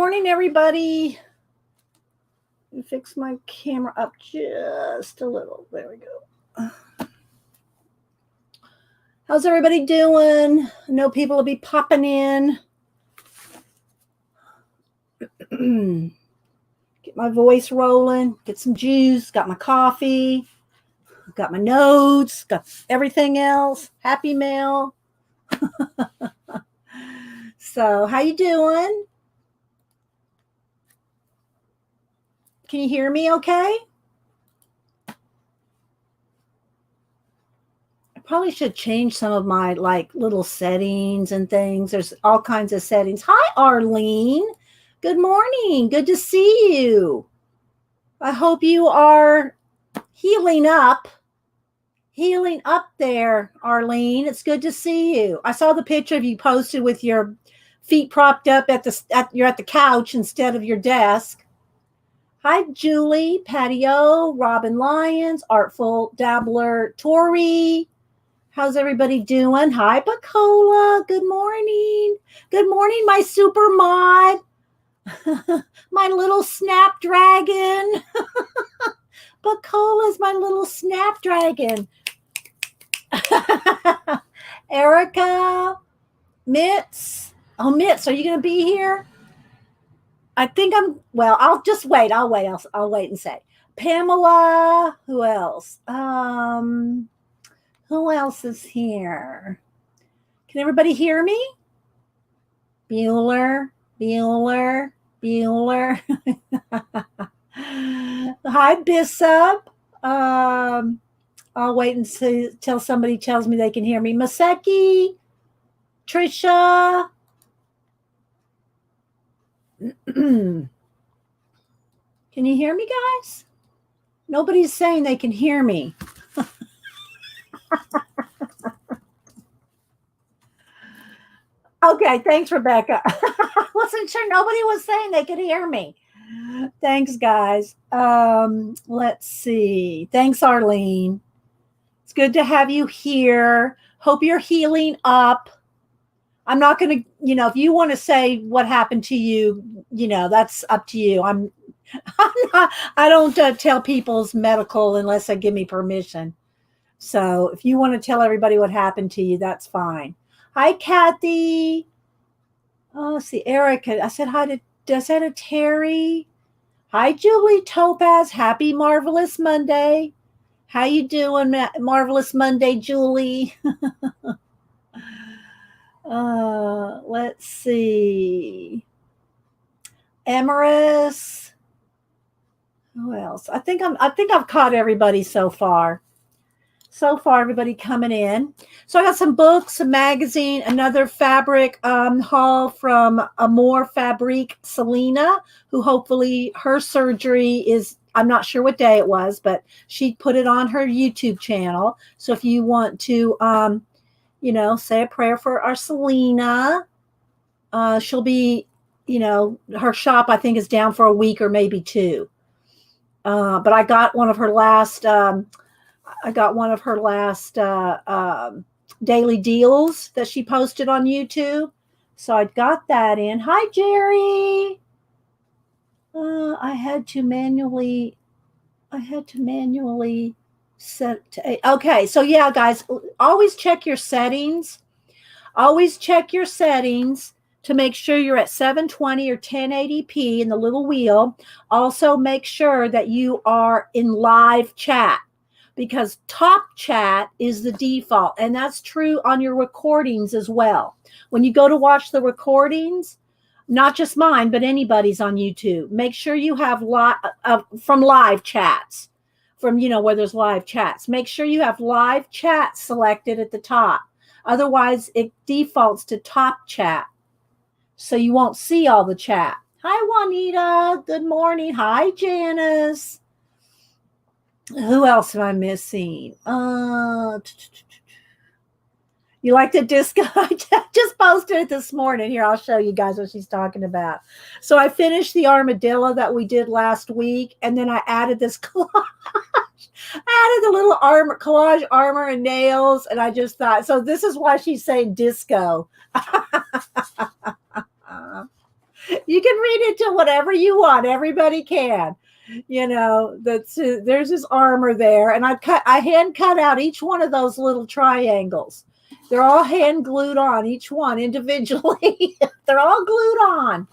morning, everybody. Let me fix my camera up just a little. There we go. How's everybody doing? I know people will be popping in. Get my voice rolling. Get some juice. Got my coffee. Got my notes. Got everything else. Happy mail. So, how you doing? Can you hear me okay? I probably should change some of my little settings and things. There's all kinds of settings. Hi, Arlene. Good morning. Good to see you. I hope you are healing up there, Arlene. It's good to see you. I saw the picture of you posted with your feet propped up you're at the couch instead of your desk. Hi, Julie, Patio, Robin Lyons, Artful Dabbler, Tori. How's everybody doing? Hi, Bacola. Good morning. Good morning, my super mod. My little snapdragon. Bacola's my little snapdragon. Erica, Mitz. Oh, Mitz, are you going to be here? I think I'll just wait. I'll wait and say. Pamela, who else? Who else is here? Can everybody hear me? Bueller. Hi, Bishop. I'll wait and see till somebody tells me they can hear me. Maseki, Trisha. Can you hear me, guys? Nobody's saying they can hear me. Okay, thanks, Rebecca. Wasn't sure nobody was saying they could hear me. Thanks, guys. Let's see. Thanks, Arlene. It's good to have you here. Hope you're healing up. I'm not going to, if you want to say what happened to you, that's up to you. I don't tell people's medical unless they give me permission. So if you want to tell everybody what happened to you, that's fine. Hi, Kathy. Oh, see, Erica. I said hi to Terry. Hi, Julie Topaz. Happy Marvelous Monday. How you doing, Marvelous Monday, Julie? Let's see. Emerus. Who else? I think I've caught everybody so far. Everybody coming in. So I got some books, a magazine, another fabric haul from Amore Fabrique Selena, who hopefully her surgery is, I'm not sure what day it was, but she put it on her YouTube channel. So if you want to, say a prayer for our Selena, she'll be, her shop, I think, is down for a week or maybe two. But I got one of her last daily deals that she posted on YouTube. So I got that in. Hi, Jerry. I had to manually set to, okay. So yeah, guys, always check your settings. Always check your settings to make sure you're at 720 or 1080p in the little wheel. Also make sure that you are in live chat, because top chat is the default, and that's true on your recordings as well. When you go to watch the recordings, not just mine, but anybody's on YouTube, make sure you have from live chats, from, where there's live chats. Make sure you have live chat selected at the top. Otherwise, it defaults to top chat, so you won't see all the chat. Hi, Juanita. Good morning. Hi, Janice. Who else am I missing? You like the disco? I just posted it this morning. Here, I'll show you guys what she's talking about. So I finished the armadillo that we did last week, and then I added this collage. I added the little collage armor and nails, and I just thought, so this is why she's saying disco. You can read into whatever you want. Everybody can. That's there's his armor there, and I hand cut out each one of those little triangles. They're all hand glued on, each one individually. They're all glued on.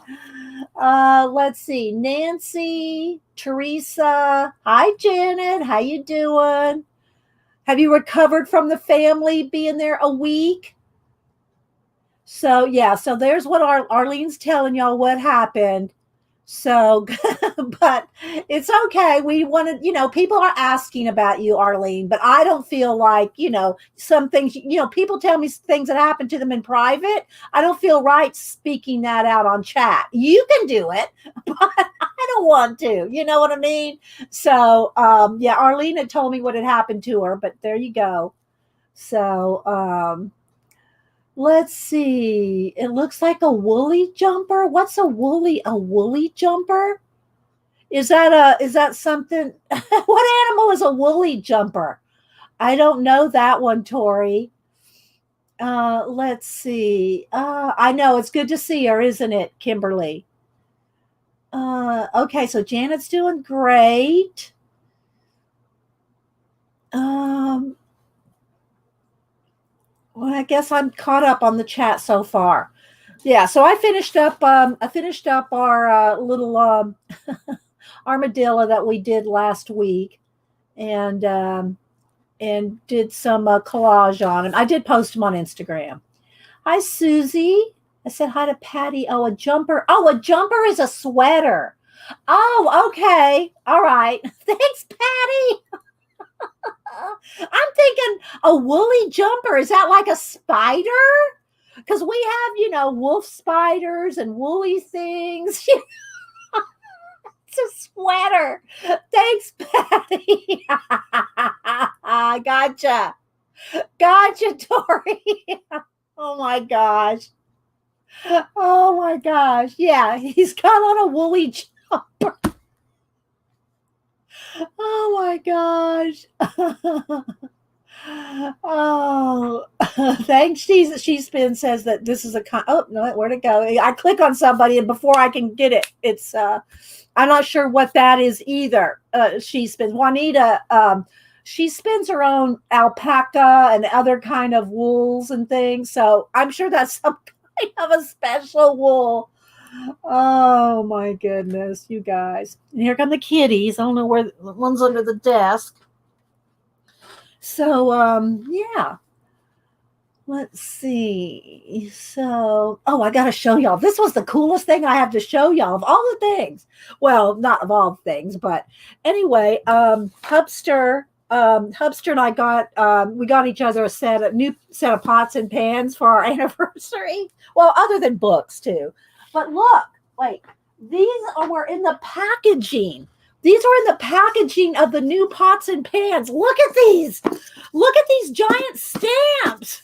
Let's see. Nancy, Teresa. Hi, Janet. How you doing? Have you recovered from the family being there a week? So yeah, so there's what Arlene's telling y'all what happened. So, but it's okay. We want to, people are asking about you, Arlene, but I don't feel like, some things, people tell me things that happen to them in private. I don't feel right speaking that out on chat. You can do it, but I don't want to, you know what I mean? So, yeah, Arlene had told me what had happened to her, but there you go. So, let's see. It looks like a woolly jumper. What's a woolly jumper? Is that something? What animal is a woolly jumper? I don't know that one, Tori. Let's see. I know it's good to see her, isn't it, Kimberly? Okay, so Janet's doing great. Well, I guess I'm caught up on the chat so far. Yeah, so I finished up our little armadillo that we did last week, and did some collage on him. I did post him on Instagram. Hi, Susie. I said hi to Patty. Oh, a jumper. Oh, a jumper is a sweater. Oh, okay. All right. Thanks, Patty. I'm thinking a woolly jumper. Is that like a spider? Because we have, wolf spiders and woolly things. It's a sweater. Thanks, Patty. Gotcha. Gotcha, Tori. Oh my gosh. Oh my gosh. Yeah, he's got on a woolly jumper. Oh my gosh. Oh, thanks. She spin says that this is oh no, where'd it go? I click on somebody and before I can get it, it's I'm not sure what that is either. She spins. Juanita, she spins her own alpaca and other kind of wools and things. So I'm sure that's some kind of a special wool. Oh my goodness, you guys. And here come the kitties. I don't know where one's under the desk. So yeah. Let's see. So, I got to show y'all. This was the coolest thing I have to show y'all of all the things. Well, not of all things, but anyway, Hubster and I got each other a new set of pots and pans for our anniversary. Well, other than books too. But look, wait, were in the packaging. These are in the packaging of the new pots and pans. Look at these. Look at these giant stamps.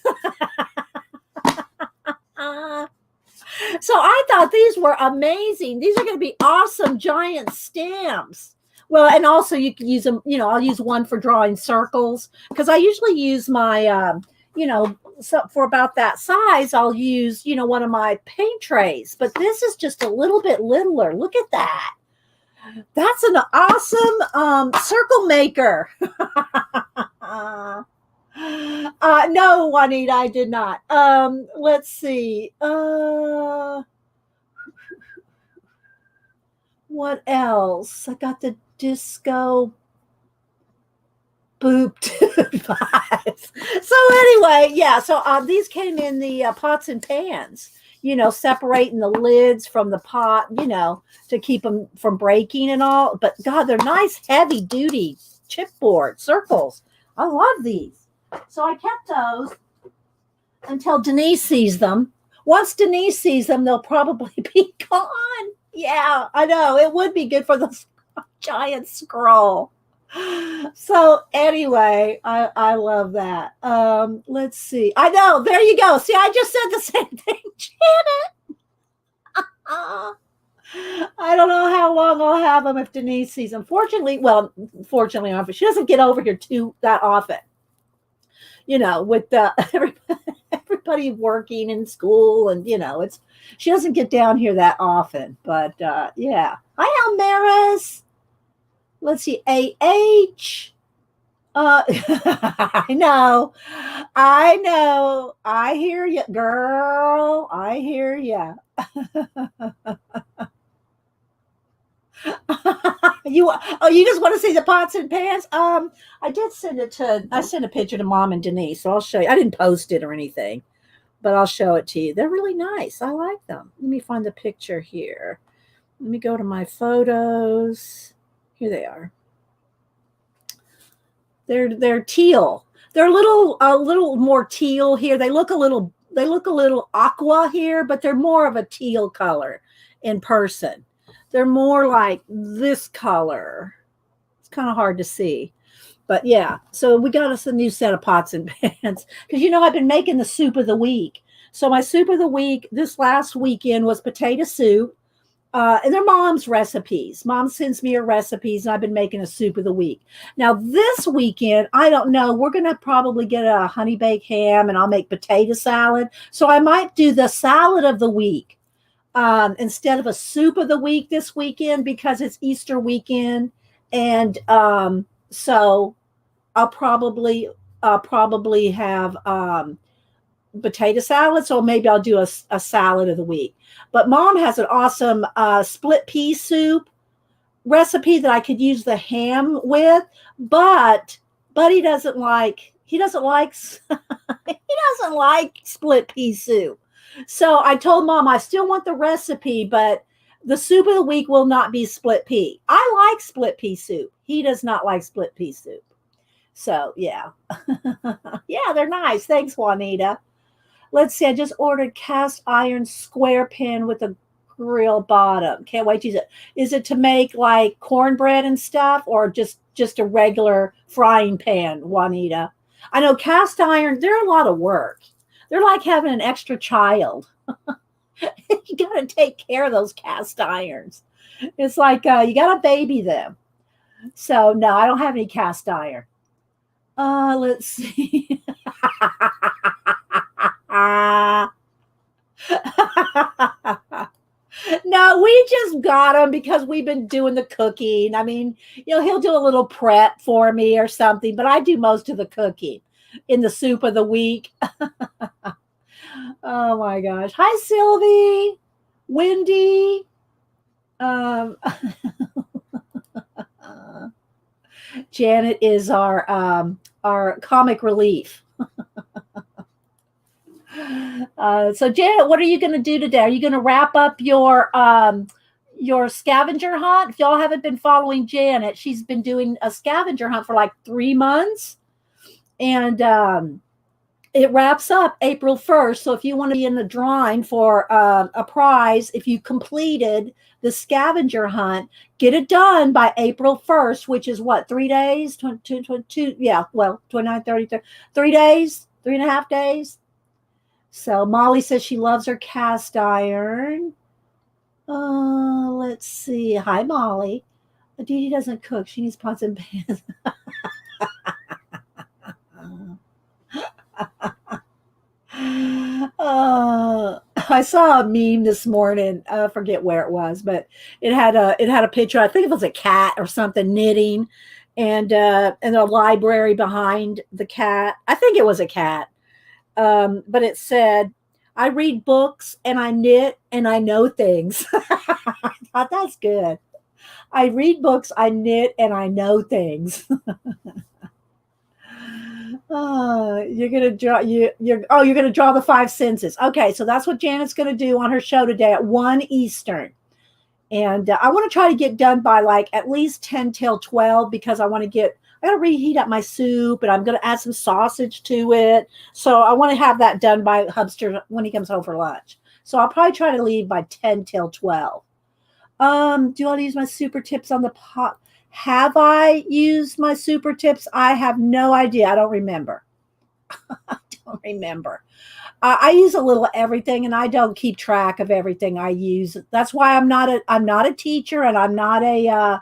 So I thought these were amazing. These are going to be awesome giant stamps. Well, and also you can use them, I'll use one for drawing circles because I usually use my, so for about that size, I'll use, one of my paint trays. But this is just a little bit littler. Look at that. That's an awesome circle maker. No, Juanita, I did not. Let's see. What else? I got the disco boop vibes. So anyway, yeah. So these came in the pots and pans. Separating the lids from the pot, to keep them from breaking and all. But God, they're nice, heavy duty chipboard circles. I love these. So I kept those until Denise sees them. Once Denise sees them, they'll probably be gone. Yeah, I know. It would be good for the giant scroll. So anyway, I love that. Let's see. I know. There you go. See, I just said the same thing, Janet. I don't know how long I'll have them if Denise sees them. Fortunately, she doesn't get over here that often. With everybody everybody working in school, and she doesn't get down here that often. But yeah. Hi, Almaris. Let's see, AH. I know. I hear you, girl. I hear you. You just want to see the pots and pans? I did I sent a picture to Mom and Denise, so I'll show you. I didn't post it or anything, but I'll show it to you. They're really nice. I like them. Let me find the picture here. Let me go to my photos. Here they are. They're teal. They're a little more teal here. They look a little aqua here, but they're more of a teal color in person. They're more like this color. It's kind of hard to see. But yeah, so we got us a new set of pots and pans because I've been making the soup of the week. So my soup of the week this last weekend was potato soup. And they're Mom's recipes. Mom sends me her recipes, and I've been making a soup of the week. Now, this weekend, I don't know. We're going to probably get a honey baked ham, and I'll make potato salad. So I might do the salad of the week instead of a soup of the week this weekend because it's Easter weekend. And so I'll probably have potato salad. So maybe I'll do a salad of the week. But Mom has an awesome split pea soup recipe that I could use the ham with, but he doesn't like he doesn't like split pea soup. So I told Mom I still want the recipe, but the soup of the week will not be split pea. I like split pea soup. He does not like split pea soup. So yeah. Yeah, they're nice. Thanks, Juanita. Let's see, I just ordered cast iron square pan with a grill bottom. Can't wait to use it. Is it to make like cornbread and stuff or just a regular frying pan, Juanita? I know cast iron, they're a lot of work. They're like having an extra child. You got to take care of those cast irons. It's like you got to baby them. So no, I don't have any cast iron. Let's see. No, we just got him because we've been doing the cooking. I mean, he'll do a little prep for me or something, but I do most of the cooking in the soup of the week. Oh my gosh. Hi, Sylvie, Wendy. Janet is our comic relief. So Janet, what are you going to do today? Are you going to wrap up your scavenger hunt? If y'all haven't been following Janet, she's been doing a scavenger hunt for like 3 months, and it wraps up April 1st. So if you want to be in the drawing for a prize, if you completed the scavenger hunt, get it done by April 1st, which is what, 3 days? 22, yeah, well, 29, 30, 3 days, 3.5 days. So Molly says she loves her cast iron. Let's see. Hi, Molly. Dee Dee doesn't cook. She needs pots and pans. I saw a meme this morning. I forget where it was, but it had a picture. I think it was a cat or something knitting, and a library behind the cat. I think it was a cat. But it said, I read books and I knit and I know things. I thought that's good. I read books, I knit, and I know things. You're gonna draw you're gonna draw the 5 senses. Okay, so that's what Janet's gonna do on her show today at 1 Eastern. And I want to try to get done by like at least 10 till 12 because I got to reheat up my soup and I'm going to add some sausage to it. So I want to have that done by Hubster when he comes home for lunch. So I'll probably try to leave by 10 till 12. Do you want to use my super tips on the pot? Have I used my super tips? I have no idea. I don't remember. I don't remember. I use a little everything, and I don't keep track of everything I use. That's why I'm not a teacher, and I'm not a.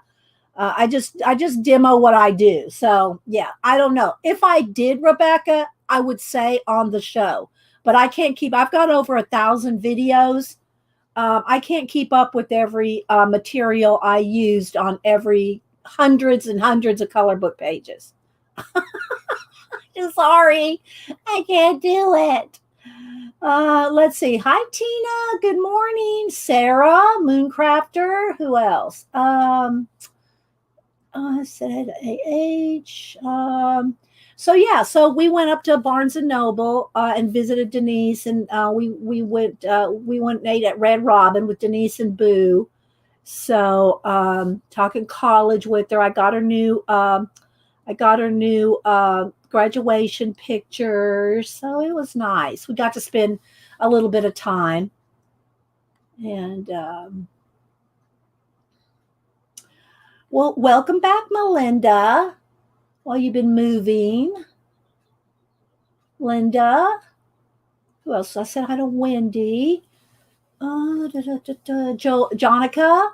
I just demo what I do. So yeah, I don't know if I did, Rebecca. I would say on the show, but I can't keep. I've got over 1,000 videos. I can't keep up with every material I used on every hundreds and hundreds of color book pages. Sorry, I can't do it. Let's see. Hi, Tina. Good morning. Sarah, Mooncrafter. Who else? I said AH. So yeah, so we went up to Barnes and Noble and visited Denise, and we went and ate at Red Robin with Denise and Boo. So talking college with her, I got her new graduation pictures. So it was nice. We got to spend a little bit of time, and well, welcome back, Melinda. While you've been moving, Linda. Who else? I said hi to Wendy. Jonica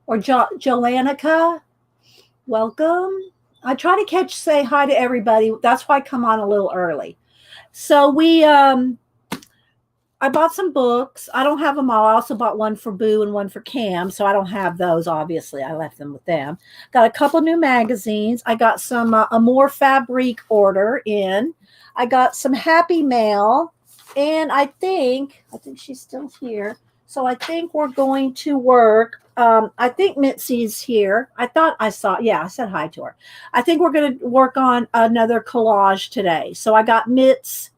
or Joannica. Welcome. I try to say hi to everybody. That's why I come on a little early. So I bought some books. I don't have them all. I also bought one for Boo and one for Cam. So I don't have those, obviously. I left them with them. Got a couple new magazines. I got some Amore Fabrique order in. I got some Happy Mail. And I think she's still here. So I think we're going to work. I think Mitzi's here. I thought I saw. Yeah, I said hi to her. I think we're going to work on another collage today. So I got Mitzi's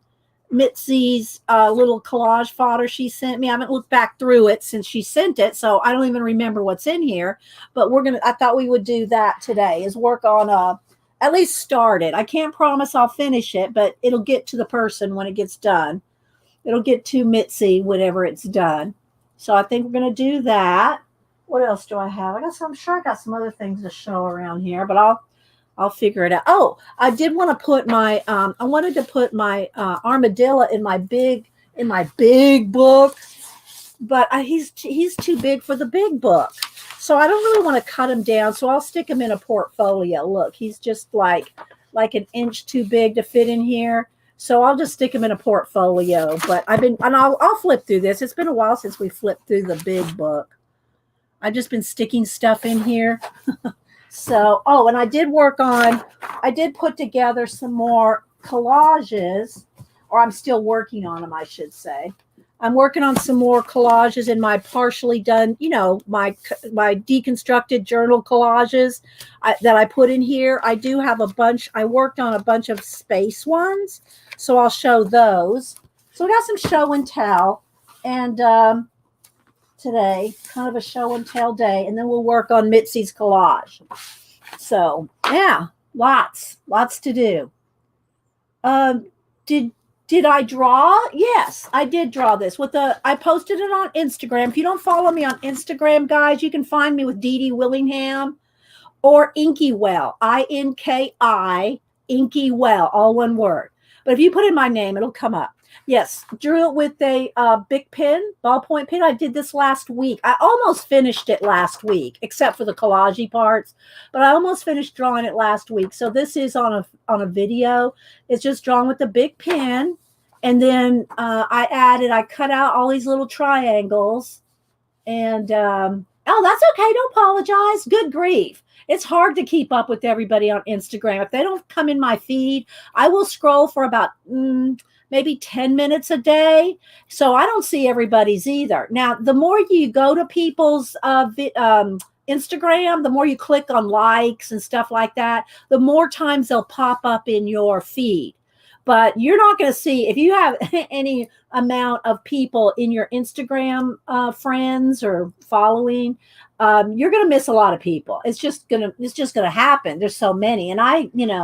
little collage fodder she sent me. I haven't looked back through it since she sent it, so I don't even remember what's in here. But I thought we would do that today, is work on at least start it. I can't promise I'll finish it, but it'll get to the person when it gets done. It'll get to Mitzi whenever it's done. So I think we're going to do that. What else do I have? I'm sure I got some other things to show around here, but I'll figure it out. Oh, I did want to put my I wanted to put my armadillo in my big book, but he's too big for the big book. So I don't really want to cut him down. So I'll stick him in a portfolio. Look, he's just like an inch too big to fit in here. So I'll just stick him in a portfolio. But I'll flip through this. It's been a while since we flipped through the big book. I've just been sticking stuff in here. So, and I did put together some more collages, or I'm still working on them, I should say. I'm working on some more collages in my partially done, my deconstructed journal collages that I put in here. I do have a bunch. I worked on a bunch of space ones, so I'll show those. So we got some show and tell, and today, kind of a show and tell day, and then we'll work on Mitzi's collage. So yeah, lots to do. Did I draw? Yes, I did draw this I posted it on Instagram. If you don't follow me on Instagram, guys, you can find me with Dee Dee Willingham or Inky Well, INKI, Inky Well, all one word. But if you put in my name, it'll come up. Yes, drew it with a big pen, ballpoint pen. I did this last week. I almost finished it last week, except for the collage parts. But I almost finished drawing it last week. So this is on a video. It's just drawn with the big pen. And then I cut out all these little triangles. And, that's okay. Don't apologize. Good grief. It's hard to keep up with everybody on Instagram. If they don't come in my feed, I will scroll for about maybe 10 minutes a day. So I don't see everybody's either. Now, the more you go to people's Instagram, the more you click on likes and stuff like that, the more times they'll pop up in your feed. But you're not going to see, if you have any amount of people in your Instagram friends or following, you're going to miss a lot of people. It's just going to happen. There's so many. And hey, y'all,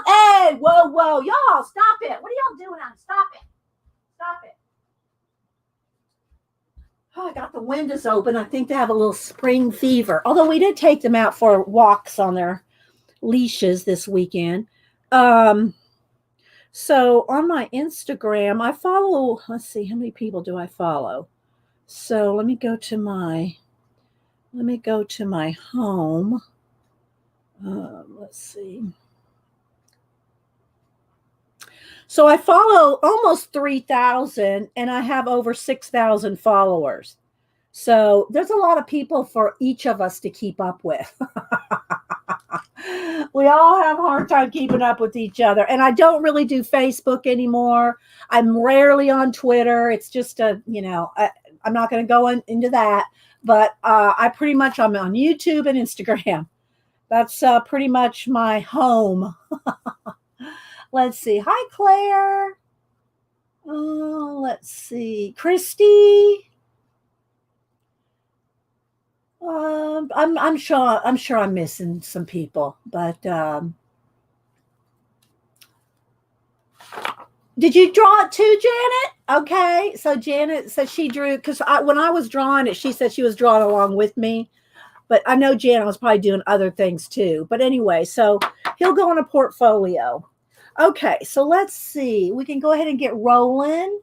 hey, whoa, y'all, stop it. What are y'all doing now? Stop it. Oh, I got the windows open. I think they have a little spring fever. Although we did take them out for walks on their leashes this weekend. So on my Instagram, I follow, let's see, how many people do I follow? So let me go to my home. Let's see. So I follow almost 3,000 and I have over 6,000 followers. So there's a lot of people for each of us to keep up with. We all have a hard time keeping up with each other. And I don't really do Facebook anymore. I'm rarely on Twitter. It's just I'm not going to go into that. But I pretty much, I'm on YouTube and Instagram. That's pretty much my home. Let's see. Hi, Claire. Let's see. Christy. I'm sure I'm missing some people, but did you draw it too, Janet? Okay, so Janet said she drew because when I was drawing it, she said she was drawing along with me. But I know Janet was probably doing other things too. But anyway, so he'll go in a portfolio. Okay, so let's see. We can go ahead and get rolling.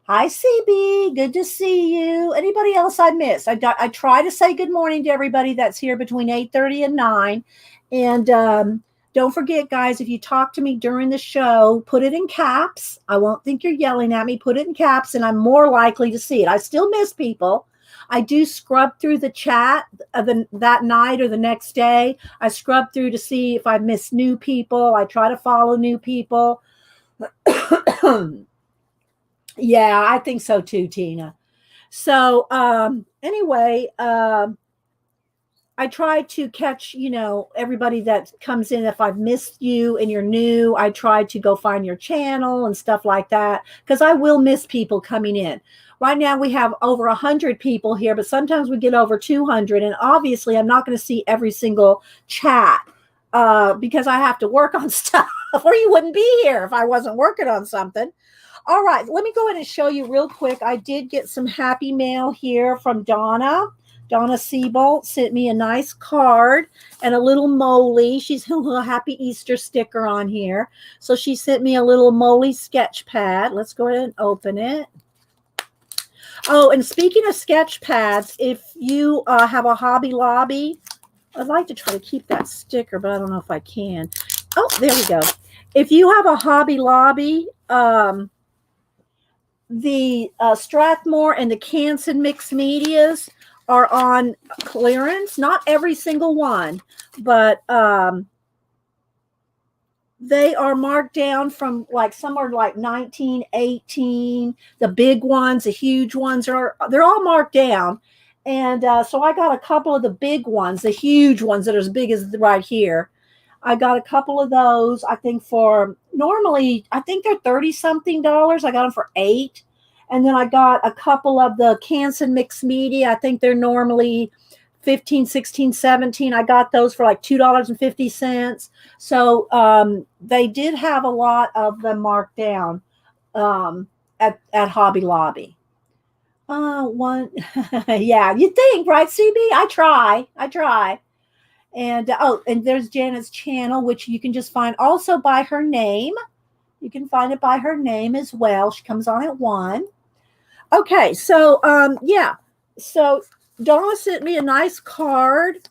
Hi, CB. Good to see you. Anybody else I missed? I try to say good morning to everybody that's here between 8:30 and 9. And don't forget, guys, if you talk to me during the show, put it in caps. I won't think you're yelling at me. Put it in caps, and I'm more likely to see it. I still miss people. I do scrub through the chat that night or the next day. I scrub through to see if I miss new people. I try to follow new people. Yeah, I think so too, Tina. So anyway, I try to catch, everybody that comes in. If I've missed you and you're new, I try to go find your channel and stuff like that, because I will miss people coming in. Right now we have over 100 people here, but sometimes we get over 200. And obviously I'm not going to see every single chat because I have to work on stuff, or you wouldn't be here if I wasn't working on something. All right, let me go ahead and show you real quick. I did get some happy mail here from Donna. Donna Siebold sent me a nice card and a little Molly. She's a little happy Easter sticker on here. So she sent me a little Molly sketch pad. Let's go ahead and open it. Oh, and speaking of sketch pads, if you have a Hobby Lobby, I'd like to try to keep that sticker, but I don't know if I can. Oh, there we go. If you have a Hobby Lobby, the Strathmore and the Canson mixed medias are on clearance. Not every single one, but they are marked down from some are like 19, 18. The big ones, the huge ones they're all marked down. And so I got a couple of the big ones, the huge ones that are as big as right here. I got a couple of those, I think normally, I think they're 30 something dollars. I got them for $8. And then I got a couple of the Canson mixed media. I think they're normally 15, 16, 17. I got those for like $2.50. So they did have a lot of them marked down at Hobby Lobby. One, yeah, you think, right, CB? I try. And and there's Janet's channel, which you can just find also by her name. You can find it by her name as well. She comes on at 1. Okay, so yeah. So Donna sent me a nice card,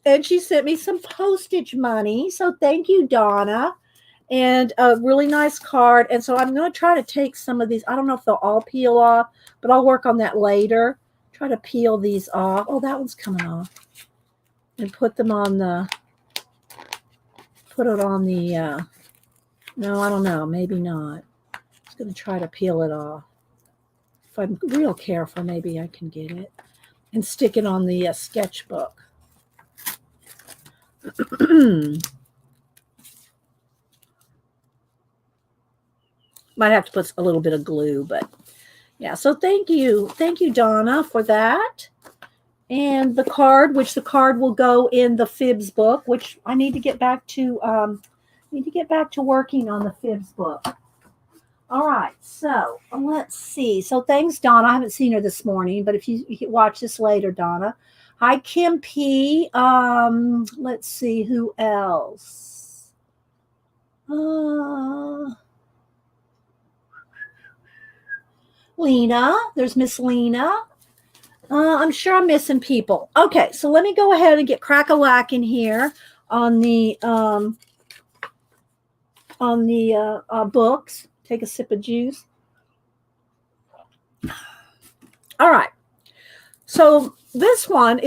and she sent me some postage money. So thank you, Donna. And a really nice card. And so I'm going to try to take some of these. I don't know if they'll all peel off, but I'll work on that later. Try to peel these off. Oh, that one's coming off. And put them on no, I don't know, maybe not. I'm just going to try to peel it off. If I'm real careful, maybe I can get it. And stick it on the sketchbook. Might have to put a little bit of glue, but yeah. So thank you, Donna, for that. And the card, which the card will go in the Fibs book, which I need to get back to. Working on the Fibs book. All right, so let's see. So thanks, Donna. I haven't seen her this morning, but if you watch this later, Donna. Hi, Kim P. Let's see who else. Lena. There's Miss Lena. I'm sure I'm missing people. Okay, so let me go ahead and get crack-a-lack in here on the books. take a sip of juice. All right. So this one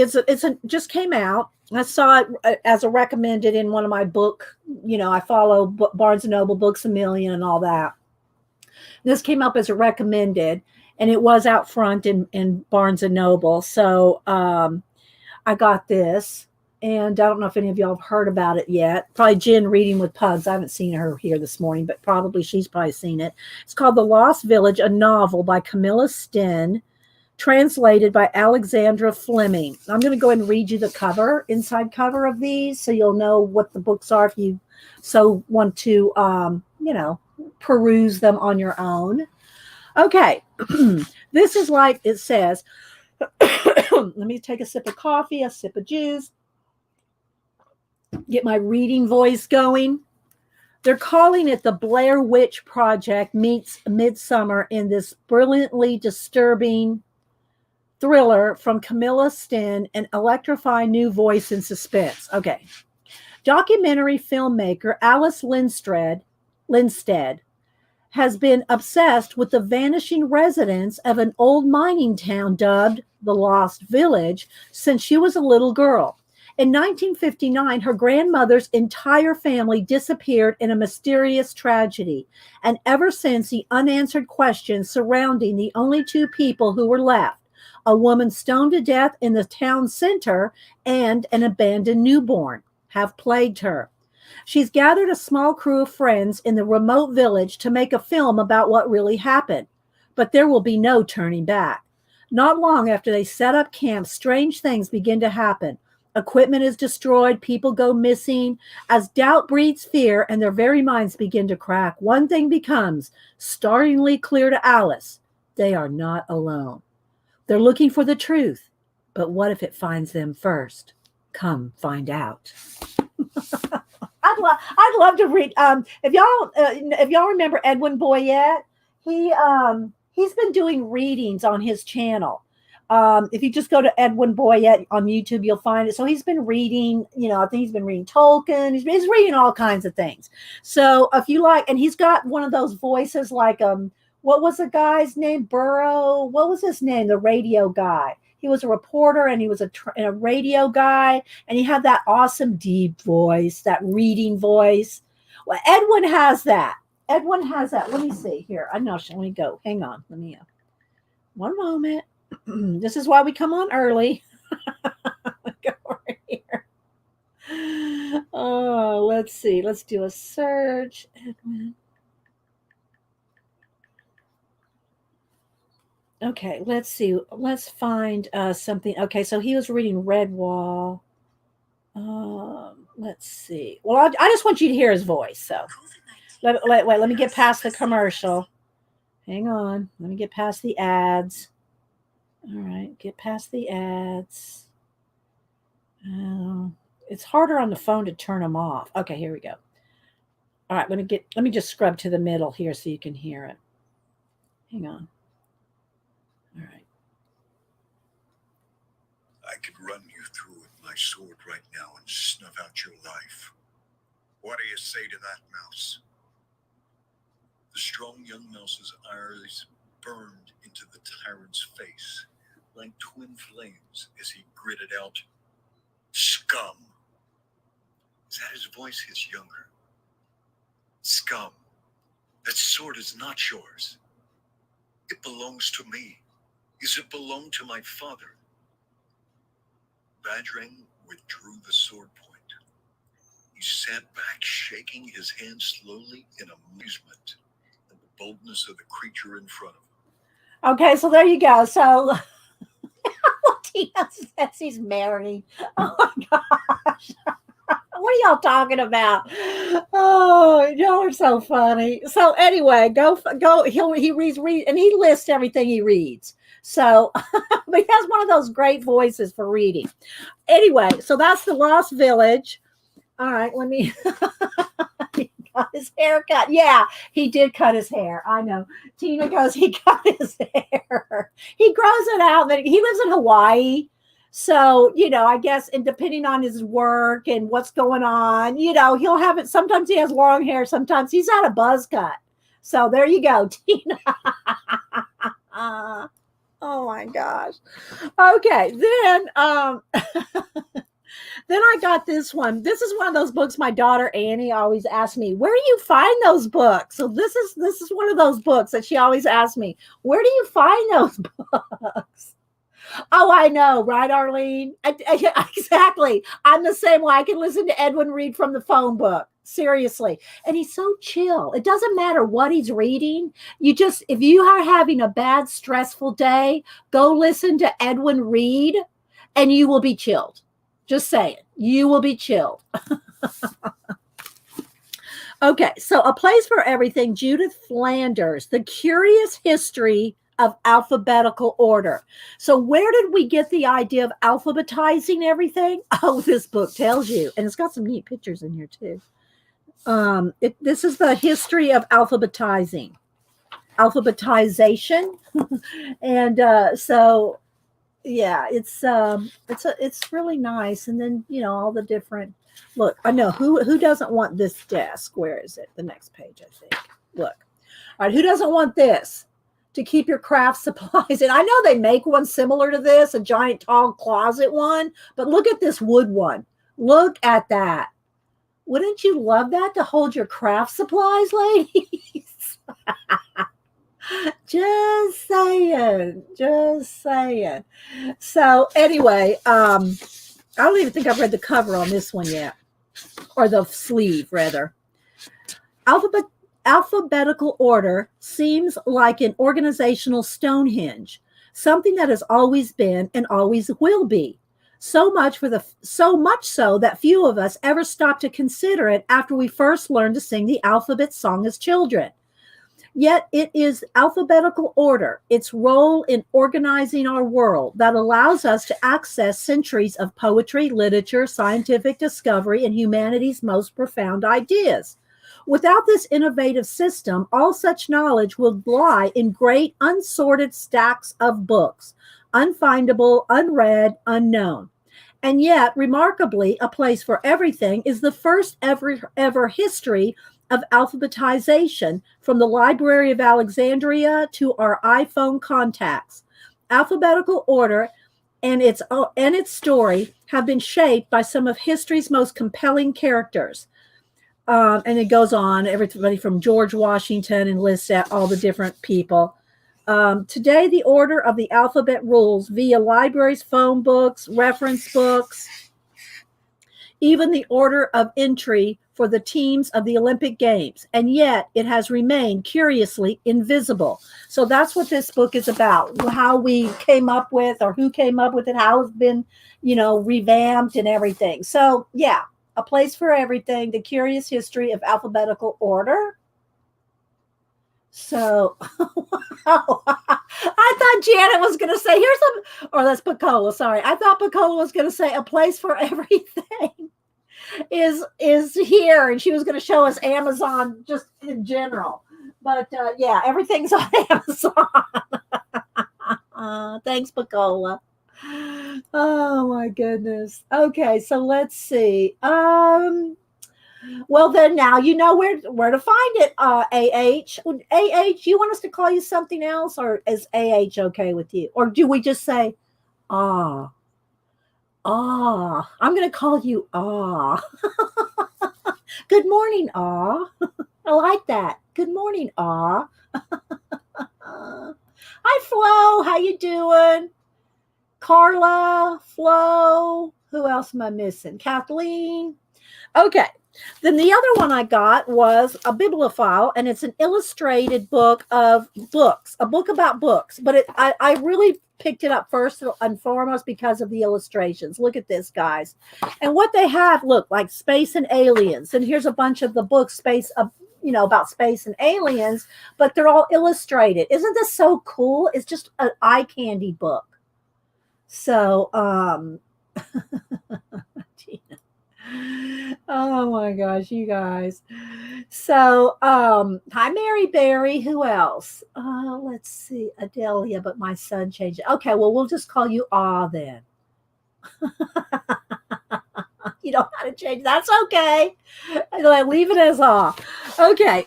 just came out. I saw it as a recommended in one of my book. I follow Barnes and Noble, Books a Million, and all that. This came up as a recommended, and it was out front in Barnes and Noble. So I got this, and I don't know if any of y'all have heard about it yet. Probably Jen reading with pugs. I haven't seen her here this morning, but she's probably seen it. It's called The Lost Village, a novel by Camilla Sten, translated by Alexandra Fleming. I'm going to go ahead and read you the inside cover of these, so you'll know what the books are if you so want to, peruse them on your own. Okay. This is like it says. Let me take a sip of coffee, a sip of juice, get my reading voice going. They're calling it the Blair Witch Project meets Midsummer in this brilliantly disturbing thriller from Camilla Sten, an electrifying new voice in suspense. Okay. Documentary filmmaker Alice Lindstedt has been obsessed with the vanishing residents of an old mining town dubbed the Lost Village since she was a little girl. In 1959, her grandmother's entire family disappeared in a mysterious tragedy, and ever since, the unanswered questions surrounding the only two people who were left, a woman stoned to death in the town center and an abandoned newborn, have plagued her. She's gathered a small crew of friends in the remote village to make a film about what really happened, but there will be no turning back. Not long after they set up camp, strange things begin to happen. Equipment is destroyed, people go missing. As doubt breeds fear and their very minds begin to crack, one thing becomes startlingly clear to Alice: they are not alone. They're looking for the truth, but what if it finds them first? Come find out. I'd love to read. If y'all remember Edwin Boyette, he's been doing readings on his channel. If you just go to Edwin Boyette on YouTube, you'll find it. So he's been reading. I think he's been reading Tolkien. He's reading all kinds of things. So if you like, and he's got one of those voices like what was the guy's name? Burrow. What was his name? The radio guy. He was a reporter and he was a radio guy, and he had that awesome deep voice, that reading voice. Well, Edwin has that. Let me see here. I know. Let me go. Hang on. Let me. One moment. This is why we come on early. Go right here. Oh, let's see. Let's do a search. Edwin. Okay, let's see. Let's find something. Okay, so he was reading Redwall. Let's see. Well, I just want you to hear his voice. So let me get past the commercial. Hang on. Let me get past the ads. All right, get past the ads. It's harder on the phone to turn them off. Okay, here we go. All right, let me just scrub to the middle here so you can hear it. Hang on. All right. I could run you through with my sword right now and snuff out your life. What do you say to that, mouse? The strong young mouse's eyes burned into the tyrant's face like twin flames as he gritted out, "Scum." Is that his voice his younger? Scum. That sword is not yours. It belongs to me. Does it belong to my father? Badring withdrew the sword point. He sat back, shaking his hand slowly in amusement at the boldness of the creature in front of him. Okay, so there you go. So Tina says he's married. Oh my gosh. What are y'all talking about? Oh, y'all are so funny. So anyway, go. He reads, and he lists everything he reads. So but he has one of those great voices for reading. Anyway, so that's The Lost Village. All right, let me. He got his hair cut. Yeah, he did cut his hair. I know. Tina goes, he cut his hair. He grows it out. But he lives in Hawaii. So, I guess, and depending on his work and what's going on, he'll have it. Sometimes he has long hair. Sometimes he's had a buzz cut. So there you go, Tina. Oh my gosh. Okay, then I got this one. This is one of those books my daughter Annie always asks me, where do you find those books? So this is one of those books that she always asks me, where do you find those books? Oh, I know, right, Arlene? Exactly. I'm the same way. I can listen to Edwin read from the phone book. Seriously. And he's so chill. It doesn't matter what he's reading. If you are having a bad, stressful day, go listen to Edwin read and you will be chilled. Just saying, you will be chilled. Okay, so A Place for Everything, Judith Flanders, The Curious History of Alphabetical Order. So where did we get the idea of alphabetizing everything? Oh, this book tells you, and it's got some neat pictures in here too. This is the history of alphabetization. And so yeah, it's really nice. And then, all the different, look, I know who doesn't want this desk. Where is it? The next page, I think. Look. All right, who doesn't want this to keep your craft supplies? And I know they make one similar to this, a giant tall closet one, but look at this wood one. Look at that. Wouldn't you love that to hold your craft supplies, ladies? Just saying. So anyway, I don't even think I've read the cover on this one yet, or the sleeve rather. Alphabetical order seems like an organizational Stonehenge, something that has always been and always will be. So much so that few of us ever stop to consider it after we first learned to sing the alphabet song as children. Yet it is alphabetical order, its role in organizing our world, that allows us to access centuries of poetry, literature, scientific discovery, and humanity's most profound ideas. Without this innovative system, all such knowledge will lie in great unsorted stacks of books, unfindable, unread, unknown. And yet, remarkably, A Place for Everything is the first ever history of alphabetization, from the Library of Alexandria to our iPhone contacts. Alphabetical order and its story have been shaped by some of history's most compelling characters. And it goes on, everybody from George Washington, and lists out all the different people. Today, the order of the alphabet rules via libraries, phone books, reference books, even the order of entry for the teams of the Olympic Games, and yet it has remained curiously invisible. So that's what this book is about, how we came up with, or who came up with it, how it's been, revamped and everything. So yeah, A Place for Everything, The Curious History of Alphabetical Order. So, I thought Janet was going to say, or that's Picola, sorry. I thought Picola was going to say A Place for Everything is here, and she was going to show us Amazon just in general. But yeah, everything's on Amazon. Thanks, Picola. Oh my goodness. Okay, so let's see. Well, then now you know where to find it. AH, you want us to call you something else, or is AH okay with you, or do we just say ah? I'm going to call you Ah. Good morning, Ah. I like that. Good morning, Ah. Hi, Flo. How you doing? Carla, Flo. Who else am I missing? Kathleen. Okay. Then the other one I got was a bibliophile, and it's an illustrated book of books, a book about books. But I really picked it up first and foremost because of the illustrations. Look at this, guys. And what they have, look, like space and aliens. And here's a bunch of the books, about space and aliens, but they're all illustrated. Isn't this so cool? It's just an eye candy book. So, oh my gosh, you guys. So, hi, Mary Berry. Who else? Let's see, Adelia, but my son changed it. Okay, well, we'll just call you Ah then. You don't know how to change. That's okay. Leave it as Ah. Okay.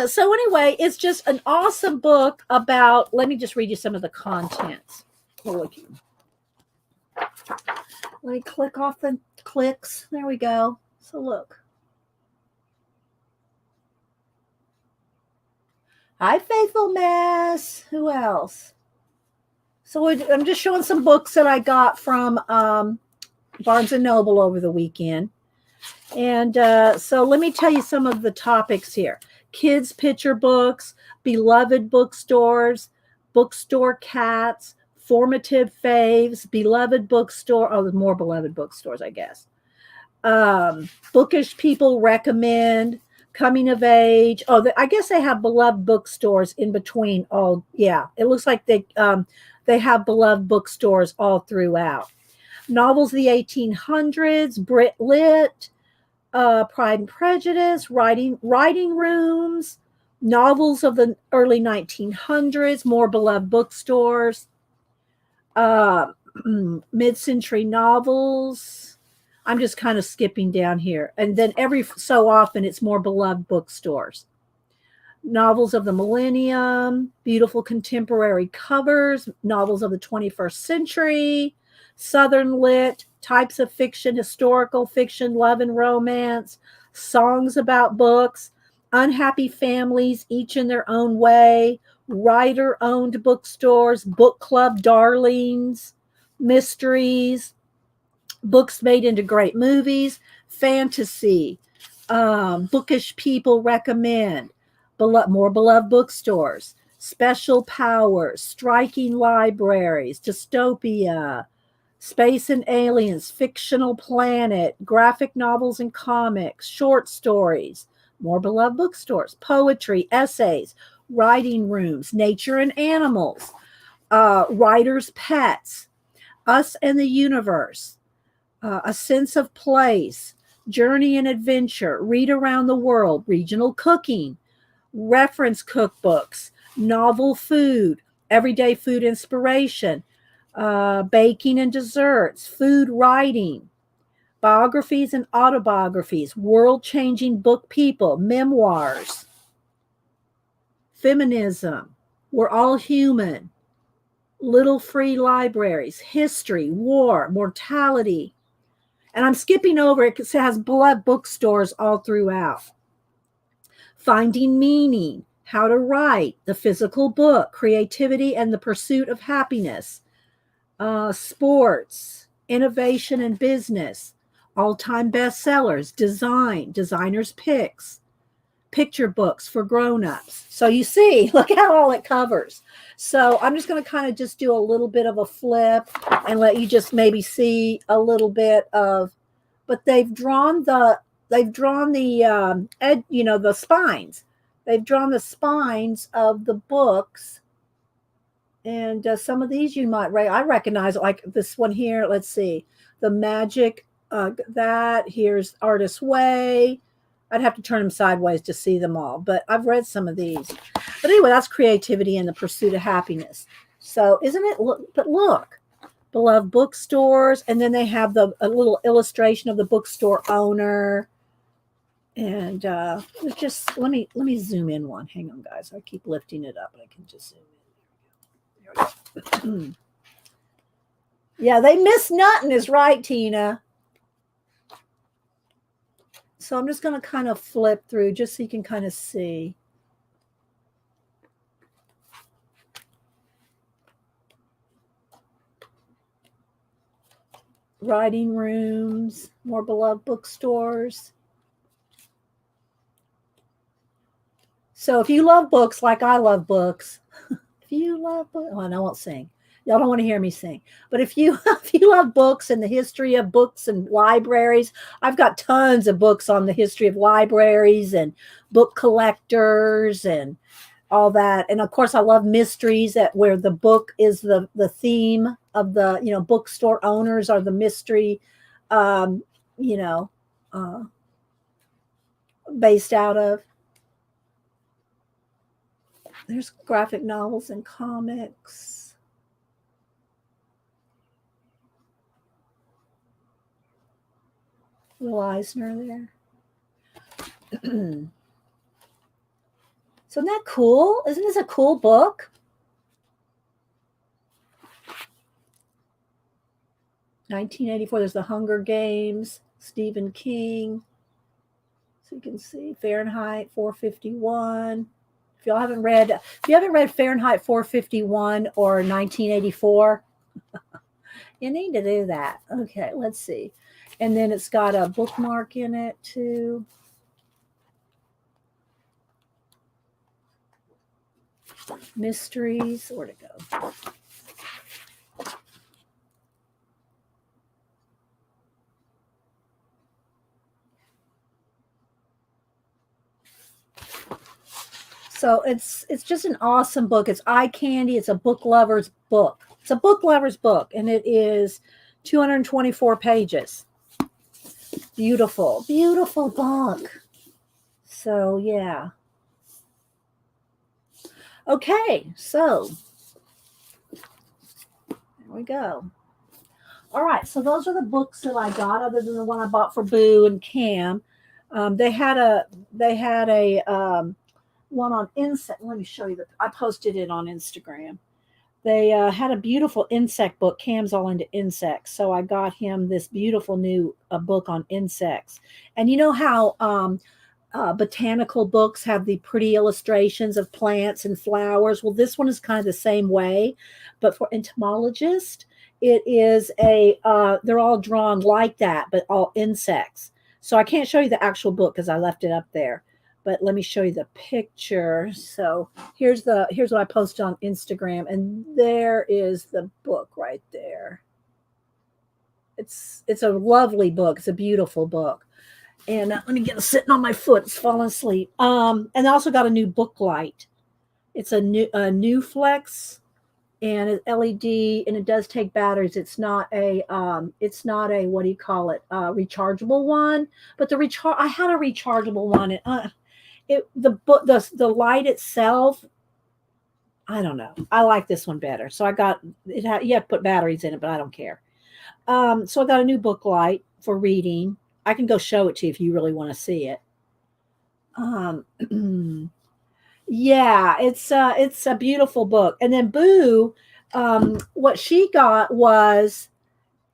So anyway, it's just an awesome book about, let me just read you some of the contents. Let me click off the clicks. There we go. So look. Hi, Faithful Mess. Who else? So I'm just showing some books that I got from Barnes and Noble over the weekend. And so let me tell you some of the topics here. Kids' picture books, beloved bookstores, bookstore cats, formative faves, beloved bookstore. Oh, there's more beloved bookstores, I guess. Bookish people recommend, coming of age. Oh, I guess they have beloved bookstores in between. Oh, yeah. It looks like they have beloved bookstores all throughout. Novels of the 1800s, Brit Lit, Pride and Prejudice, writing rooms, novels of the early 1900s, more beloved bookstores, uh, mid-century novels. I'm just kind of skipping down here. And then every so often, it's more beloved bookstores. Novels of the millennium, beautiful contemporary covers, novels of the 21st century, Southern lit, types of fiction, historical fiction, love and romance, songs about books, unhappy families, each in their own way, writer owned bookstores, book club darlings, mysteries, books made into great movies, fantasy, bookish people recommend, more beloved bookstores, special powers, striking libraries, dystopia, space and aliens, fictional planet, graphic novels and comics, short stories, more beloved bookstores, poetry, essays, writing rooms, nature and animals, writers' pets, us and the universe, a sense of place, journey and adventure, read around the world, regional cooking, reference cookbooks, novel food, everyday food inspiration, baking and desserts, food writing, biographies and autobiographies, world changing book people, memoirs, feminism, we're all human, little free libraries, history, war, mortality. And I'm skipping over it because it has beloved bookstores all throughout. Finding meaning, how to write, the physical book, creativity and the pursuit of happiness, sports, innovation and business, all-time bestsellers, design, designers' picks, picture books for grown-ups. So you see, look at all it covers. So I'm just going to kind of just do a little bit of a flip and let you just maybe see a little bit of, but they've drawn the the spines. They've drawn the spines of the books. And some of these you might I recognize, like this one here. Let's see, the magic. That here's Artist's Way. I'd have to turn them sideways to see them all, but I've read some of these. But anyway, that's creativity and the pursuit of happiness. So isn't it? But look, beloved bookstores, and then they have a little illustration of the bookstore owner. And just let me zoom in one. Hang on, guys. I keep lifting it up, and I can just zoom in. There we go. Yeah, they miss nothing is right, Tina. So I'm just going to kind of flip through just so you can kind of see. Writing rooms, more beloved bookstores. So if you love books like I love books, if you love books, oh, and I won't sing. Y'all don't want to hear me sing. But if you love books and the history of books and libraries, I've got tons of books on the history of libraries and book collectors and all that. And of course, I love mysteries where the book is the theme of the, bookstore owners are the mystery, uh, based out of. There's graphic novels and comics. Will Eisner there. So isn't that cool? Isn't this a cool book? 1984. There's the Hunger Games, Stephen King. So you can see Fahrenheit 451. If you haven't read Fahrenheit 451 or 1984, you need to do that. Okay, let's see. And then it's got a bookmark in it too. Mysteries. Where'd it go? So it's just an awesome book. It's eye candy. It's a book lover's book. It's a book lover's book, and it is 224 pages. Beautiful, beautiful book. So yeah. Okay, so there we go. All right, so those are the books that I got, other than the one I bought for Boo and Cam. They had a one on insect. Let me show you I posted it on Instagram. They had a beautiful insect book. Cam's all into insects, so I got him this beautiful new book on insects. And you know how botanical books have the pretty illustrations of plants and flowers? Well, this one is kind of the same way, but for entomologists, it is they're all drawn like that, but all insects. So I can't show you the actual book because I left it up there. But let me show you the picture. So here's what I posted on Instagram, and there is the book right there. It's a lovely book. It's a beautiful book. And let me get it sitting on my foot. It's falling asleep. And I also got a new book light. It's a new Flex, and it's LED, and it does take batteries. It's not a what do you call it? Rechargeable one. But I had a rechargeable one. And, the light itself, I don't know. I like this one better. So I got it. You have to put batteries in it, but I don't care. So I got a new book light for reading. I can go show it to you if you really want to see it. Yeah, it's a beautiful book. And then Boo, what she got was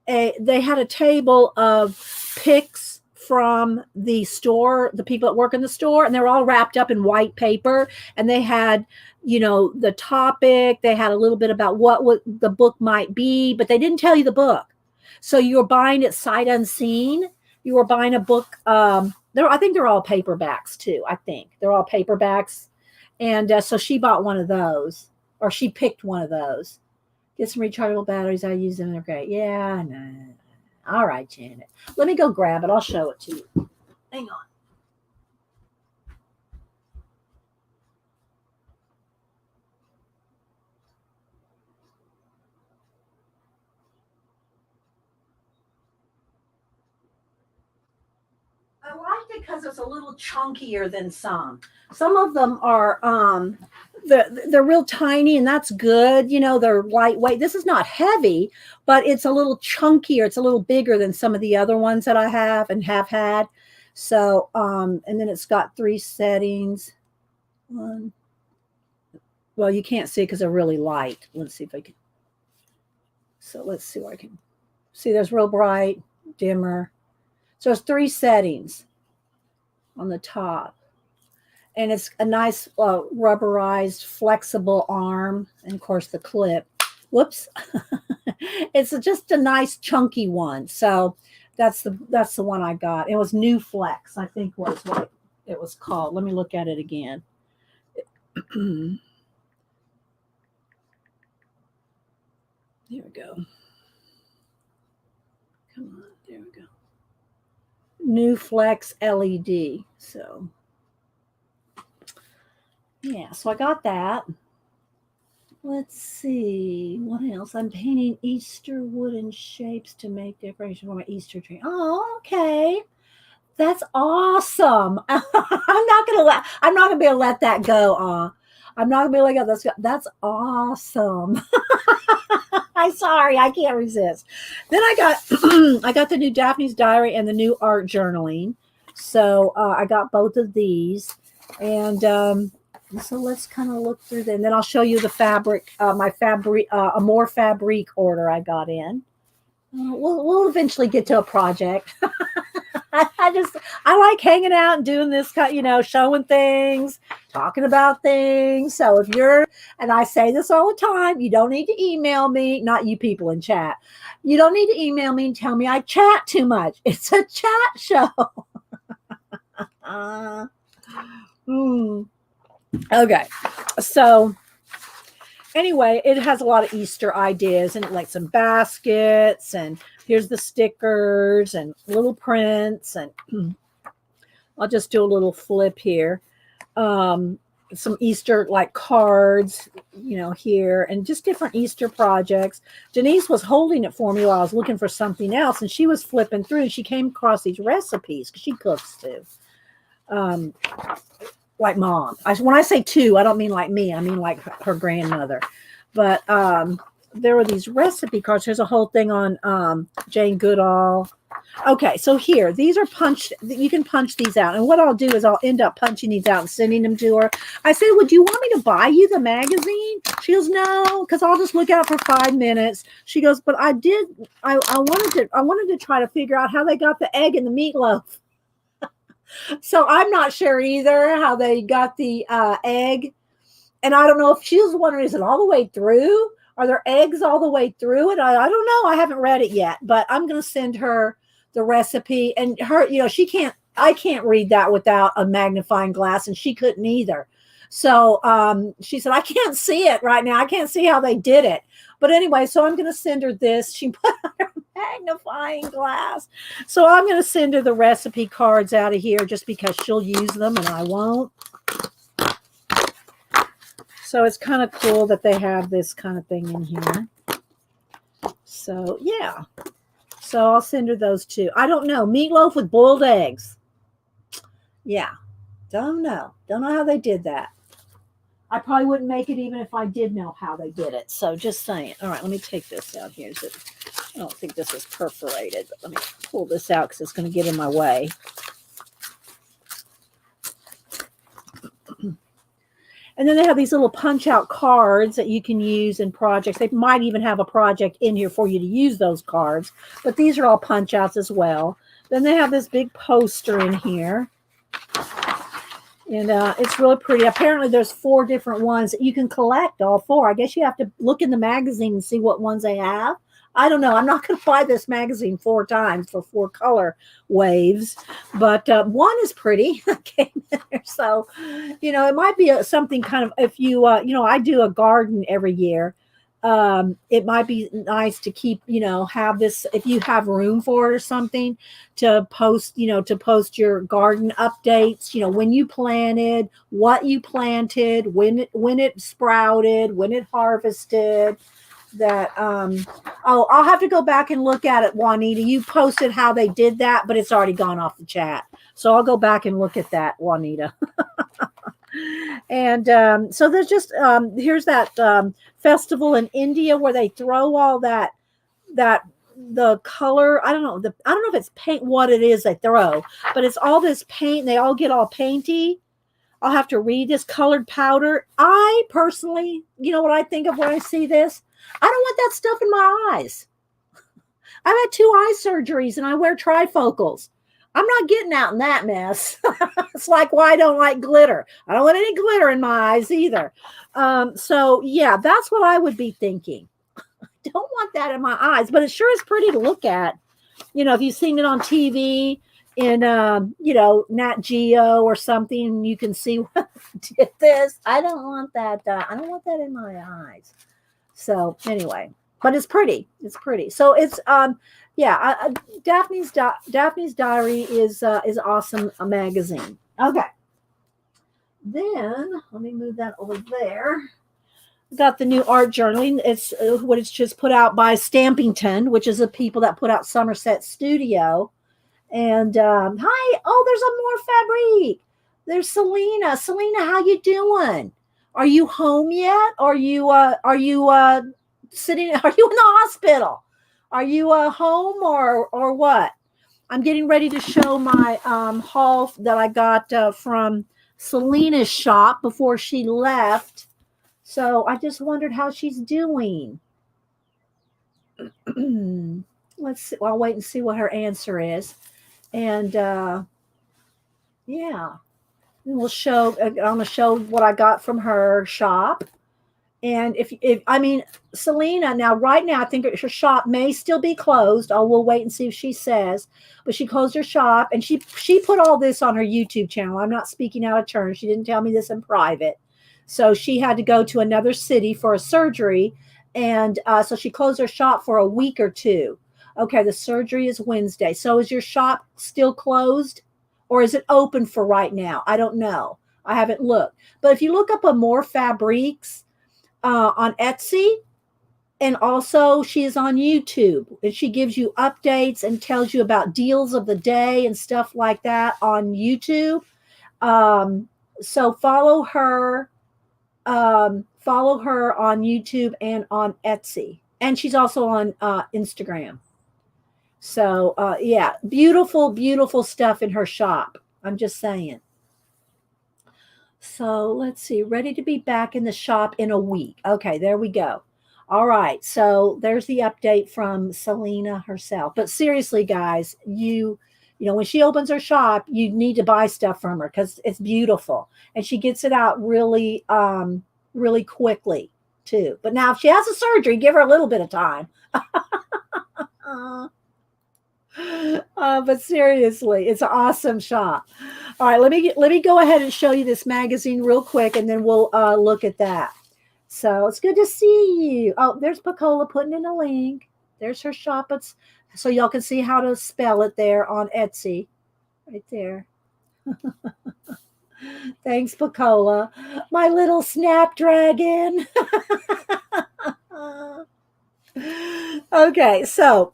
they had a table of pics from the store, the people that work in the store, and they were all wrapped up in white paper, and they had, the topic, they had a little bit about what the book might be, but they didn't tell you the book. So you were buying it sight unseen. You were buying a book. I think they're all paperbacks too. I think they're all paperbacks. And so she bought one of those, or she picked one of those. Get some rechargeable batteries. I use them. They're great. Yeah, no. All right, Janet. Let me go grab it. I'll show it to you. Hang on. I liked it because it's a little chunkier than some. Some of them are they're real tiny, and that's good. They're lightweight. This is not heavy, but it's a little chunkier. It's a little bigger than some of the other ones that I have and have had. So and then it's got 3 settings. Well, you can't see because they're really light. Let's see if I can. So let's see what I can see. There's real bright, dimmer. So it's 3 settings on the top. And it's a nice rubberized, flexible arm. And, of course, the clip. Whoops. It's just a nice, chunky one. So that's the one I got. It was New Flex, I think was what it was called. Let me look at it again. Here we go. Come on. There we go. New Flex LED. So yeah, so I got that. Let's see what else. I'm painting Easter wooden shapes to make decoration for my Easter tree. Oh, okay, that's awesome. I'm not gonna be able to let that go. I'm not gonna be able to let that go. That's awesome. I'm sorry, I can't resist. Then I got the new Daphne's Diary and the new art journaling. So I got both of these, and And so let's kind of look through that. And then I'll show you the fabric, my fabric, a more fabric order I got in. We'll eventually get to a project. I like hanging out and doing this, showing things, talking about things. So if you're, and I say this all the time, you don't need to email me, not you people in chat. You don't need to email me and tell me I chat too much. It's a chat show. Okay. So anyway, it has a lot of Easter ideas and like some baskets, and here's the stickers and little prints, and I'll just do a little flip here. Some Easter like cards, here, and just different Easter projects. Denise was holding it for me while I was looking for something else, and she was flipping through, and she came across these recipes because she cooks too. Like mom. When I say two, I don't mean like me. I mean like her grandmother. But there were these recipe cards. There's a whole thing on Jane Goodall. Okay, so here, these are punched. You can punch these out. And what I'll do is I'll end up punching these out and sending them to her. I said, would you want me to buy you the magazine? She goes, no, because I'll just look out for 5 minutes. She goes, but I wanted to try to figure out how they got the egg and the meatloaf. So I'm not sure either how they got the egg. And I don't know if she was wondering, is it all the way through? Are there eggs all the way through it? I don't know. I haven't read it yet, but I'm going to send her the recipe. And her, I can't read that without a magnifying glass, and she couldn't either. So she said, I can't see it right now. I can't see how they did it. But anyway, so I'm going to send her this. She put on her magnifying glass. So I'm going to send her the recipe cards out of here just because she'll use them and I won't. So it's kind of cool that they have this kind of thing in here. So, yeah. So I'll send her those too. I don't know. Meatloaf with boiled eggs. Yeah. Don't know. Don't know how they did that. I probably wouldn't make it even if I did know how they did it. So just saying. All right, let me take this out here. I don't think this is perforated, but let me pull this out because it's going to get in my way. And then they have these little punch out cards that you can use in projects. They might even have a project in here for you to use those cards, but these are all punch outs as well. Then they have this big poster in here. And it's really pretty. Apparently, there's 4 different ones that you can collect, all 4. I guess you have to look in the magazine and see what ones they have. I don't know. I'm not going to buy this magazine 4 times for 4 color waves. But one is pretty. So, it might be something kind of, if you, I do a garden every year. It might be nice to keep, have this, if you have room for it or something, to post your garden updates, when you planted, what you planted, when it sprouted, when it harvested. That I'll have to go back and look at it, Juanita. You posted how they did that, but it's already gone off the chat. So I'll go back and look at that, Juanita. And so there's just here's that festival in India where they throw all that the color. I don't know if it's paint, what it is they throw, but it's all this paint. They all get all painty. I'll have to read this colored powder. I personally, what I think of when I see this? I don't want that stuff in my eyes. I've had 2 eye surgeries and I wear trifocals. I'm not getting out in that mess. It's like why I don't like glitter. I don't want any glitter in my eyes either. So yeah, that's what I would be thinking. I don't want that in my eyes, but it sure is pretty to look at. If you've seen it on TV in, Nat Geo or something, you can see what did this. I don't want that. I don't want that in my eyes. So anyway, but it's pretty. It's pretty. So it's, Daphne's Diary is awesome. A magazine. Okay. Then let me move that over there. Got the new art journaling. It's what it's just put out by Stampington, which is the people that put out Somerset Studio. And hi, there's a more fabric. There's Selena. Selena, how you doing? Are you home yet? Are you sitting? Are you in the hospital? Are you home or what? I'm getting ready to show my haul that I got from Selena's shop before she left. So I just wondered how she's doing. Let's see. I'll wait and see what her answer is. And yeah, and we'll show. I'm gonna show what I got from her shop. And if I mean Selena, now right now I think her shop may still be closed. Oh, we'll wait and see if she says. But she closed her shop, and she put all this on her YouTube channel. I'm not speaking out of turn. She didn't tell me this in private. So she had to go to another city for a surgery, and so she closed her shop for a week or two. Okay, the surgery is Wednesday. So is your shop still closed, or is it open for right now? I don't know. I haven't looked. But if you look up Amore Fabriques on Etsy, and also she is on YouTube, and she gives you updates and tells you about deals of the day and stuff like that on YouTube. So follow her on YouTube and on Etsy, and she's also on Instagram. So yeah, beautiful stuff in her shop. I'm just saying. So let's see, ready to be back in the shop in a week. Okay, there we go. All right, so there's the update from Selena herself. But seriously, guys, you know, when she opens her shop, you need to buy stuff from her because it's beautiful, and she gets it out really quickly too. But now, if she has a surgery, give her a little bit of time. But seriously, it's an awesome shop. All right, let me go ahead and show you this magazine real quick, and then we'll look at that. So it's good to see you. Oh, there's Pacola putting in a link. There's her shop. So y'all can see how to spell it there on Etsy, right there. Thanks, Pacola. My little snapdragon. Okay, so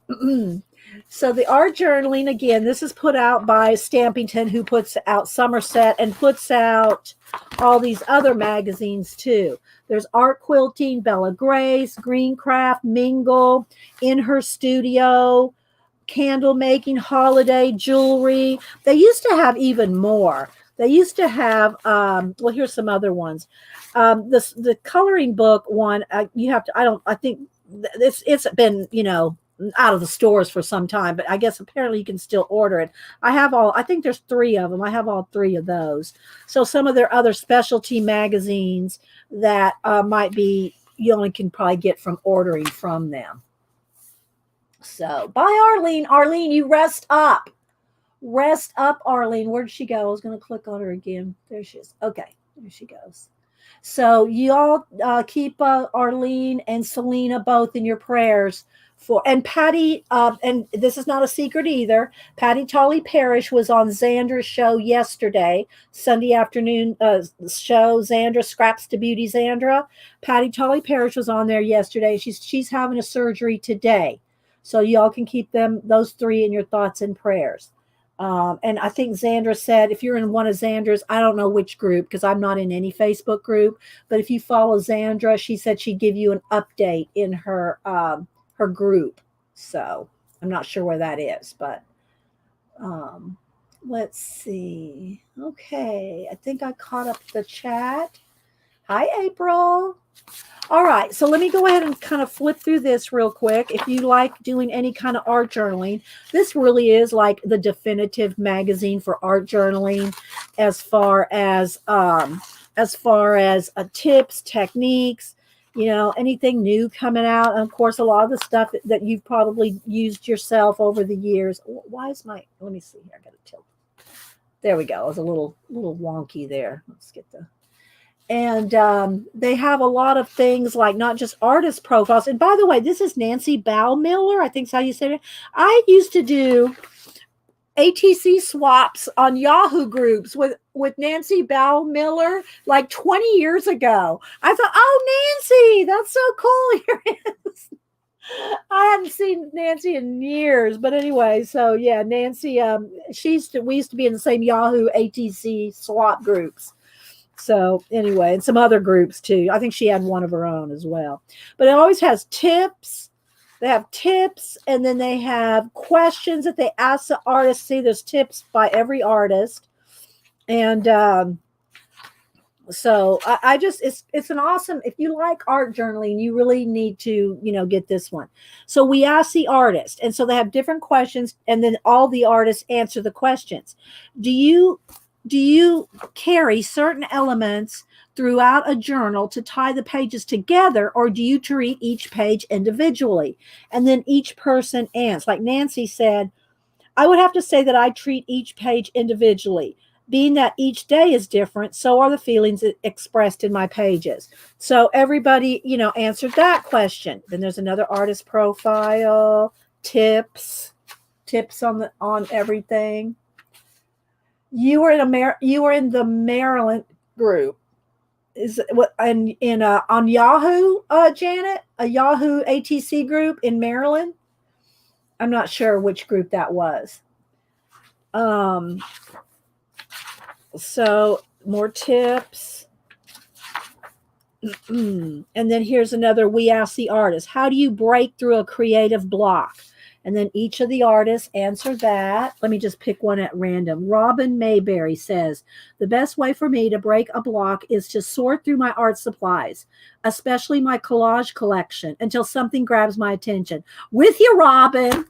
so the art journaling, again, this is put out by Stampington, who puts out Somerset and puts out all these other magazines too. There's Art Quilting, Bella Grace, Greencraft, Mingle, In Her Studio, Candle Making, Holiday, Jewelry. They used to have even more. They used to have, well, here's some other ones. The coloring book one, you have to, I think it's been, you know, out of the stores for some time, but I guess apparently you can still order it. I think there's 3 of them. I have all 3 of those. So some of their other specialty magazines that might be, you only can probably get from ordering from them. So bye, Arlene. Arlene, you rest up. Rest up, Arlene. Where did she go? I was going to click on her again. There she is. Okay, there she goes. So you all keep Arlene and Selena both in your prayers. And Patty, and this is not a secret either, Patty Tolley Parrish was on Xandra's show yesterday, Sunday afternoon show, Xandra Scraps to Beauty Xandra. Patty Tolley Parrish was on there yesterday. She's having a surgery today. So y'all can keep those 3 in your thoughts and prayers. And I think Xandra said, if you're in one of Xandra's, I don't know which group because I'm not in any Facebook group, but if you follow Xandra, she said she'd give you an update in her group. So I'm not sure where that is, but let's see. Okay, I think I caught up the chat. Hi, April. All right, so let me go ahead and kind of flip through this real quick. If you like doing any kind of art journaling, this really is like the definitive magazine for art journaling, as far as tips, techniques, you know, anything new coming out. And of course, a lot of the stuff that you've probably used yourself over the years. Why is let me see here. I got to tilt. There we go. It was a little wonky there. Let's get and they have a lot of things like not just artist profiles. And by the way, this is Nancy Bowmiller. I think that's how you say it. I used to do ATC swaps on Yahoo groups with Nancy Bowmiller like 20 years ago. I thought, oh, Nancy, that's so cool. Here it is. I hadn't seen Nancy in years, but anyway, so yeah, Nancy, we used to be in the same Yahoo ATC swap groups. So anyway, and some other groups too. I think she had one of her own as well. But it always has tips. They have tips, and then they have questions that they ask the artist. See, there's tips by every artist. And So I just, it's an awesome, if you like art journaling, you really need to, get this one. So we ask the artist, and so they have different questions, and then all the artists answer the questions. Do you carry certain elements throughout a journal to tie the pages together, or do you treat each page individually? And then each person answers. Like Nancy said, I would have to say that I treat each page individually. Being that each day is different, so are the feelings expressed in my pages. So everybody, answered that question. Then there's another artist profile, tips on everything. You were in the Maryland group. Is what on Yahoo, Janet, a Yahoo ATC group in Maryland. I'm not sure which group that was. So more tips. And then here's another, we ask the artist, how do you break through a creative block? And then each of the artists answer that. Let me just pick one at random. Robin Mayberry says, the best way for me to break a block is to sort through my art supplies, especially my collage collection, until something grabs my attention. With you, Robin.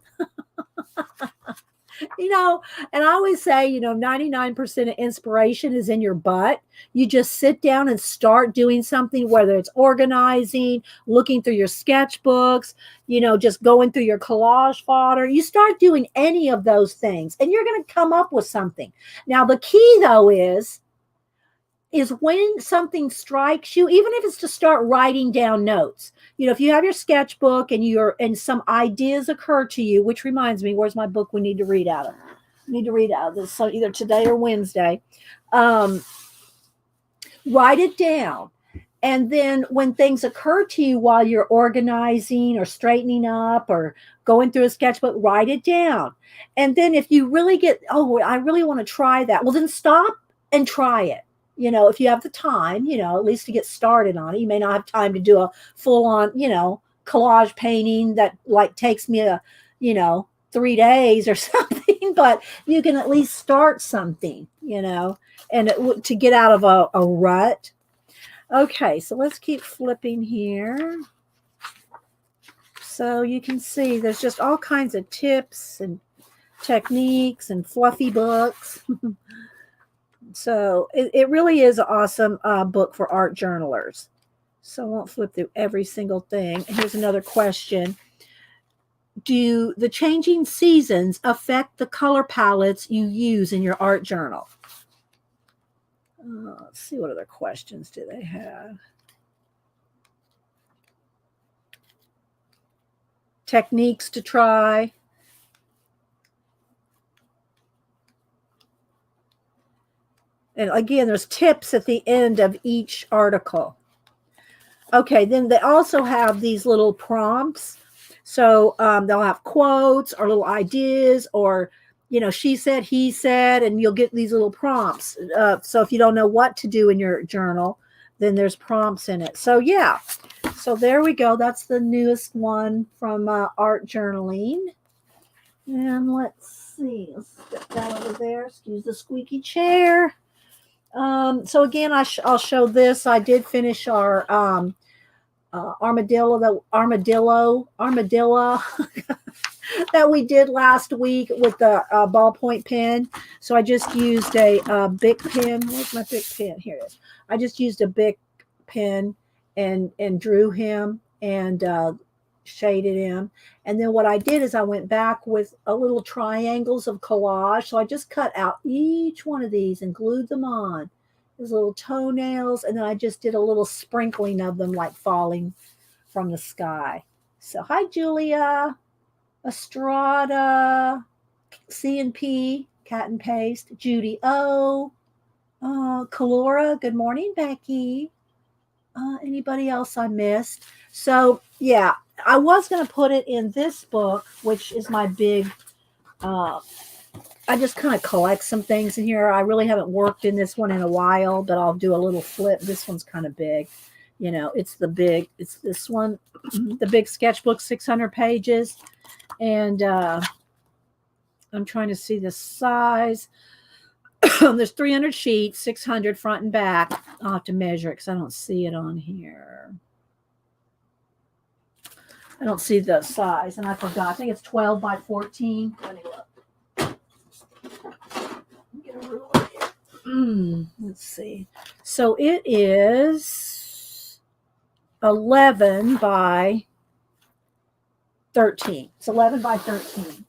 And I always say, 99% of inspiration is in your butt. You just sit down and start doing something, whether it's organizing, looking through your sketchbooks, just going through your collage fodder. You start doing any of those things and you're going to come up with something. Now, the key though is when something strikes you, even if it's to start writing down notes. If you have your sketchbook and some ideas occur to you, which reminds me, where's my book we need to read out of? I need to read out of this, so either today or Wednesday. Write it down. And then when things occur to you while you're organizing or straightening up or going through a sketchbook, write it down. And then if you really get, I really want to try that, well, then stop and try it. If you have the time, at least to get started on it. You may not have time to do a full-on, collage painting that takes me 3 days or something, but you can at least start something, and to get out of a rut. Okay, so let's keep flipping here. So you can see there's just all kinds of tips and techniques and fluffy books. So it really is an awesome book for art journalers. So I won't flip through every single thing. Here's another question. Do the changing seasons affect the color palettes you use in your art journal? Let's see, what other questions do they have? Techniques to try. And again, there's tips at the end of each article. Okay, then they also have these little prompts. So they'll have quotes or little ideas or, she said, he said, and you'll get these little prompts. So if you don't know what to do in your journal, then there's prompts in it. So yeah, so there we go. That's the newest one from Art Journaling. And let's see, let's get that over there. Excuse the squeaky chair. So again, I'll show this. I did finish our armadillo that we did last week with the ballpoint pen. So I just used a Bic pen. Where's my Bic pen? Here it is. I just used a Bic pen and drew him and shaded him. And then what I did is I went back with a little triangles of collage. So I just cut out each one of these and glued them on. His little toenails, and then I just did a little sprinkling of them like falling from the sky. So hi, Julia, Estrada, C&P, Cat and Paste, Judy O, Kalora, good morning, Becky. Anybody else I missed? So yeah, I was going to put it in this book, which is my big, I just kind of collect some things in here. I really haven't worked in this one in a while, but I'll do a little flip. This one's kind of big. It's this one, the big sketchbook, 600 pages. And I'm trying to see the size. There's 300 sheets, 600 front and back. I'll have to measure it because I don't see it on here. I don't see the size, and I forgot. I think it's 12 by 14. Let me look. Get a ruler here. Let's see. So it is 11 by 13. It's 11 by 13.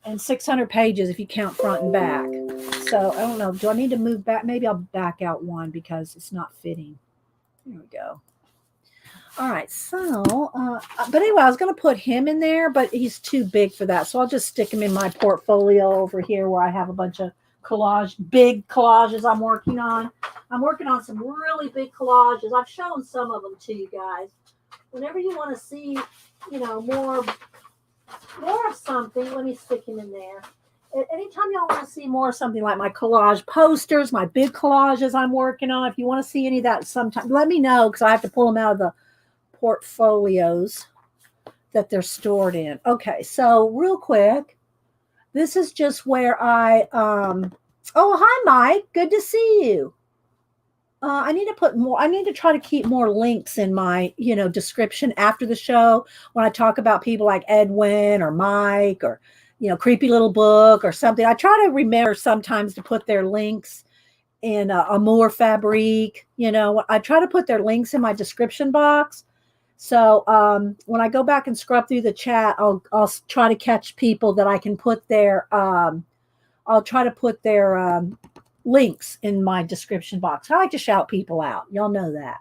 And 600 pages if you count front and back. So I don't know. Do I need to move back? Maybe I'll back out one because it's not fitting. There we go. All right. So, but anyway, I was going to put him in there, but he's too big for that. So I'll just stick him in my portfolio over here where I have a bunch of big collages I'm working on. I'm working on some really big collages. I've shown some of them to you guys. Whenever you want to see, more of something, let me stick him in there. Anytime y'all want to see more of something like my collage posters, my big collages I'm working on, if you want to see any of that sometime, let me know because I have to pull them out of the portfolios that they're stored in. Okay, so real quick, this is just where I, oh, hi, Mike. Good to see you. I need to put more, I need to try to keep more links in my, description after the show when I talk about people like Edwin or Mike or, Creepy Little Book or something. I try to remember sometimes to put their links in Amour Fabrique. I try to put their links in my description box. So when I go back and scrub through the chat, I'll try to catch people that I can put their, I'll try to put their links in my description box. I like to shout people out. Y'all know that.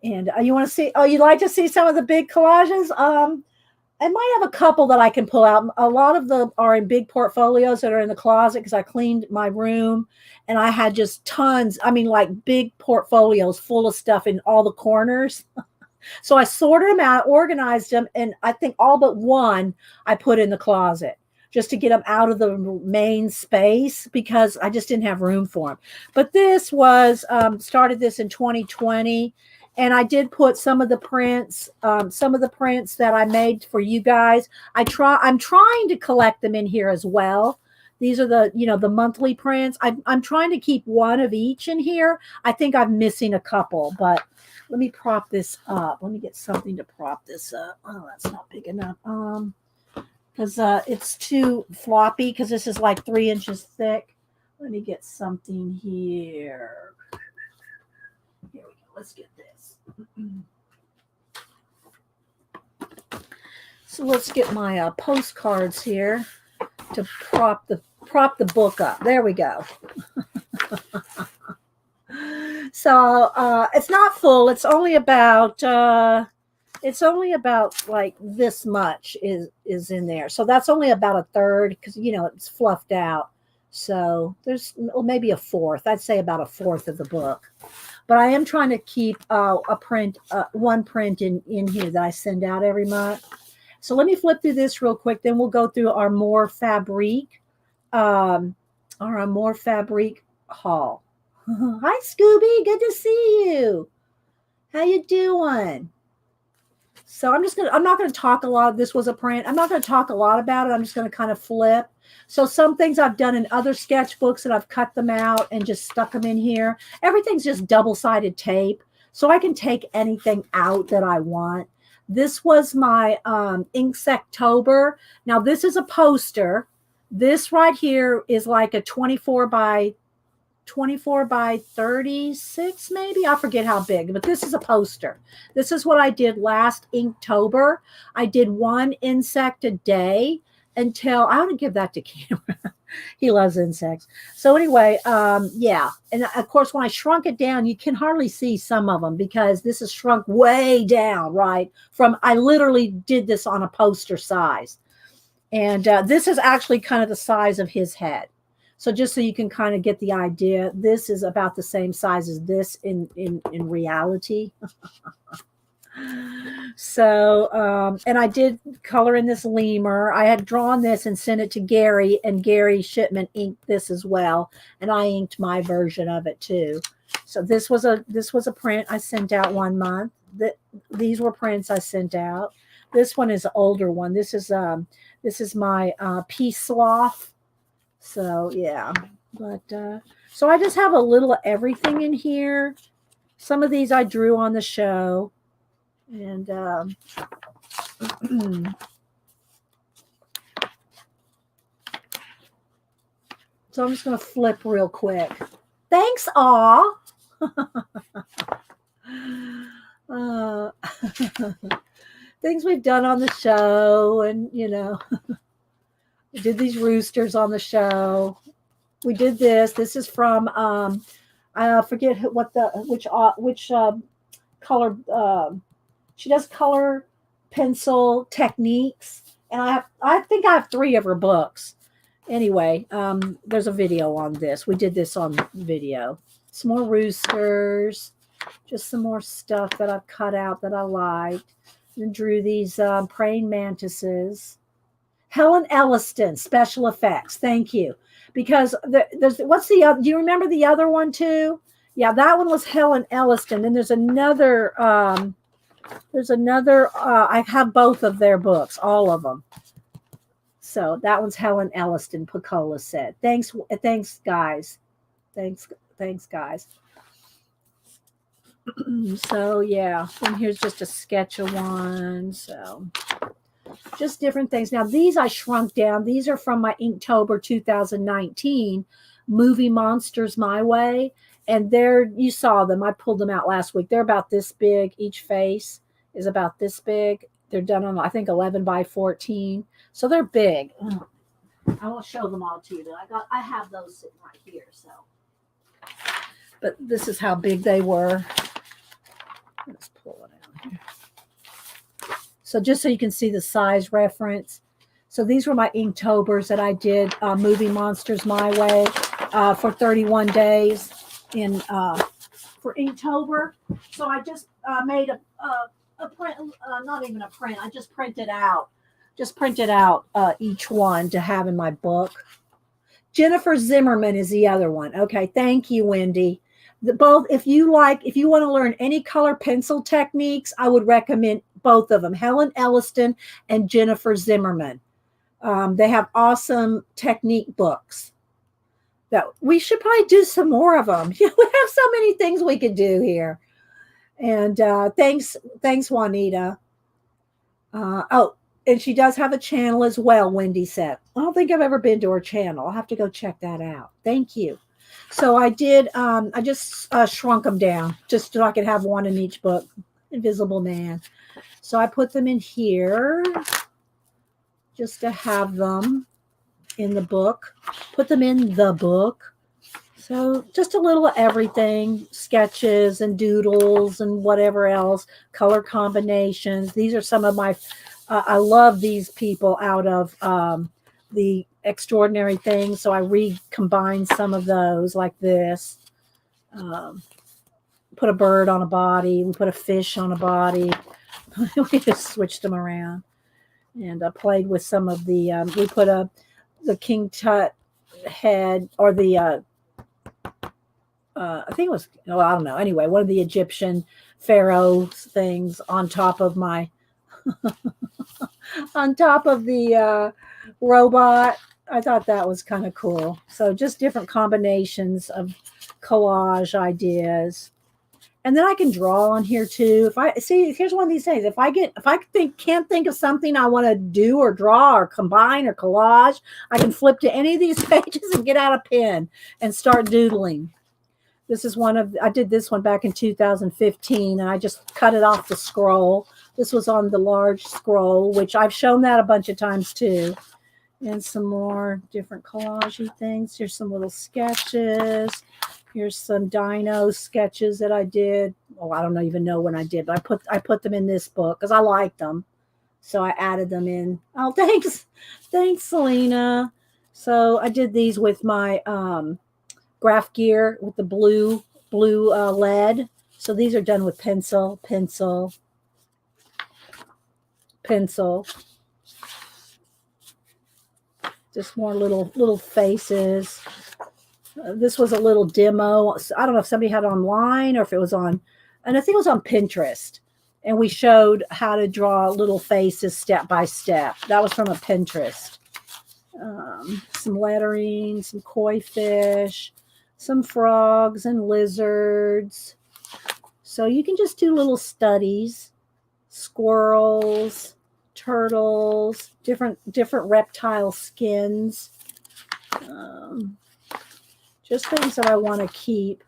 And you want to see, you'd like to see some of the big collages? I might have a couple that I can pull out. A lot of them are in big portfolios that are in the closet because I cleaned my room and I had just tons. I mean, like big portfolios full of stuff in all the corners. So I sorted them out, organized them, and I think all but one I put in the closet just to get them out of the main space because I just didn't have room for them. But this was, started this in 2020. And I did put some of the prints that I made for you guys. I'm trying to collect them in here as well. These are the monthly prints. I'm trying to keep one of each in here. I think I'm missing a couple, but let me prop this up. Let me get something to prop this up. Oh, that's not big enough. Because it's too floppy because this is like 3 inches thick. Let me get something here. Here we go. Let's get this. So let's get my postcards here to prop the book up. There we go. So it's not full. It's only about like this much is in there. So that's only about a third because it's fluffed out. So there's maybe a fourth. I'd say about a fourth of the book. But I am trying to keep one print in here that I send out every month. So let me flip through this real quick. Then we'll go through our Amour Fabrique, haul. Hi, Scooby. Good to see you. How you doing? So I'm not going to talk a lot. This was a print. I'm not going to talk a lot about it. I'm just going to kind of flip. So some things I've done in other sketchbooks and I've cut them out and just stuck them in here. Everything's just double-sided tape. So I can take anything out that I want. This was my Inktober. Now this is a poster. This right here is like a 24 by 36, maybe. I forget how big, but this is a poster. This is what I did last Inktober. I did one insect a day until I want to give that to camera. He loves insects. So anyway, yeah. And of course, when I shrunk it down, you can hardly see some of them because this is shrunk way down, right? I literally did this on a poster size. And this is actually kind of the size of his head. So just so you can kind of get the idea, this is about the same size as this in reality. So, and I did color in this lemur. I had drawn this and sent it to Gary, and Gary Shipman inked this as well. And I inked my version of it too. So this was a print I sent out 1 month. These were prints I sent out. This one is an older one. This is my Peace Sloth So yeah, but so I just have a little of everything in here. Some of these I drew on the show, and so I'm just going to flip real quick. Thanks, Aw. Things we've done on the show, and we did these roosters on the show. We did this. This is from I forget which color. She does color pencil techniques, and I think I have 3 of her books. Anyway, there's a video on this. We did this on video. Some more roosters, just some more stuff that I've cut out that I liked, and drew these praying mantises. Helen Elliston, special effects. Thank you. Because there's what's the other? Do you remember the other one too? Yeah, that one was Helen Elliston. And there's another. I have both of their books, all of them. So that one's Helen Elliston. Picola said, "Thanks, guys. Thanks, guys." So yeah, and here's just a sketch of one. So just different things. Now these I shrunk down. These are from my Inktober 2019 movie Monsters My Way, and there you saw them. I pulled them out last week. They're about this big. Each face is about this big. They're done on, I think, 11 by 14. So they're big. I won't show them all to you, but I have those sitting right here. So, but this is how big they were. Let's pull it out here. So just so you can see the size reference. So these were my Inktobers that I did, movie Monsters My Way, for 31 days for Inktober. So I just made a print, not even a print. I just printed out each one to have in my book. Jennifer Zimmerman is the other one. Okay, thank you, Wendy. Both, if you want to learn any color pencil techniques, I would recommend both of them, Helen Elliston and Jennifer Zimmerman. They have awesome technique books. That we should probably do some more of them. We have so many things we could do here. And thanks, Juanita. And she does have a channel as well, Wendy said. I don't think I've ever been to her channel. I'll have to go check that out. Thank you. So I did, I just shrunk them down just so I could have one in each book. Invisible Man. So I put them in here just to have them in the book. Put them in the book. So just a little of everything, sketches and doodles and whatever else, color combinations. These are some of my, I love these people out of the Extraordinary Things. So I recombined some of those like this. Put a bird on a body. We put a fish on a body. We just switched them around. And I played with some of the, we put the King Tut head or the, I think it was, I don't know. Anyway, one of the Egyptian pharaoh things on top of my, on top of the robot. I thought that was kind of cool. So just different combinations of collage ideas. And then I can draw on here too. If I see, here's one of these things. If I can't think of something I want to do or draw or combine or collage, I can flip to any of these pages and get out a pen and start doodling. This is I did this one back in 2015, and I just cut it off the scroll. This was on the large scroll, which I've shown that a bunch of times too. And some more different collage-y things. Here's some little sketches. Here's some dino sketches that I did. Oh, I don't even know when I did, but I put them in this book because I liked them. So I added them in. Oh, thanks. Thanks, Selena. So I did these with my graph gear with the blue lead. So these are done with pencil. Just more little faces. This was a little demo. I don't know if somebody had it online or if it was on, and I think it was on Pinterest. And we showed how to draw little faces step by step. That was from a Pinterest. some lettering, some koi fish, some frogs and lizards. So you can just do little studies, squirrels, turtles, different reptile skins, just things that I want to keep.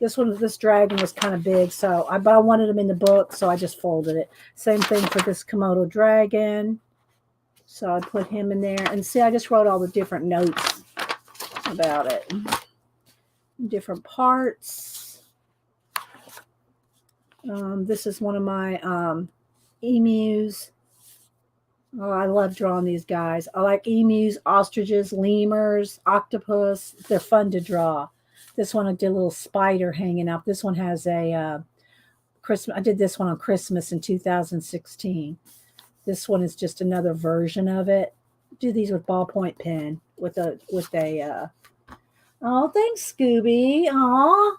This dragon was kind of big, but I wanted him in the book, so I just folded it. Same thing for this Komodo dragon. So I put him in there. And see, I just wrote all the different notes about it. Different parts. This is one of my emus. Oh, I love drawing these guys. I like emus, ostriches, lemurs, octopus. They're fun to draw. This one I did a little spider hanging up. This one has a Christmas. I did this one on Christmas in 2016. This one is just another version of it. Do these with ballpoint pen with a oh, thanks, Scooby. Aw.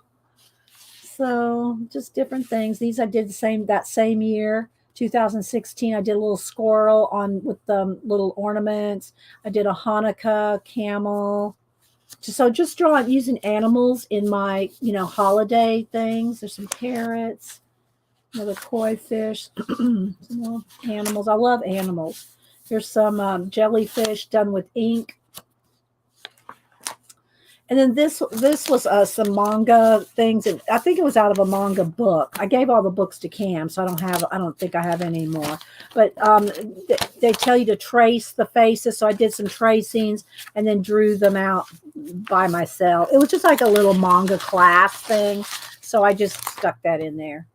So just different things. These I did that same year, 2016. I did a little squirrel with the little ornaments. I did a Hanukkah camel. So just drawing using animals in my holiday things. There's some carrots, another koi fish, some little animals. I love animals. Here's some jellyfish done with ink. And then this was some manga things, and I think it was out of a manga book. I gave all the books to Cam, so I don't think I have any more. But they tell you to trace the faces, so I did some tracings and then drew them out by myself. It was just like a little manga class thing, so I just stuck that in there.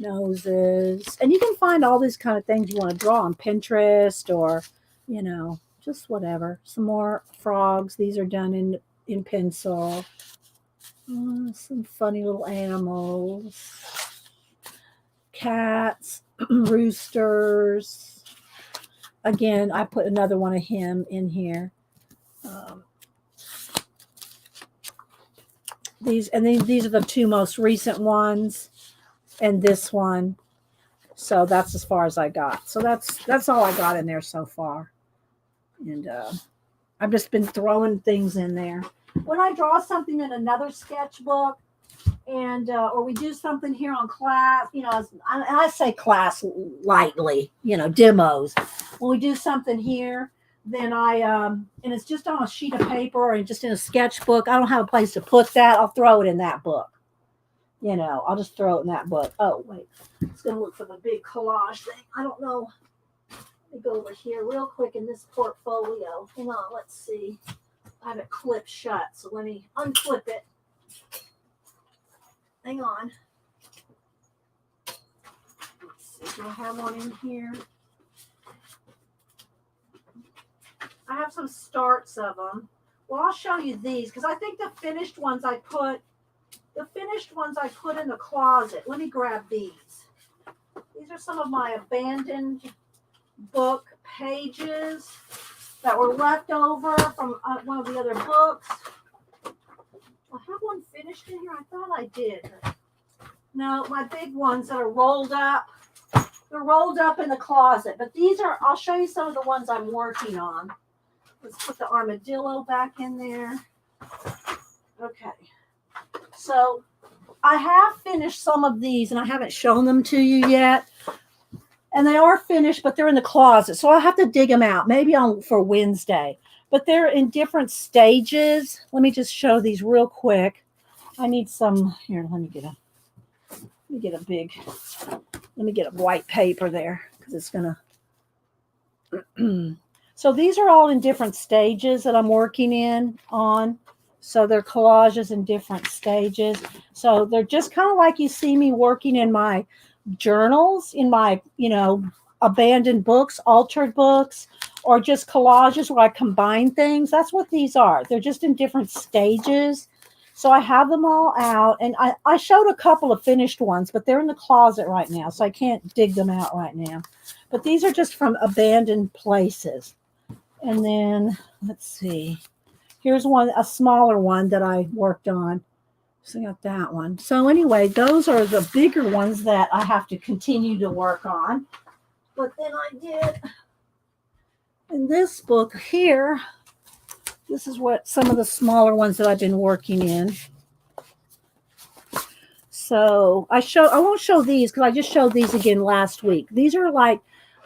Noses, and you can find all these kind of things you want to draw on Pinterest or just whatever. Some more frogs. These are done in pencil. Some funny little animals. Cats, roosters. Again, I put another one of him in here. These are the two most recent ones, and this one. So that's as far as I got. So that's all I got in there so far. And I've just been throwing things in there. When I draw something in another sketchbook, and or we do something here on class, I say class lightly, demos. When we do something here, then and it's just on a sheet of paper or just in a sketchbook. I don't have a place to put that. I'll throw it in that book. I'll just throw it in that book. Oh, wait. I was going to look for the big collage thing. I don't know. Let me go over here real quick in this portfolio. Hang on. Let's see. I have it clipped shut, so let me unclip it. Hang on. Let's see. Do I have one in here? I have some starts of them. Well, I'll show you these because I think the finished ones I put in the closet. Let me grab these. These are some of my abandoned book pages that were left over from one of the other books. I have one finished in here. I thought I did. No, my big ones that are rolled up. They're rolled up in the closet. But I'll show you some of the ones I'm working on. Let's put the armadillo back in there. Okay. So I have finished some of these, and I haven't shown them to you yet. And they are finished, but they're in the closet. So I'll have to dig them out, maybe for Wednesday. But they're in different stages. Let me just show these real quick. I need some, here, let me get a white paper there, because it's going to. So these are all in different stages that I'm working on. So they're collages in different stages. So they're just kind of like you see me working in my journals, in my, abandoned books, altered books, or just collages where I combine things. That's what these are. They're just in different stages. So I have them all out. And I showed a couple of finished ones, but they're in the closet right now. So I can't dig them out right now. But these are just from abandoned places. And then, let's see. Here's a smaller one that I worked on. So I got that one. So anyway, those are the bigger ones that I have to continue to work on. But then I did, in this book here, This is what some of the smaller ones that I've been working in. So I won't show these because I just showed these again last week. These are like,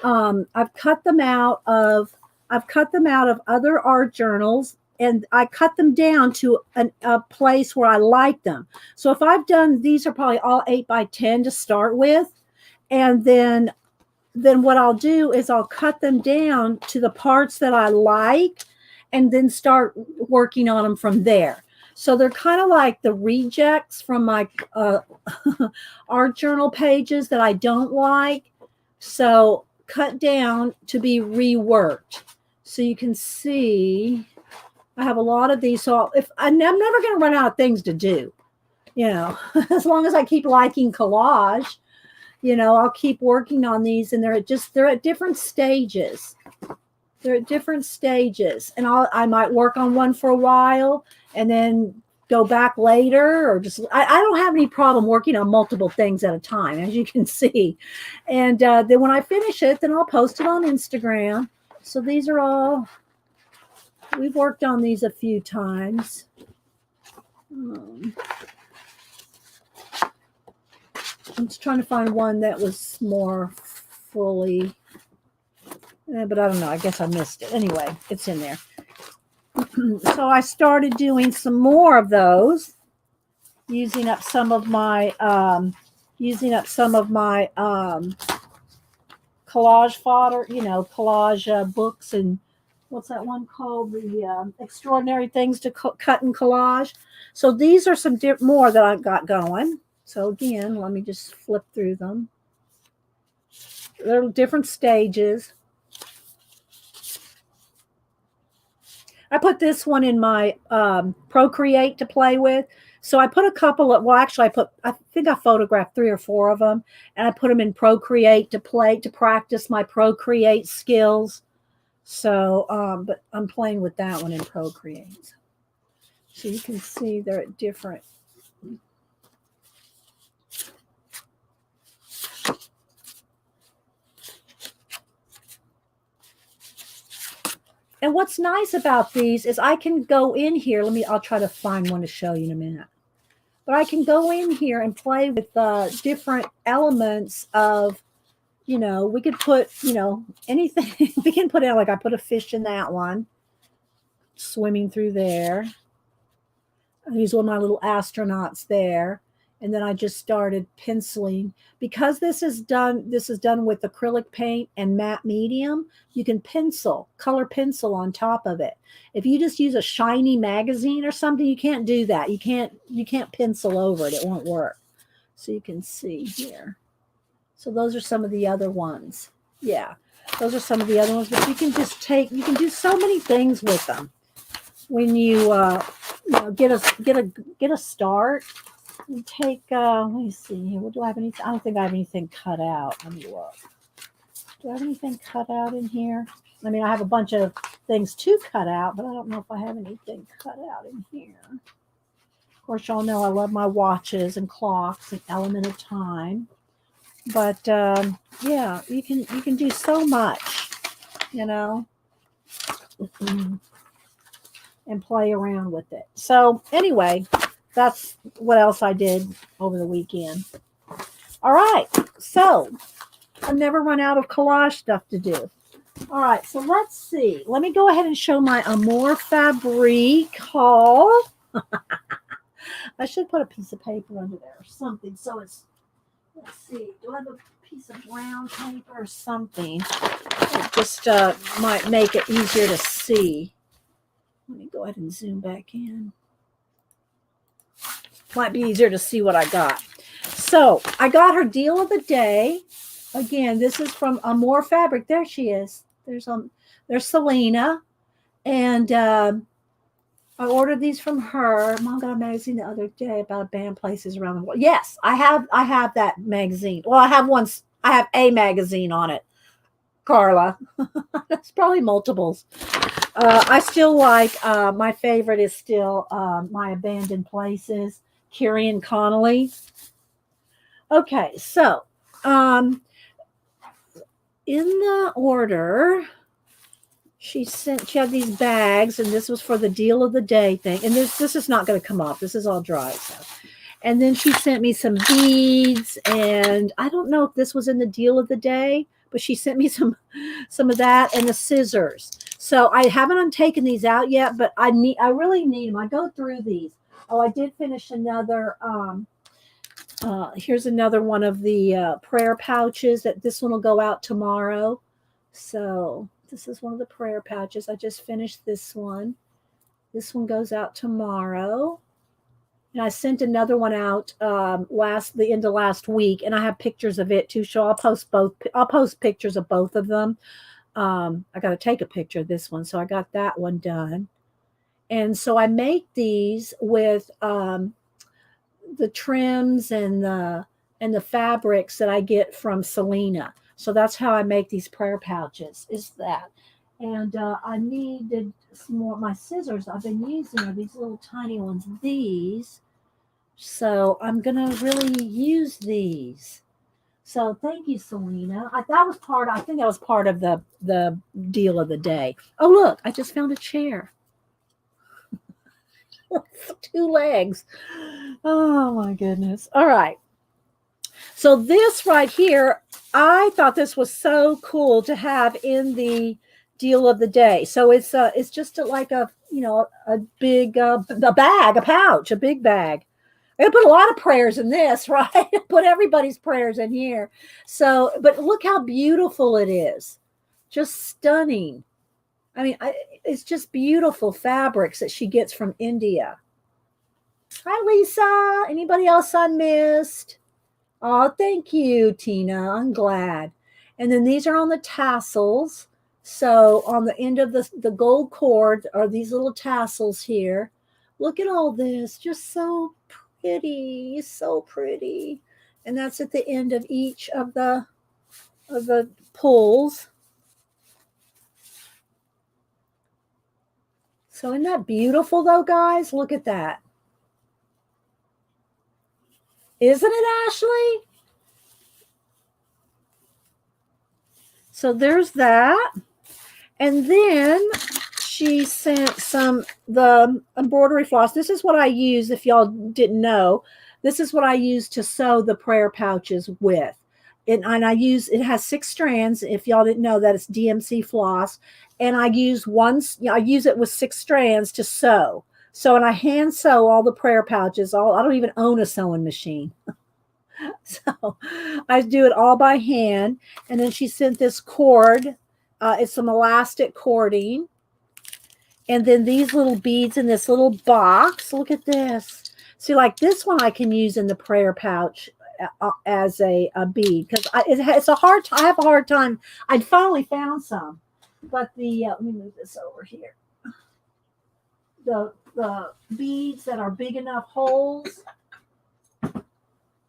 I've cut them out of other art journals, and I cut them down to a place where I like them. So if I've done, these are probably all 8x10 to start with. And then what I'll do is I'll cut them down to the parts that I like and then start working on them from there. So they're kind of like the rejects from my art journal pages that I don't like. So cut down to be reworked. So you can see I have a lot of these. So if I'm never going to run out of things to do, as long as I keep liking collage, I'll keep working on these, and they're at different stages. They're at different stages, and I might work on one for a while and then go back later, or just I don't have any problem working on multiple things at a time, as you can see. And then when I finish it, then I'll post it on Instagram. So these are all, we've worked on these a few times. I'm just trying to find one that was more fully, but I don't know. I guess I missed it. Anyway, it's in there. So I started doing some more of those, using up some of my collage fodder, collage books, and what's that one called? The extraordinary things to cut and collage. So these are some more that I've got going. So again, let me just flip through them. They're different stages. I put this one in my Procreate to play with. So I put a couple of, well, actually I think I photographed 3 or 4 of them, and I put them in Procreate to practice my Procreate skills. So, but I'm playing with that one in Procreate. So you can see they're at different. And what's nice about these is I can go in here. I'll try to find one to show you in a minute. But I can go in here and play with different elements of, we could put, anything. We can put out, like I put a fish in that one, swimming through there. I use one of my little astronauts there. And then I just started penciling. Because this is done with acrylic paint and matte medium, you can color pencil on top of it. If you just use a shiny magazine or something, you can't do that. You can't pencil over it. It won't work. So you can see here. So those are some of the other ones. Yeah, those are some of the other ones. But you can do so many things with them when you get a start. Take, let me see here. What do I have anything? I don't think I have anything cut out. Let me look. Do I have anything cut out in here? I mean, I have a bunch of things to cut out, but I don't know if I have anything cut out in here. Of course, y'all know I love my watches and clocks and element of time. But yeah, you can do so much, and play around with it. So anyway, that's what else I did over the weekend. All right. So I've never run out of collage stuff to do. All right. So let's see. Let me go ahead and show my Amour Fabrique haul. I should put a piece of paper under there or something. So it's, let's see. Do I have a piece of brown paper or something? It just might make it easier to see. Let me go ahead and zoom back in. Might be easier to see what I got. So I got her deal of the day. Again, this is from Amour Fabric. There she is. There's Selena. And I ordered these from her. Mom got a magazine the other day about band places around the world. Yes, I have that magazine. Well, I have a magazine on it, Carla. That's probably multiples. I still like, my favorite is still My Abandoned Places, Kieran Connolly. Okay, so in the order, she had these bags, and this was for the deal of the day thing. And this is not going to come off. This is all dry. So. And then she sent me some beads, and I don't know if this was in the deal of the day, but she sent me some of that and the scissors. So I haven't untaken these out yet, but I really need them. I go through these. Oh, I did finish another. Here's another one of the prayer pouches. That this one will go out tomorrow. So this is one of the prayer pouches. I just finished this one. This one goes out tomorrow. And I sent another one out the end of last week, and I have pictures of it too. So I'll post both. I'll post pictures of both of them. I got to take a picture of this one, so I got that one done. And so I make these with the trims and the fabrics that I get from Selena. So that's how I make these prayer pouches. Is that? And I needed some more. My scissors I've been using are these little tiny ones. These. So I'm gonna really use these. So thank you, Selena. I think that was part of the deal of the day. Oh look, I just found a chair. 2 legs. Oh my goodness. All right. So this right here, I thought this was so cool to have in the deal of the day. So it's just like a big a bag, a pouch, a big bag. I put a lot of prayers in this, right? Put everybody's prayers in here. So, but look how beautiful it is. Just stunning. I mean, it's just beautiful fabrics that she gets from India. Hi, Lisa. Anybody else I missed? Oh, thank you, Tina. I'm glad. And then these are on the tassels. So on the end of the gold cord are these little tassels here. Look at all this. Just so pretty. So pretty. And that's at the end of each of the pulls. So isn't that beautiful though, guys? Look at that. Isn't it, Ashley? So there's that. And then she sent the embroidery floss. This is what I use, if y'all didn't know. This is what I use to sew the prayer pouches with. And it has 6 strands. If y'all didn't know that, it's DMC floss. And I use it with 6 strands to sew. So, and I hand sew all the prayer pouches. I don't even own a sewing machine. So I do it all by hand. And then she sent this cord. It's some elastic cording. And then these little beads in this little box. Look at this. See, like this one I can use in the prayer pouch as a bead. Because I have a hard time. I finally found some. But let me move this over here. The beads that are big enough holes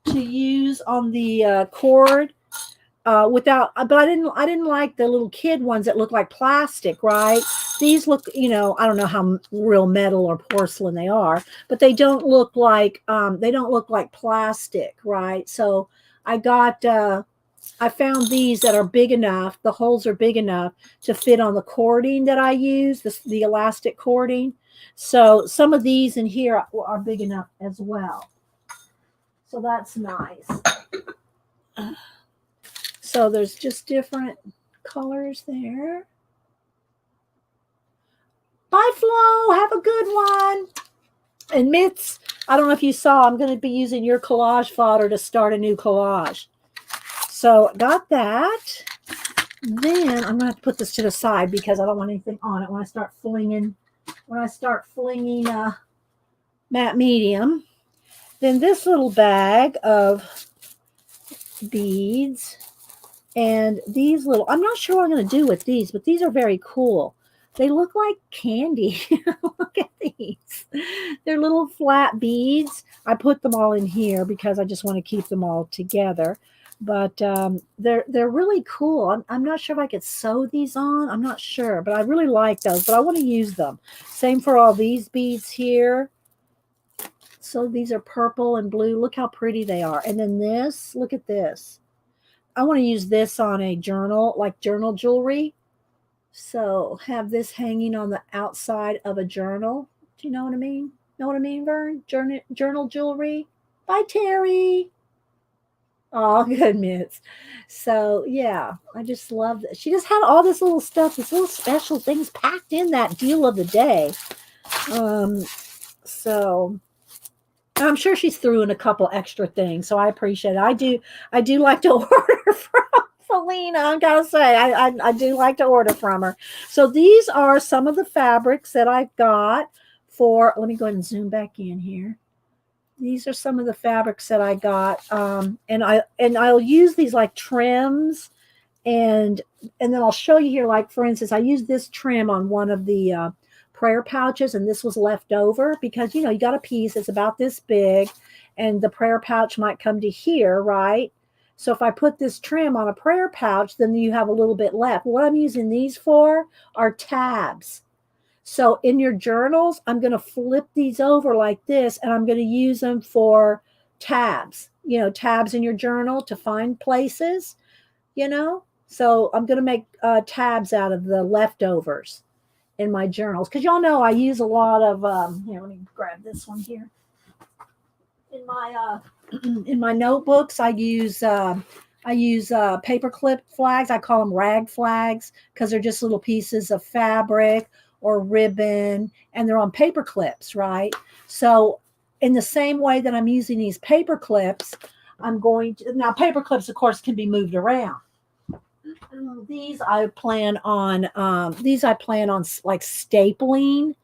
to use on the cord but I didn't like the little kid ones that look like plastic, right? These look, I don't know how real metal or porcelain they are, but they don't look like plastic, right? So I found these that are big enough. The holes are big enough to fit on the cording that I use, the elastic cording. So some of these in here are big enough as well. So that's nice. So there's just different colors there. Bye, Flo. Have a good one. And Mitz, I don't know if you saw, I'm going to be using your collage fodder to start a new collage. So got that. Then I'm going to have to put this to the side because I don't want anything on it when I start flinging matte medium. Then this little bag of beads and these little, I'm not sure what I'm going to do with these, but these are very cool. They look like candy. Look at these. They're little flat beads. I put them all in here because I just want to keep them all together. But they're really cool. I'm not sure if I could sew these on. I'm not sure, but I really like those. But I want to use them. Same for all these beads here. So these are purple and blue. Look how pretty they are. And then this, look at this. I want to use this on a journal, like journal jewelry. So have this hanging on the outside of a journal. Do you know what I mean? Know what I mean, Vern? Journal jewelry. Bye, Terry. Oh, goodness. So yeah, I just love that. She just had all this little stuff, this little special things packed in that deal of the day. So I'm sure she's threw in a couple extra things, so I appreciate it. I do like to order from Felina. I gotta say, I do like to order from her. So these are some of the fabrics that I got for. Let me go ahead and zoom back in here. These are some of the fabrics that I got, and I'll use these like trims, and then I'll show you here. Like for instance, I used this trim on one of the prayer pouches, and this was left over because you got a piece that's about this big, and the prayer pouch might come to here, right? So if I put this trim on a prayer pouch, then you have a little bit left. What I'm using these for are tabs. So in your journals, I'm going to flip these over like this, and I'm going to use them for tabs, tabs in your journal to find places, So I'm going to make tabs out of the leftovers in my journals. Because y'all know I use a lot of, here, let me grab this one here. In my notebooks, I use paper clip flags. I call them rag flags because they're just little pieces of fabric or ribbon, and they're on paper clips, right? So in the same way that I'm using these paper clips, now paper clips, of course, can be moved around. These I plan on like stapling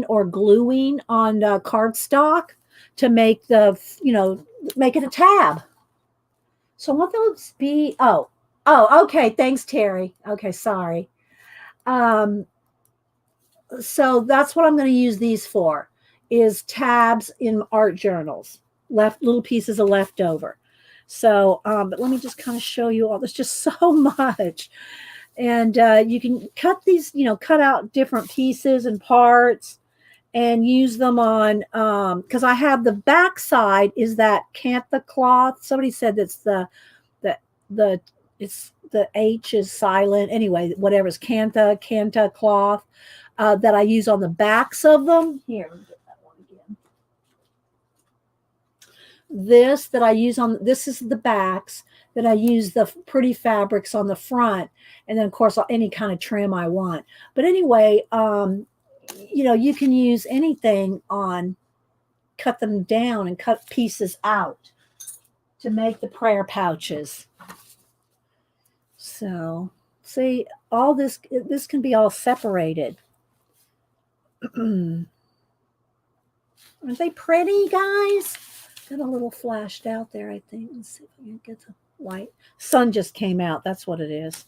or gluing on cardstock to make make it a tab. So what those be? Oh, okay. Thanks, Terry. Okay, sorry. So that's what I'm going to use these for, is tabs in art journals, little pieces of leftover. So, but let me just kind of show you all. There's just so much. And you can cut these, cut out different pieces and parts and use them on, because I have the back side is that Cantha cloth. Somebody said that's it's the H is silent. Anyway, whatever is Cantha cloth that I use on the backs of them. Here, let me get that one again. This is the backs that I use the pretty fabrics on the front, and then of course any kind of trim I want. But anyway, you can use anything cut them down and cut pieces out to make the prayer pouches. So see, all this can be all separated. Aren't they pretty, guys? Got a little flashed out there, I think. Let's see if I can get the light. Sun just came out. That's what it is.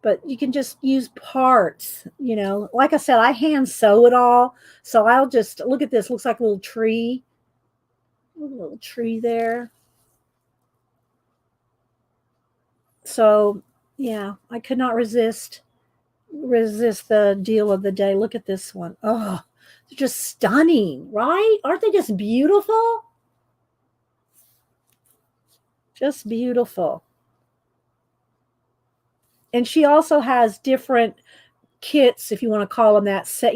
But you can just use parts, Like I said, I hand sew it all. So I'll just, look at this. Looks like a little tree. A little tree there. So, yeah, I could not resist the deal of the day. Look at this one. Oh, they're just stunning, right? Aren't they just beautiful? Just beautiful. And she also has different kits, if you want to call them that, set,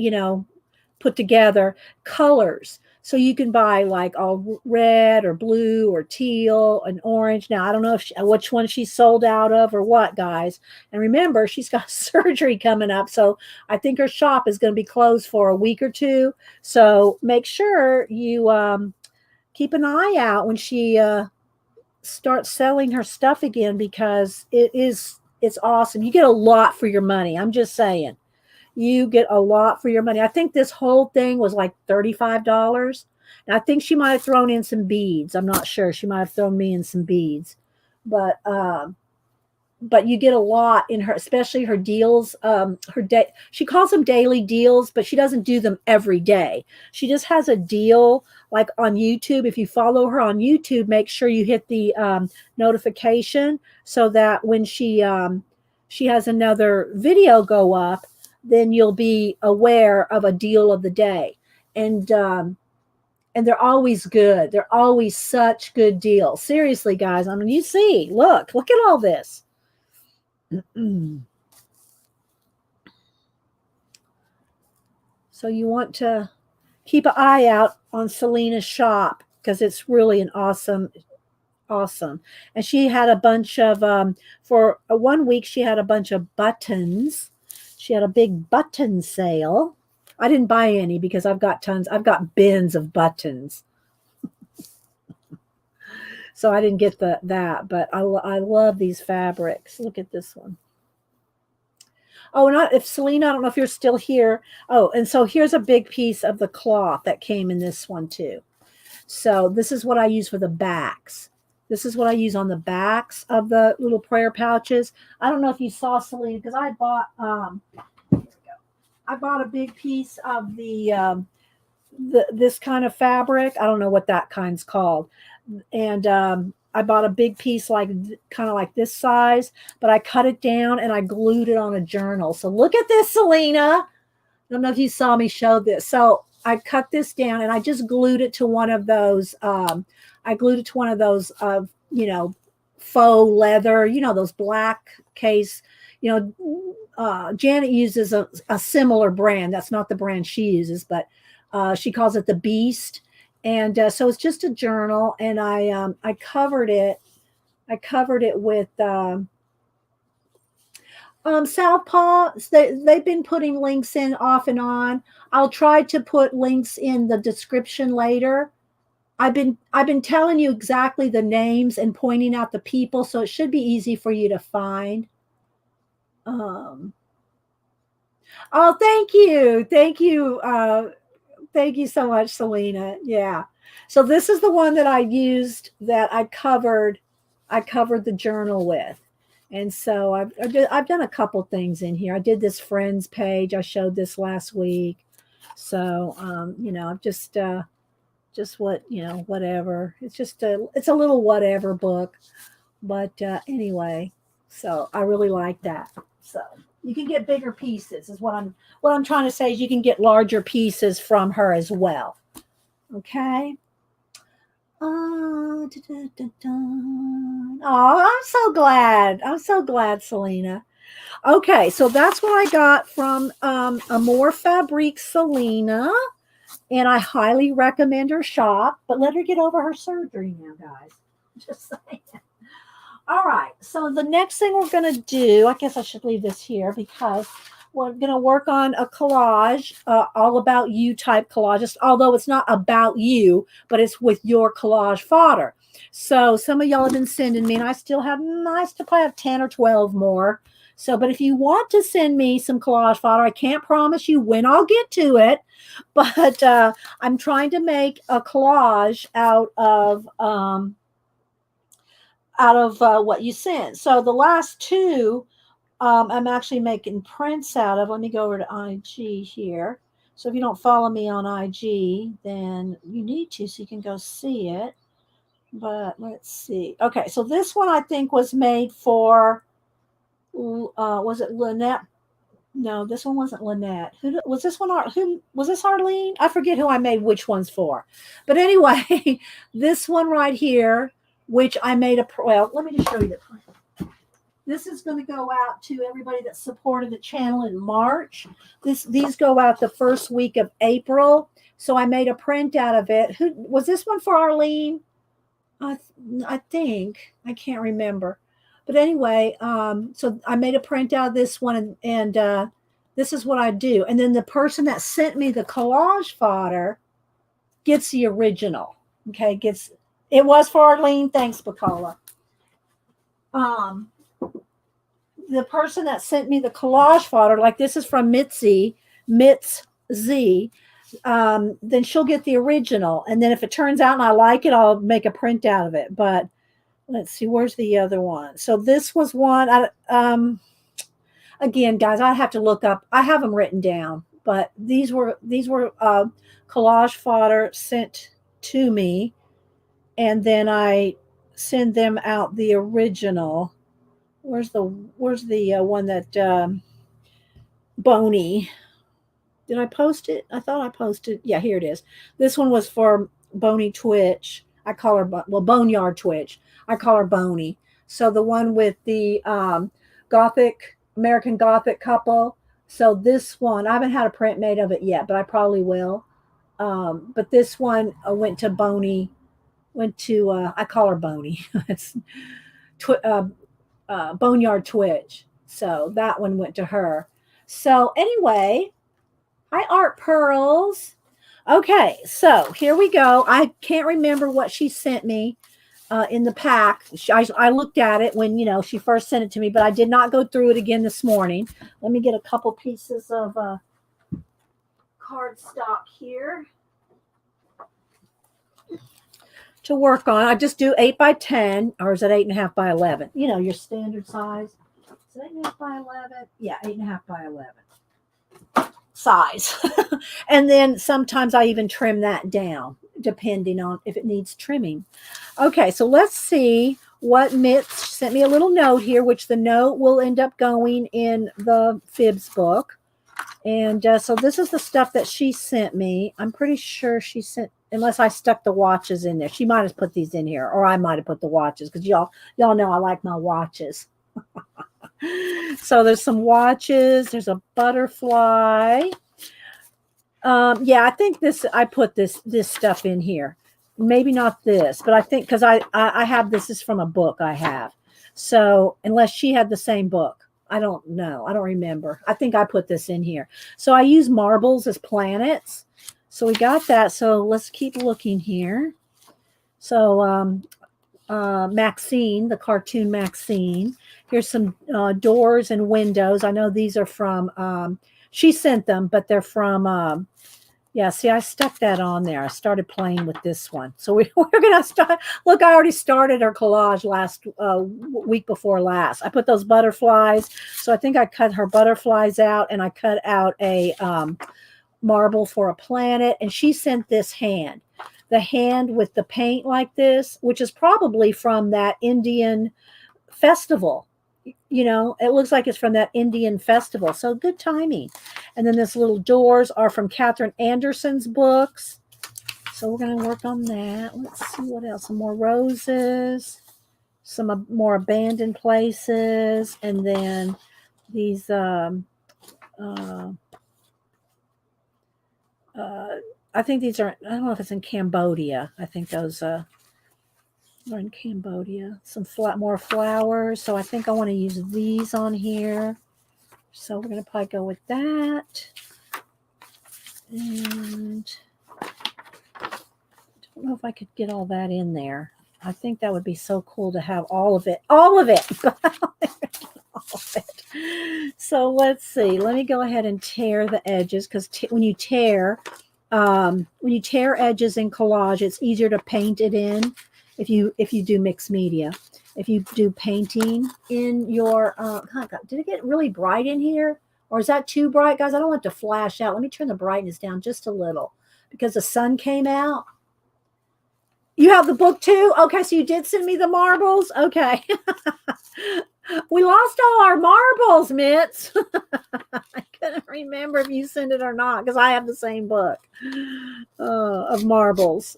put together colors. So you can buy like all red or blue or teal and orange. Now, I don't know which one she's sold out of or what, guys. And remember, she's got surgery coming up. So I think her shop is going to be closed for a week or two. So make sure you keep an eye out when she starts selling her stuff again, because it's awesome. You get a lot for your money. I'm just saying. You get a lot for your money. I think this whole thing was like $35. And I think she might have thrown in some beads. I'm not sure. She might have thrown me in some beads. But you get a lot in her, especially her deals. She calls them daily deals, but she doesn't do them every day. She just has a deal like on YouTube. If you follow her on YouTube, make sure you hit the notification so that when she has another video go up, then you'll be aware of a deal of the day. And and they're always good. They're always such good deals. Seriously, guys. I mean, you see, look at all this. So you want to keep an eye out on Selena's shop because it's really an awesome. And she had a bunch of for 1 week she had a bunch of buttons. She had a big button sale. I didn't buy any because I've got tons. I've got bins of buttons. So I didn't get that, but I love these fabrics. Look at this one. Oh, not if Selena, I don't know if you're still here. Oh, and so here's a big piece of the cloth that came in this one too. So this is what I use for the backs. This is what I use on the backs of the little prayer pouches. I don't know if you saw, Selena, because I bought a big piece of this kind of fabric. I don't know what that kind's called. And I bought a big piece kind of like this size, but I cut it down and I glued it on a journal. So look at this, Selena. I don't know if you saw me show this. So I cut this down and I just glued it to one of those. I glued it to one of those, faux leather, those black case, Janet uses a similar brand. That's not the brand she uses, but she calls it the Beast. And so it's just a journal, and I covered it. I covered it with Southpaw. They've been putting links in off and on. I'll try to put links in the description later. I've been telling you exactly the names and pointing out the people, so it should be easy for you to find. Oh, thank you. Thank you so much, Selena. Yeah. So this is the one that I used that I covered the journal with. And so I've done a couple things in here. I did this friends page. I showed this last week. So, I've just whatever. It's a little whatever book. But anyway, so I really like that. So you can get bigger pieces is what I'm trying to say is you can get larger pieces from her as well. Okay. Oh, I'm so glad. I'm so glad, Selena. Okay, so that's what I got from Amore Fabrique Selena. And I highly recommend her shop, but let her get over her surgery now, guys. Just saying. All right, so the next thing we're going to do, I guess I should leave this here because we're going to work on a collage, all about you type collages, although it's not about you, but it's with your collage fodder. So some of y'all have been sending me, and I still have, probably have 10 or 12 more. So, but if you want to send me some collage fodder, I can't promise you when I'll get to it, but I'm trying to make a collage out of what you sent. So the last two, I'm actually making prints out of. Let me go over to IG here. So if you don't follow me on IG, then you need to, so you can go see it. But let's see. Okay, so this one I think was made for, was it Lynette? No, this one wasn't Lynette. Who was this one? Who was this? Arlene? I forget who I made which ones for. But anyway, this one right here, which I made well, let me just show you the print. This is going to go out to everybody that supported the channel in March. These go out the first week of April. So I made a print out of it. Who was this one for, Arlene? I think. I can't remember. But anyway, so I made a print out of this one, and this is what I do. And then the person that sent me the collage fodder gets the original. Okay, it was for Arlene. Thanks, Bacola. The person that sent me the collage fodder, like this is from Mitzi, then she'll get the original. And then if it turns out and I like it, I'll make a print out of it. But let's see, where's the other one? So this was one. Again, guys, I have to look up. I have them written down, but these were collage fodder sent to me, and then I send them out the original. Where's the one that Boney? Did I post it? I thought I posted. Yeah, here it is. This one was for Bony Twitch. I call her, well, Boneyard Twitch. I call her Boney. So the one with the Gothic, American Gothic couple. So this one, I haven't had a print made of it yet, but I probably will. But this one went to Boney, I call her Boney. It's Boneyard Twitch. So that one went to her. So anyway, hi, Art Pearls. Okay, so here we go. I can't remember what she sent me in the pack. I looked at it when, she first sent it to me, but I did not go through it again this morning. Let me get a couple pieces of cardstock here to work on. I just do 8 by 10, or is it 8.5 by 11? Your standard size. Is it 8.5 by 11? Yeah, 8.5 by 11 size. And then sometimes I even trim that down depending on if it needs trimming. Okay, so let's see what Mitz sent me a little note here, which the note will end up going in the Fibs book. And so this is the stuff that she sent me. I'm pretty sure she sent, unless I stuck the watches in there. She might have put these in here, or I might have put the watches, because y'all know I like my watches. So there's some watches. There's a butterfly. Yeah, I think I put this stuff in here. Maybe not this, but I think because I have this is from a book I have. So unless she had the same book, I don't know. I don't remember. I think I put this in here. So I use marbles as planets. So we got that. So let's keep looking here. So Maxine, the cartoon Maxine. Here's some doors and windows. I know these are from, she sent them, but they're from, yeah, see, I stuck that on there. I started playing with this one. So we're going to start. Look, I already started her collage last week before last. I put those butterflies. So I think I cut her butterflies out, and I cut out a marble for a planet. And she sent this hand. The hand with the paint like this, which is probably from that Indian festival. It looks like it's from that Indian festival. So good timing. And then this little doors are from Catherine Anderson's books. So we're going to work on that. Let's see what else. Some more roses, some more abandoned places, and then these I think these are, I don't know if it's in Cambodia. I think those are in Cambodia. Some more flowers. So I think I want to use these on here. So we're going to probably go with that. And I don't know if I could get all that in there. I think that would be so cool to have all of it. All of it. So let's see. Let me go ahead and tear the edges, because when you tear edges in collage, it's easier to paint it in if you do mixed media. If you do painting in your did it get really bright in here, or is that too bright, guys? I don't want it to flash out. Let me turn the brightness down just a little because the sun came out. You have the book too? Okay, so you did send me the marbles. Okay. We lost all our marbles, Mitz. I couldn't remember if you sent it or not, because I have the same book of marbles.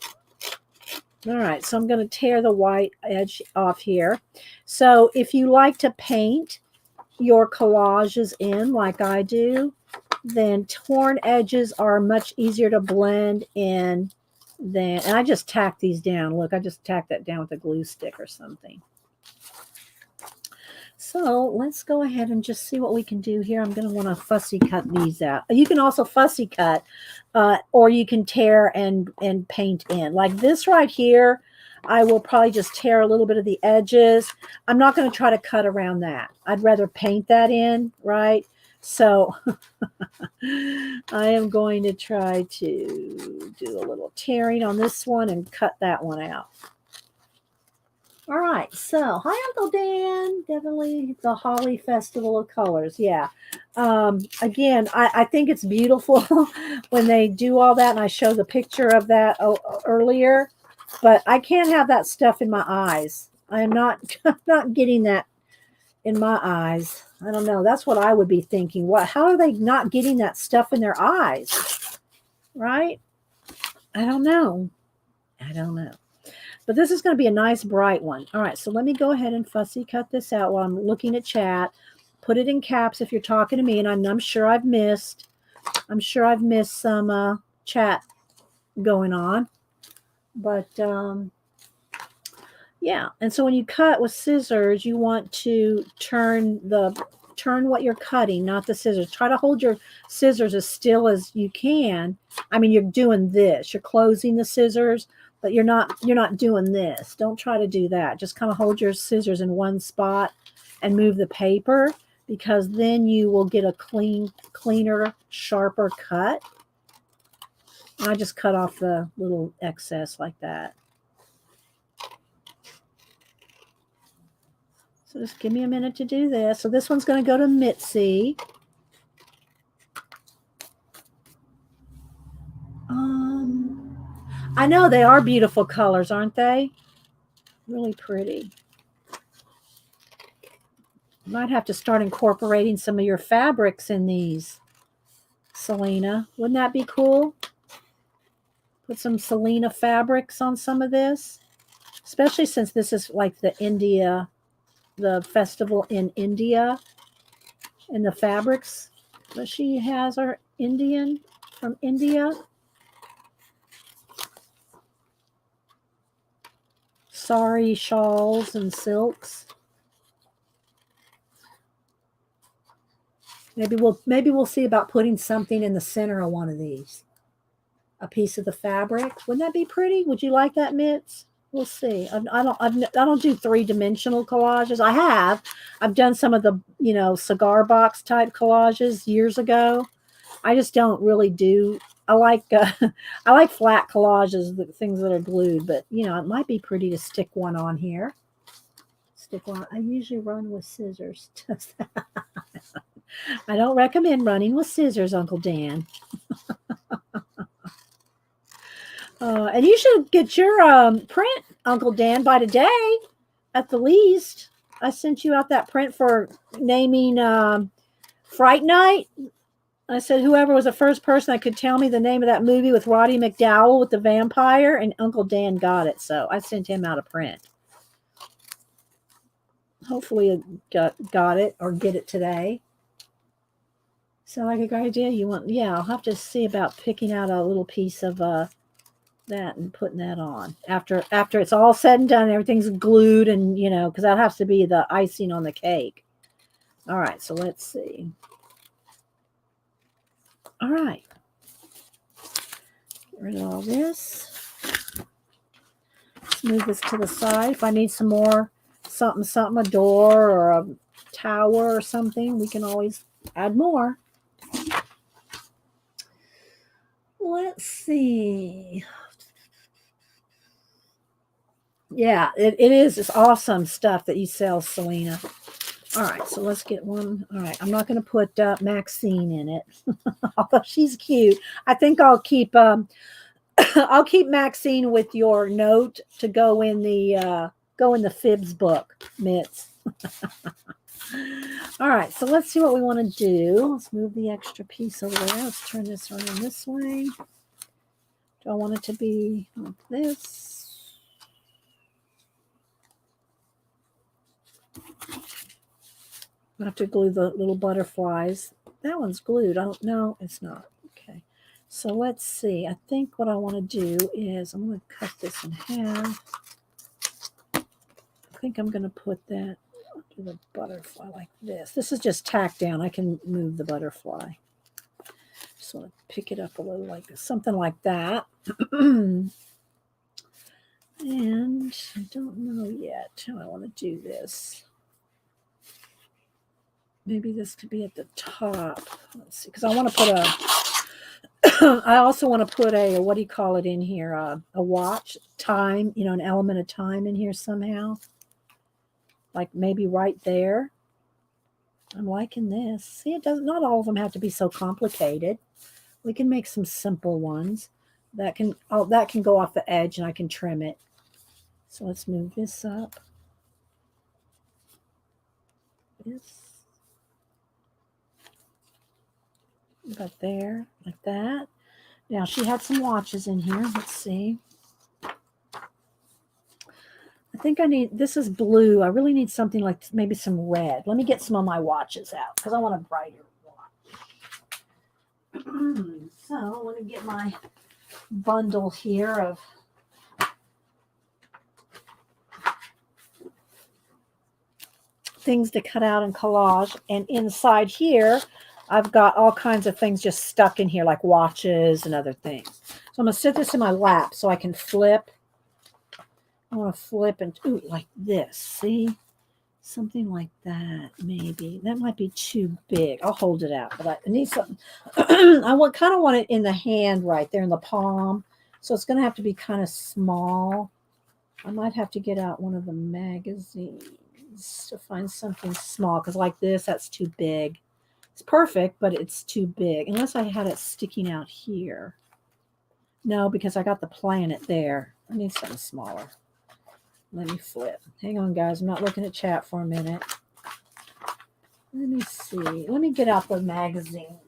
All right, so I'm going to tear the white edge off here. So if you like to paint your collages in like I do, then torn edges are much easier to blend in than, and I just tack these down. Look, I just tacked that down with a glue stick or something. So let's go ahead and just see what we can do here. I'm going to want to fussy cut these out. You can also fussy cut, or you can tear and paint in. Like this right here, I will probably just tear a little bit of the edges. I'm not going to try to cut around that. I'd rather paint that in, right? So I am going to try to do a little tearing on this one and cut that one out. All right, so hi, Uncle Dan. Definitely the Holly Festival of Colors. Yeah. Again, I think it's beautiful when they do all that, and I showed the picture of that earlier, but I can't have that stuff in my eyes. I am not getting that in my eyes. I don't know. That's what I would be thinking. How are they not getting that stuff in their eyes? Right? I don't know. I don't know. But this is going to be a nice bright one. All right, so let me go ahead and fussy cut this out while I'm looking at chat. Put it in caps if you're talking to me, and I'm sure I've missed some chat going on. But yeah, and so when you cut with scissors, you want to turn what you're cutting, not the scissors. Try to hold your scissors as still as you can. I mean, you're doing this. You're closing the scissors, but you're not doing this. Don't try to do that. Just kind of hold your scissors in one spot and move the paper, because then you will get a cleaner, sharper cut. I just cut off the little excess like that. So just give me a minute to do this. So this one's going to go to Mitzi. I know they are beautiful colors, aren't they? Really pretty. You might have to start incorporating some of your fabrics in these, Selena. Wouldn't that be cool? Put some Selena fabrics on some of this, especially since this is like the festival in India, and the fabrics that she has are Indian, from India. Sari shawls and silks. Maybe we'll see about putting something in the center of one of these. A piece of the fabric. Wouldn't that be pretty? Would you like that, Mitz? We'll see. I don't do 3-dimensional collages. I've done some of the cigar box type collages years ago. I just don't really do. I like flat collages, the things that are glued. But it might be pretty to stick one on here. Stick one. I usually run with scissors. I don't recommend running with scissors, Uncle Dan. And you should get your print, Uncle Dan, by today, at the least. I sent you out that print for naming Fright Night. I said whoever was the first person that could tell me the name of that movie with Roddy McDowell with the vampire, and Uncle Dan got it, so I sent him out a print. Hopefully you got it or get it today. Sound like a great idea? I'll have to see about picking out a little piece of that and putting that on after it's all said and done. Everything's glued, and because that has to be the icing on the cake. All right, so let's see. All right, get rid of all this. Let's move this to the side. If I need some more something, a door or a tower or something, we can always add more. Let's see. Yeah, it is. It's awesome stuff that you sell, Selena. All right, so let's get one. All right, I'm not going to put Maxine in it, although she's cute. I think I'll keep I'll keep Maxine with your note to go in the fibs book, Mitz. All right, so let's see what we want to do. Let's move the extra piece over there. Let's turn this around this way. Do I want it to be like this? I have to glue the little butterflies. That one's glued. I don't know. It's not. Okay. So let's see. I think what I want to do is I'm going to cut this in half. I think I'm going to put that under the butterfly like this. This is just tacked down. I can move the butterfly. Just want to pick it up a little like this, something like that. And I don't know yet how I want to do this. Maybe this could be at the top. Let's see, because I want to put I also want to put a, what do you call it in here? A watch, time, an element of time in here somehow. Like maybe right there. I'm liking this. See, not all of them have to be so complicated. We can make some simple ones. That can go off the edge and I can trim it. So let's move this up. This. About there, like that. Now she had some watches in here. Let's see. think I need, this is blue. I really need something like maybe some red. Let me get some of my watches out because I want a brighter watch. So let me get my bundle here of things to cut out in collage. And inside here, I've got all kinds of things just stuck in here, like watches and other things. So I'm going to sit this in my lap so I can flip. I want to flip and, ooh, like this. See? Something like that, maybe. That might be too big. I'll hold it out, but I need something. I kind of want it in the hand right there in the palm. So it's going to have to be kind of small. I might have to get out one of the magazines to find something small because like this, that's too big. It's perfect, but it's too big. Unless I had it sticking out here. No, because I got the planet there. I need something smaller. Let me flip. Hang on, guys. I'm not looking at chat for a minute. Let me see. Let me get out the magazine.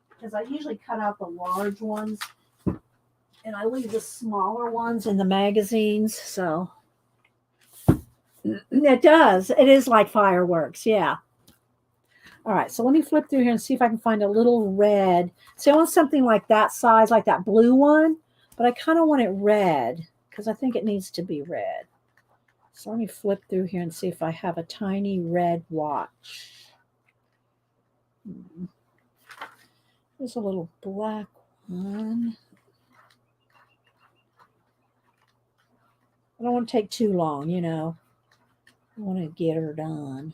Because I usually cut out the large ones. And I leave the smaller ones in the magazines. So it does. It is like fireworks. Yeah. All right. So let me flip through here and see if I can find a little red. So I want something like that size, like that blue one. But I kind of want it red. Because I think it needs to be red. So let me flip through here and see if I have a tiny red watch. There's a little black one. I don't want to take too long, you know. I want to get her done.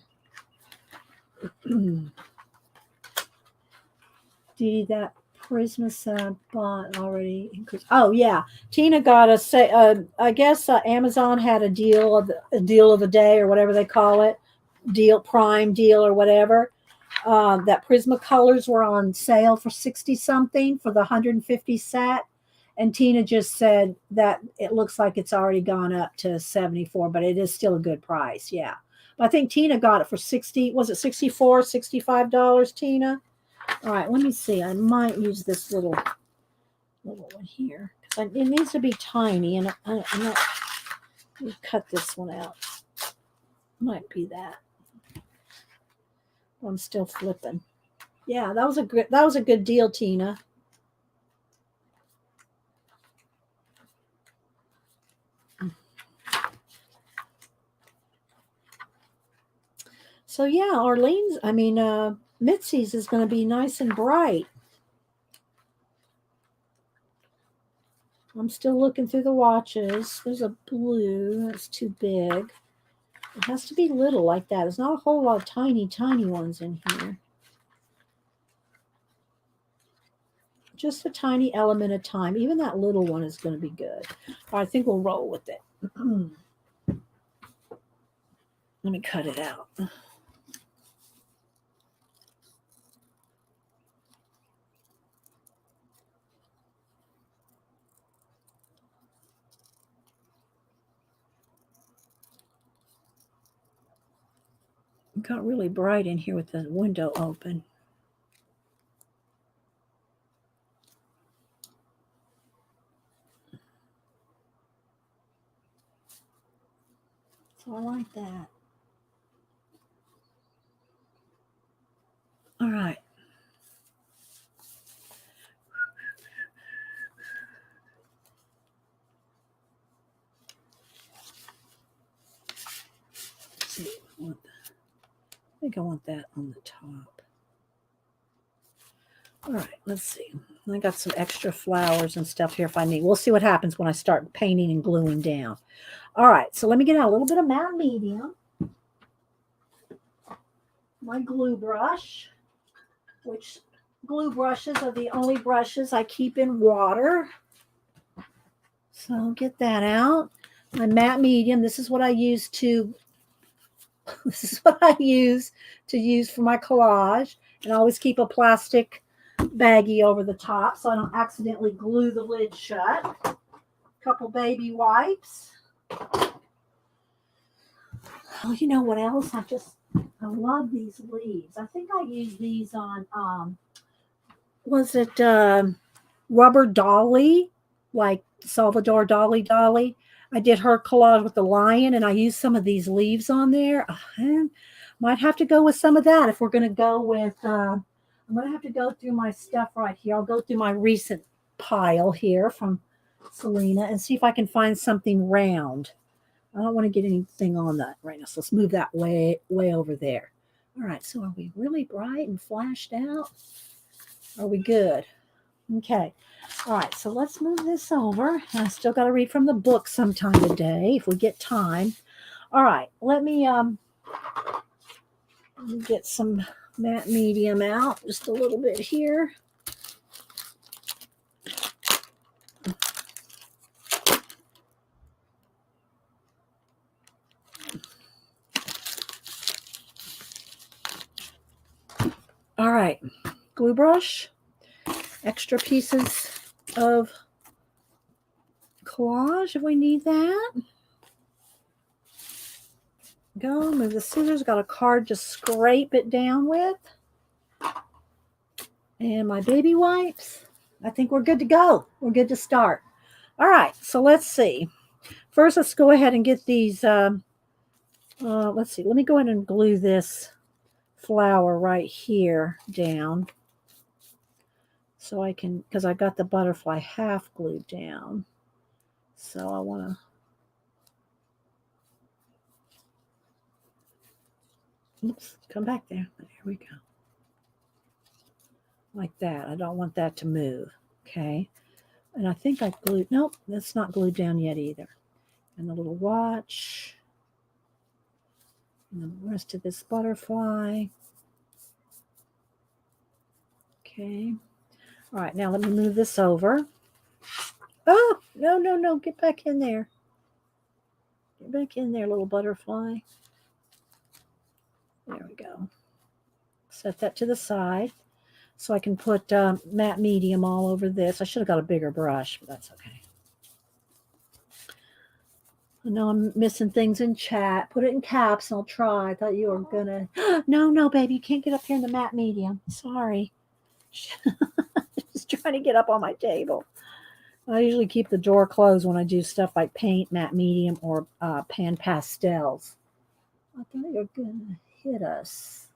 Dee, that Prisma set I bought already increased. Oh yeah, Tina got a say. I guess Amazon had a deal of the day or whatever they call it, prime deal or whatever. That Prisma colors were on sale for 60 something for the 150 set, and Tina just said that it looks like it's already gone up to 74, but it is still a good price. Yeah, but I think Tina got it for 60. Was it 64, $65? Tina. All right, let me see. I might use this little one here because it needs to be tiny, and I'm not. Let me cut this one out. Might be that. I'm still flipping. Yeah, that was a good deal, Tina. So yeah, Mitzi's is going to be nice and bright. I'm still looking through the watches. There's a blue. That's too big. It has to be little like that. There's not a whole lot of tiny, tiny ones in here. Just a tiny element of time. Even that little one is going to be good. I think we'll roll with it. Let me cut it out. It got really bright in here with the window open. So I like that. All right. Let's see. I think I want that on the top. All right, let's see. I got some extra flowers and stuff here if I need. We'll see what happens when I start painting and gluing down. All right, so let me get out a little bit of matte medium. My glue brush, which glue brushes are the only brushes I keep in water. So I'll get that out. My matte medium, this is what I use to use for my collage. And I always keep a plastic baggie over the top so I don't accidentally glue the lid shut. A couple baby wipes. Oh, you know what else? I love these leaves. I think I used these on was it Rubber Dolly, like Salvador Dali. I did her collage with the lion, and I used some of these leaves on there. Might have to go with some of that if we're going to go with. I'm going to have to go through my stuff right here. I'll go through my recent pile here from Selena and see if I can find something round. I don't want to get anything on that right now, so let's move that way over there. All right, so are we really bright and flashed out? Are we good? Okay. All right, so let's move this over. I still got to read from the book sometime today if we get time. All right, let me get some matte medium out just a little bit here. All right, glue brush, extra pieces of collage if we need that. Go, move the scissors, got a card to scrape it down with. And my baby wipes. I think we're good to go. We're good to start. All right, so let's see. First, let's go ahead and get these. Let's see. Let me go ahead and glue this flower right here down. So I can, because I got the butterfly half glued down. So I want to, oops, come back there. There we go. Like that. I don't want that to move. Okay. And I think I glued, nope, that's not glued down yet either. And the little watch. And the rest of this butterfly. Okay. All right, now let me move this over. Oh, no, get back in there. Get back in there, little butterfly. There we go. Set that to the side so I can put matte medium all over this. I should have got a bigger brush, but that's okay. I know I'm missing things in chat. Put it in caps and I'll try. I thought you were going to. No, baby, you can't get up here in the matte medium. Sorry. Just trying to get up on my table. I usually keep the drawer closed when I do stuff like paint, matte medium, or pan pastels. I thought you were going to hit us.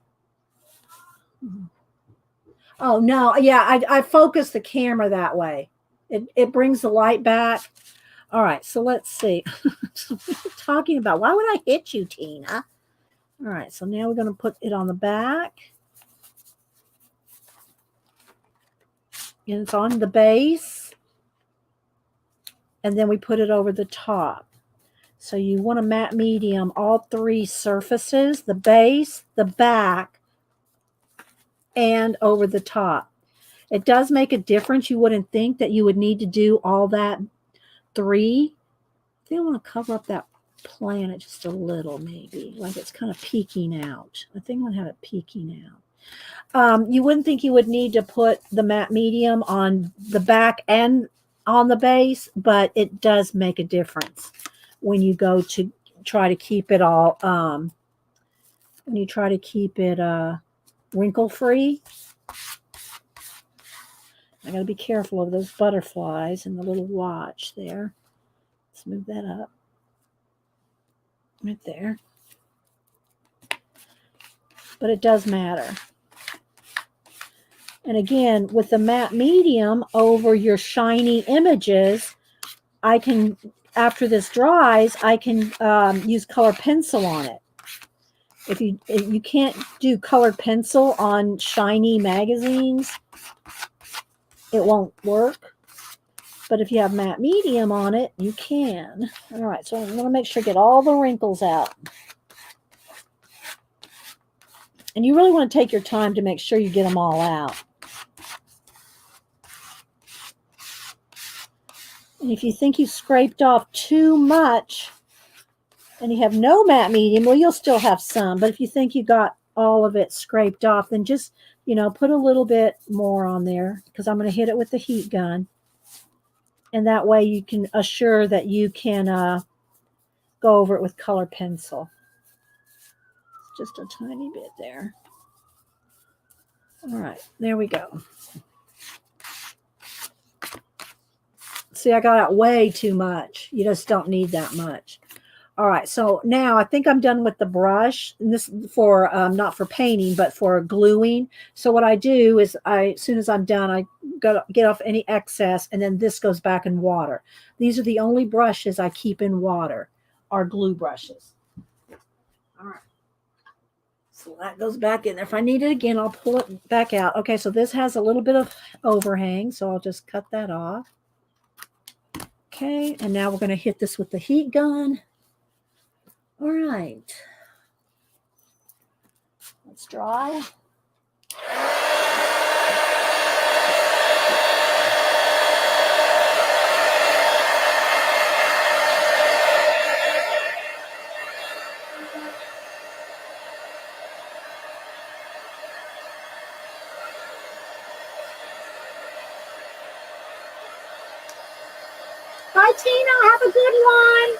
Oh, no. Yeah, I focus the camera that way. It brings the light back. All right, so let's see. Talking about, why would I hit you, Tina? All right, so now we're going to put it on the back. And it's on the base. And then we put it over the top. So you want a matte medium, all three surfaces, the base, the back, and over the top. It does make a difference. You wouldn't think that you would need to do all that three. I think I want to cover up that planet just a little, maybe. Like it's kind of peeking out. I think I'm going to have it peeking out. You wouldn't think you would need to put the matte medium on the back and on the base, but it does make a difference when you go to try to keep it all, when you try to keep it wrinkle-free. I got to be careful of those butterflies and the little watch there. Let's move that up. Right there. But it does matter. And again, with the matte medium over your shiny images, I can, after this dries, I can use color pencil on it. If you can't do colored pencil on shiny magazines, it won't work. But if you have matte medium on it, you can. All right, so I'm going to make sure I get all the wrinkles out. And you really want to take your time to make sure you get them all out. And if you think you've scraped off too much and you have no matte medium, well, you'll still have some. But if you think you got all of it scraped off, then just, put a little bit more on there because I'm going to hit it with the heat gun. And that way you can assure that you can go over it with color pencil. Just a tiny bit there. All right, there we go. See, I got out way too much. You just don't need that much. All right, so now I think I'm done with the brush. And this for not for painting, but for gluing. So what I do is, as soon as I'm done, I get off any excess, and then this goes back in water. These are the only brushes I keep in water, are glue brushes. All right, so that goes back in there. If I need it again, I'll pull it back out. Okay, so this has a little bit of overhang, so I'll just cut that off. Okay, and now we're going to hit this with the heat gun. All right. Let's dry. Bye, Tina. Have a good one.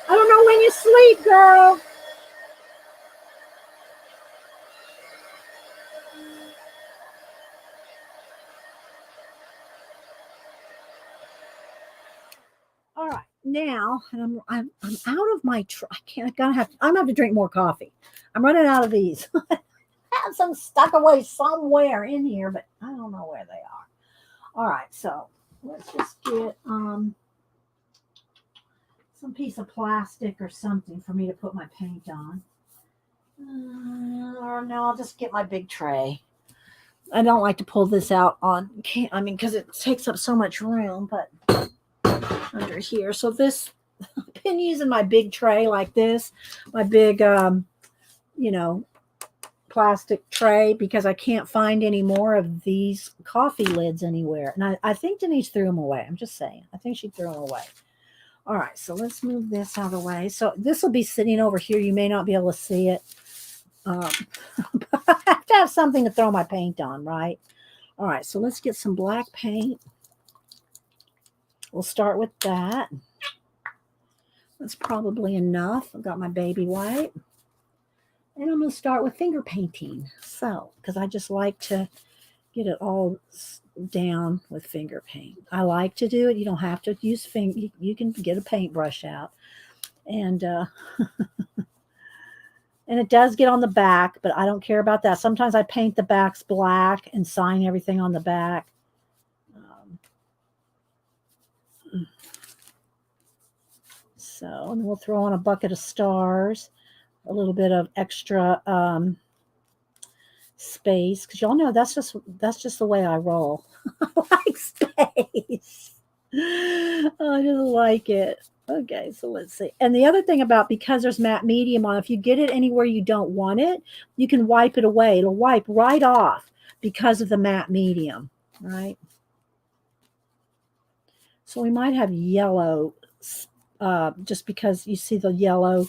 I don't know when you sleep, girl. All right, now, and I'm out of my. I'm gonna have to drink more coffee. I'm running out of these. I have some stuck away somewhere in here, but I don't know where they are. All right, so let's just get some piece of plastic or something for me to put my paint on. Or no, I'll just get my big tray. I don't like to pull this out on, I mean, because it takes up so much room, but under here. So this, I've been using my big tray like this, my big, plastic tray, because I can't find any more of these coffee lids anywhere. And I think Denise threw them away. I'm just saying. I think she threw them away. All right, so let's move this out of the way. So this will be sitting over here. You may not be able to see it. But I have to have something to throw my paint on, right? All right, so let's get some black paint. We'll start with that. That's probably enough. I've got my baby white. And I'm going to start with finger painting. So, because I just like to get it all down with finger paint. I like to do it. You don't have to use finger. You can get a paintbrush out. And and it does get on the back, but I don't care about that. Sometimes I paint the backs black and sign everything on the back. So, and we'll throw on a bucket of stars, a little bit of extra space, because y'all know that's just the way I roll. I like space. I just like it. Okay, so let's see. And the other thing about, because there's matte medium on, if you get it anywhere you don't want it, you can wipe it away. It'll wipe right off because of the matte medium, right? So we might have yellow, just because you see the yellow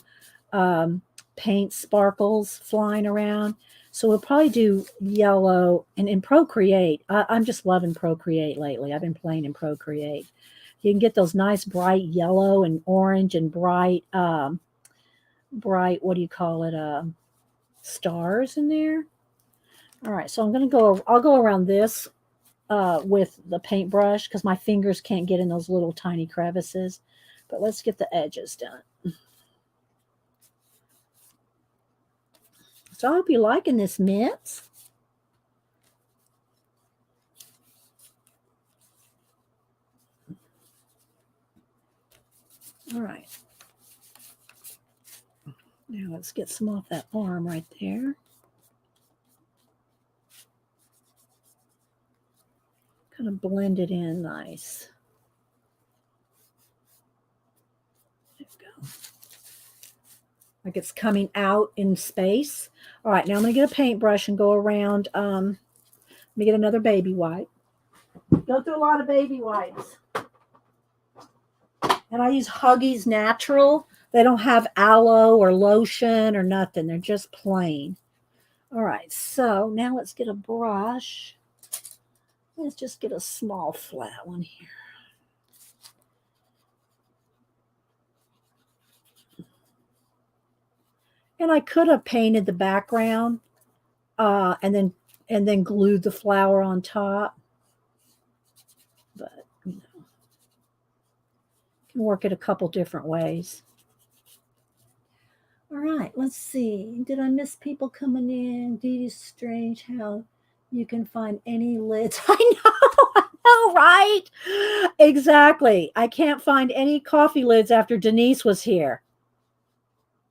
paint sparkles flying around. So we'll probably do yellow. And in Procreate, I'm just loving Procreate lately. I've been playing in Procreate. You can get those nice bright yellow and orange and bright, what do you call it, stars in there. All right, so I'll go around this with the paintbrush, because my fingers can't get in those little tiny crevices. But let's get the edges done. So I hope you're liking this mix. All right. Now let's get some off that arm right there. Kind of blend it in nice. There we go. Like it's coming out in space. All right, now I'm going to get a paintbrush and go around. Let me get another baby white. Go through a lot of baby whites. And I use Huggies Natural. They don't have aloe or lotion or nothing. They're just plain. All right, so now let's get a brush. Let's just get a small flat one here. And I could have painted the background and then glued the flower on top. But, you know. can work it a couple different ways. All right, let's see. Did I miss people coming in? Dee Dee's strange how you can find any lids. I know, right? Exactly. I can't find any coffee lids after Denise was here.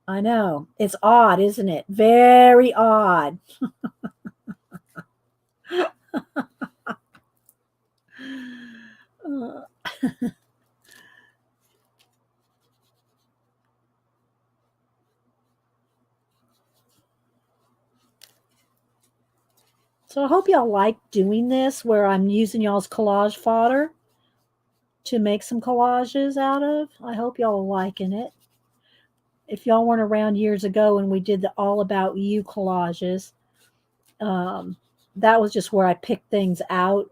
I know. It's odd, isn't it? Very odd. Uh, so I hope y'all like doing this where I'm using y'all's collage fodder to make some collages out of. I hope y'all are liking it. If y'all weren't around years ago when we did the All About You collages, that was just where I picked things out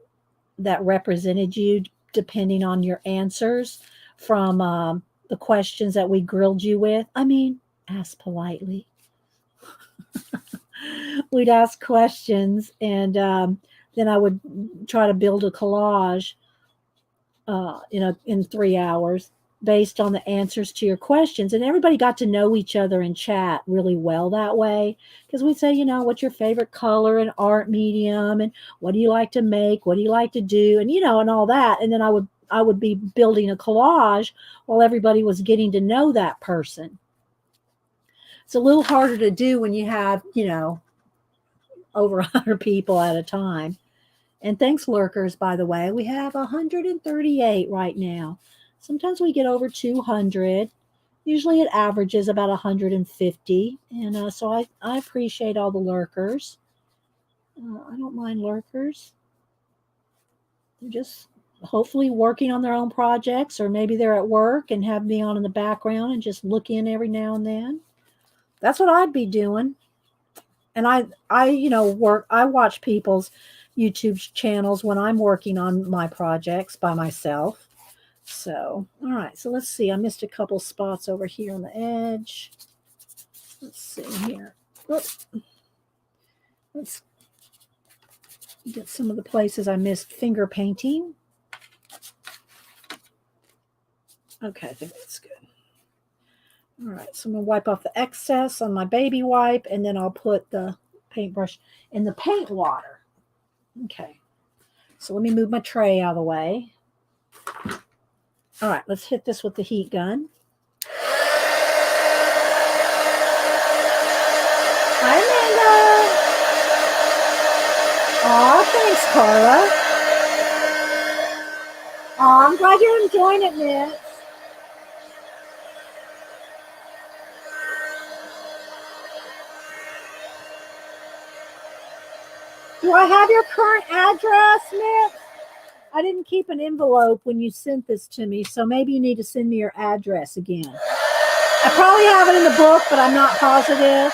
that represented you depending on your answers from the questions that we grilled you with. I mean, ask politely. We'd ask questions, and then I would try to build a collage in 3 hours based on the answers to your questions. And everybody got to know each other in chat really well that way, because we'd say, what's your favorite color and art medium, and what do you like to make, what do you like to do, and and all that. And then I would be building a collage while everybody was getting to know that person. It's a little harder to do when you have over 100 people at a time. And thanks, lurkers, by the way. We have 138 right now. Sometimes we get over 200. Usually it averages about 150. And so I appreciate all the lurkers. I don't mind lurkers. They're just hopefully working on their own projects, or maybe they're at work and have me on in the background and just look in every now and then. That's what I'd be doing. And I watch people's YouTube channels when I'm working on my projects by myself. So, all right. So let's see. I missed a couple spots over here on the edge. Let's see here. Let's get some of the places I missed finger painting. Okay, I think that's good. All right. So I'm going to wipe off the excess on my baby wipe, and then I'll put the paintbrush in the paint water. Okay. So let me move my tray out of the way. All right, let's hit this with the heat gun. Hi, Amanda. Aw, thanks, Carla. Aw, I'm glad you're enjoying it, Mitch. Do I have your current address, Mitch? I didn't keep an envelope when you sent this to me, so maybe you need to send me your address again. I probably have it in the book, but I'm not positive.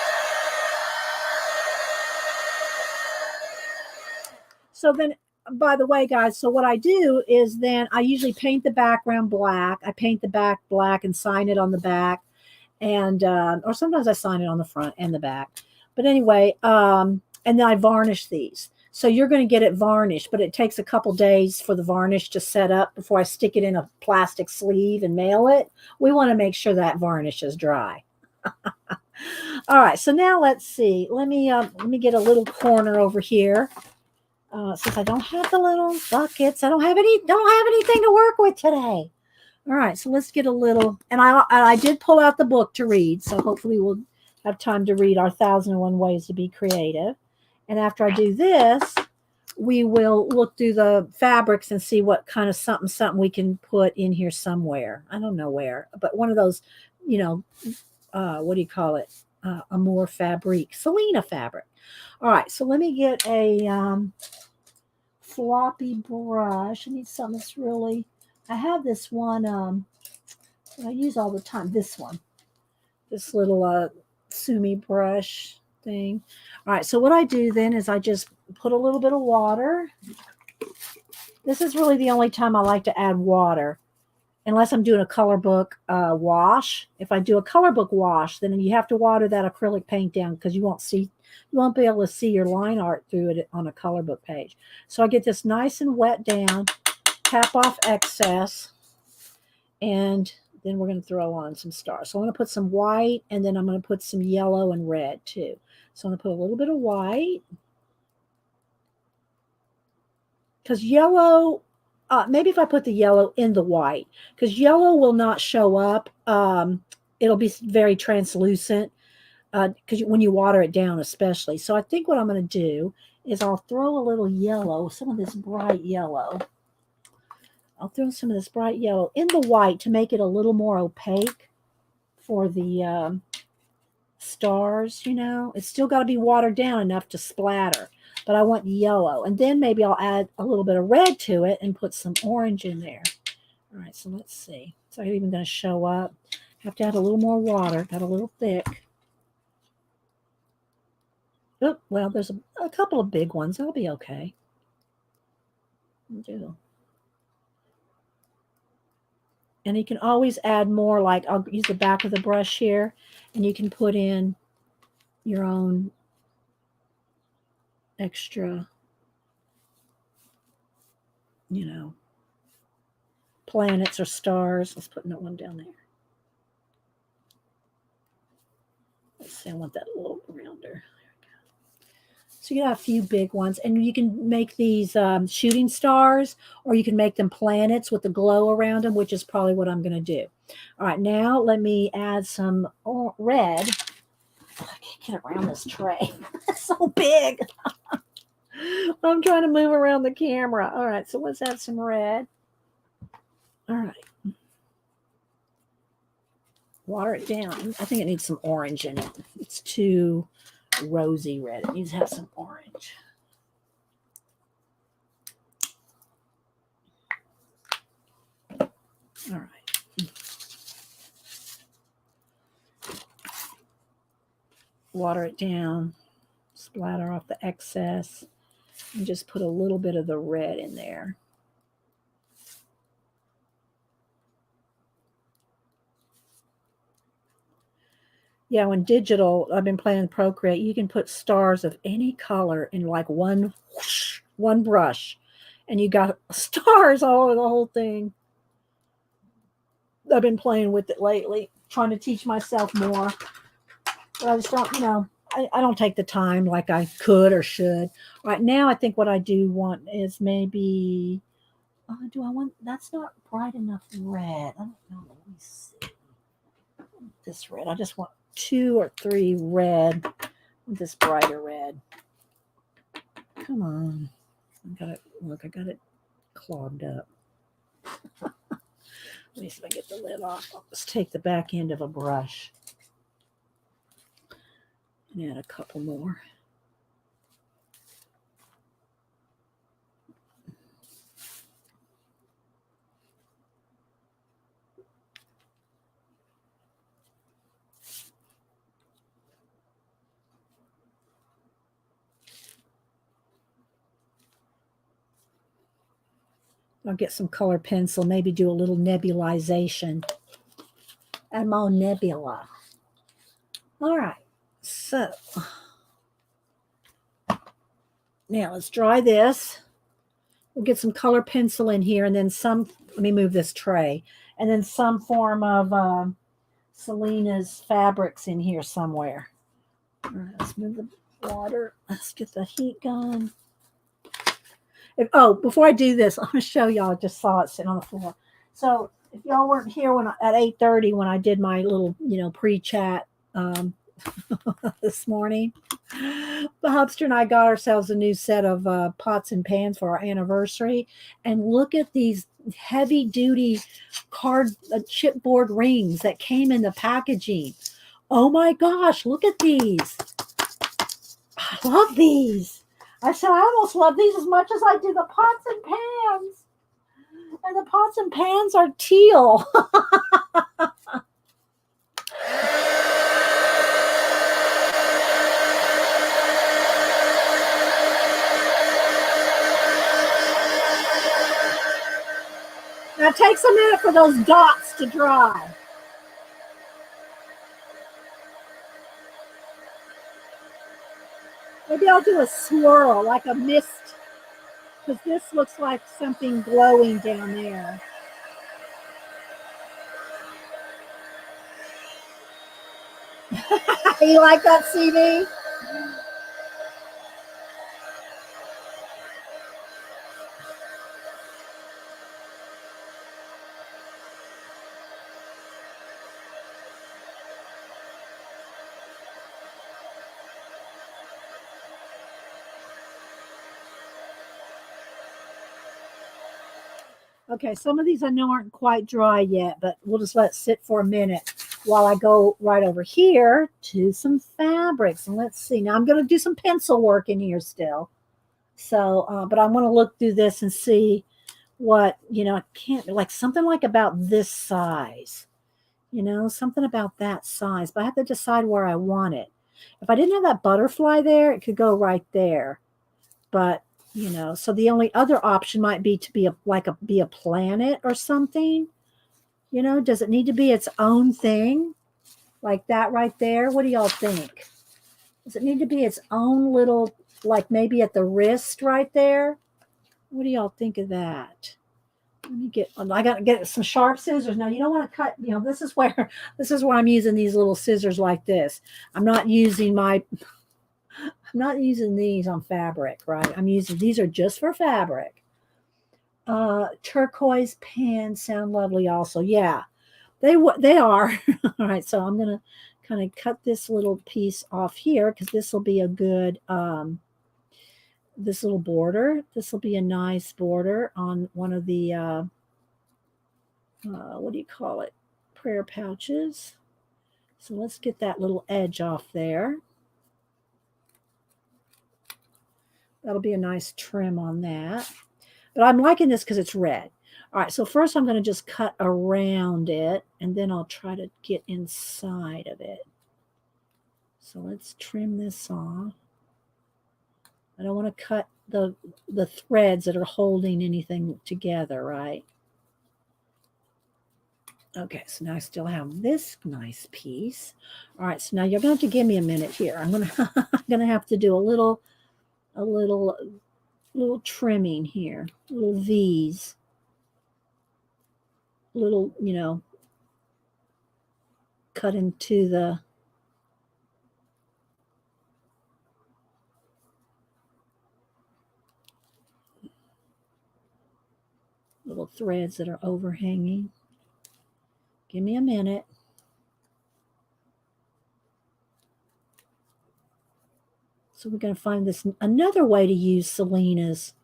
So then, by the way, guys, so what I do is then I usually paint the background black. I paint the back black and sign it on the back, and or sometimes I sign it on the front and the back. But anyway, and then I varnish these. So you're going to get it varnished, but it takes a couple days for the varnish to set up before I stick it in a plastic sleeve and mail it. We want to make sure that varnish is dry. All right, so now let's see. Let me get a little corner over here. Since I don't have the little buckets, I don't have anything to work with today. All right, so let's get a little, and I did pull out the book to read, so hopefully we'll have time to read our 1001 Ways to Be Creative. And after I do this, we will look through the fabrics and see what kind of something we can put in here somewhere. I don't know where, but one of those, what do you call it? Amour fabric, Selena fabric. All right, so let me get a floppy brush. I need something that's really, I have this one I use all the time, this one. This little Sumi brush thing. All right, so what I do then is I just put a little bit of water. This is really the only time I like to add water, unless I'm doing a color book wash. If I do a color book wash, then you have to water that acrylic paint down because you won't be able to see your line art through it on a color book page. So I get this nice and wet down, tap off excess, And then we're going to throw on some stars. So I'm going to put some white, and then I'm going to put some yellow and red too. So I'm going to put a little bit of white. Because yellow, maybe if I put the yellow in the white, because yellow will not show up. It'll be very translucent because when you water it down especially. So I think what I'm going to do is I'll throw a little yellow, some of this bright yellow. I'll throw some of this bright yellow in the white to make it a little more opaque for the stars, you know. It's still got to be watered down enough to splatter, but I want yellow. And then maybe I'll add a little bit of red to it and put some orange in there. All right, so let's see. It's not even going to show up. Have to add a little more water. Got a little thick. Oh, well, there's a couple of big ones. That'll be okay. Do. And you can always add more, like I'll use the back of the brush here, and you can put in your own extra, you know, planets or stars. Let's put that one down there. Let's see, I want that a little rounder. So you got a few big ones, and you can make these shooting stars, or you can make them planets with the glow around them, which is probably what I'm going to do. All right, now let me add some red. I can't get around this tray. It's so big. I'm trying to move around the camera. All right, so let's add some red. All right. Water it down. I think it needs some orange in it. It's too rosy red. It needs to have some orange. All right. Water it down, splatter off the excess, and just put a little bit of the red in there. Yeah, when digital, I've been playing with Procreate, you can put stars of any color in like one whoosh, one brush, and you got stars all over the whole thing. I've been playing with it lately, trying to teach myself more. But I just don't, you know, I don't take the time like I could or should. Right now, I think what I do want is maybe, do I want, that's not bright enough red. I don't know. Let me see. This red. I just want 2 or 3 red with this brighter red. Come on. I got it. Look, I got it clogged up. Let me see if I get the lid off. I'll just take the back end of a brush and add a couple more. I'll get some color pencil, maybe do a little nebulization. Add more nebula. All right, so now let's dry this. We'll get some color pencil in here, and then some, let me move this tray, and then some form of Selena's fabrics in here somewhere. All right, let's move the water. Let's get the heat going. Before I do this, I'm going to show y'all. I just saw it sitting on the floor. So if y'all weren't here at 8:30 when I did my little, pre-chat this morning, the Hubster and I got ourselves a new set of pots and pans for our anniversary. And look at these heavy-duty chipboard rings that came in the packaging. Oh my gosh, look at these. I love these. I said I almost love these as much as I do the pots and pans. And the pots and pans are teal. Now it takes a minute for those dots to dry. Maybe I'll do a swirl, like a mist, because this looks like something glowing down there. You like that CD? Okay, some of these I know aren't quite dry yet, but we'll just let it sit for a minute while I go right over here to some fabrics. And let's see. Now I'm going to do some pencil work in here still. So, but I want to look through this and see what, I can't, like something like about this size, something about that size. But I have to decide where I want it. If I didn't have that butterfly there, it could go right there. But so the only other option might be to be a planet or something. Does it need to be its own thing like that right there? What do y'all think? Does it need to be its own little, like maybe at the wrist right there? What do y'all think of that? I got to get some sharp scissors. Now you don't want to cut, this is where I'm using these little scissors like this. I'm not using these on fabric, right? These are just for fabric. Turquoise pans sound lovely also. Yeah, they are. All right, so I'm going to kind of cut this little piece off here because this will be a good, this little border. This will be a nice border on one of the, what do you call it? Prayer pouches. So let's get that little edge off there. That'll be a nice trim on that. But I'm liking this because it's red. All right, so first I'm going to just cut around it, and then I'll try to get inside of it. So let's trim this off. I don't want to cut the threads that are holding anything together, right? Okay, so now I still have this nice piece. All right, so now you're going to have to give me a minute here. I'm going to have to do a little trimming here, little V's, little, cut into the little threads that are overhanging. Give me a minute. So we're going to find this another way to use Selena's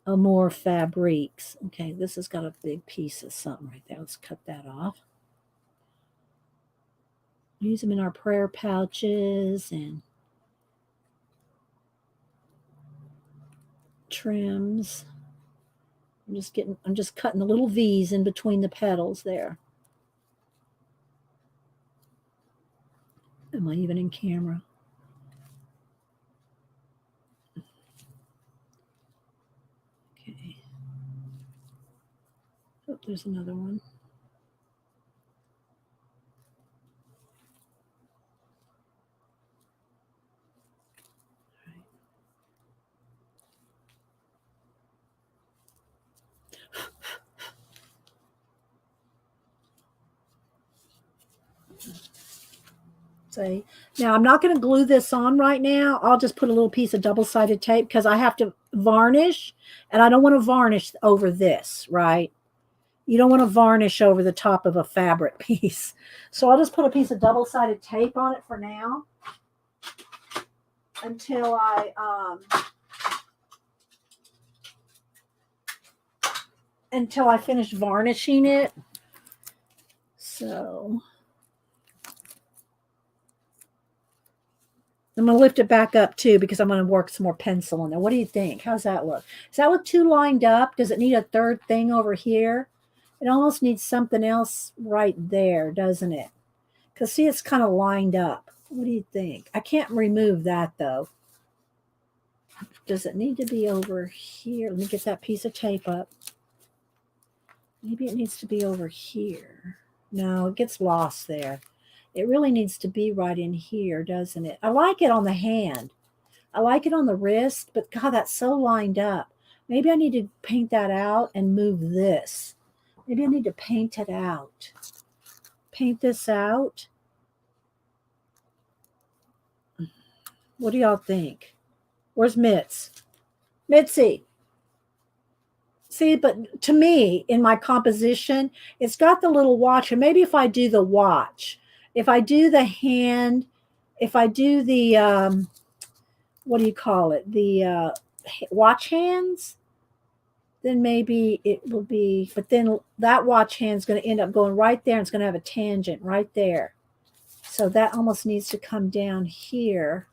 Amore fabrics. Okay, this has got a big piece of something right there. Let's cut that off. Use them in our prayer pouches and trims. I'm just cutting the little V's in between the petals there. Am I even in camera? Okay. Oh, there's another one. Say, now I'm not going to glue this on right now. I'll just put a little piece of double-sided tape because I have to varnish, and I don't want to varnish over this, right? You don't want to varnish over the top of a fabric piece. So I'll just put a piece of double-sided tape on it for now until I finish varnishing it. So I'm going to lift it back up too because I'm going to work some more pencil in there. What do you think? How's that look? Does that look too lined up? Does it need a third thing over here? It almost needs something else right there, doesn't it? Because see, it's kind of lined up. What do you think? I can't remove that though. Does it need to be over here? Let me get that piece of tape up. Maybe it needs to be over here. No, it gets lost there. It really needs to be right in here, doesn't it? I like it on the hand. I like it on the wrist, but God, that's so lined up. Maybe I need to paint that out and move this. Maybe I need to paint it out. Paint this out. What do y'all think? Where's Mitz? Mitzi. See, but to me, in my composition, it's got the little watch. And maybe if I do the watch, if I do the hand, if I do the, what do you call it? The watch hands, then maybe it will be, but then that watch hand's going to end up going right there and it's going to have a tangent right there. So that almost needs to come down here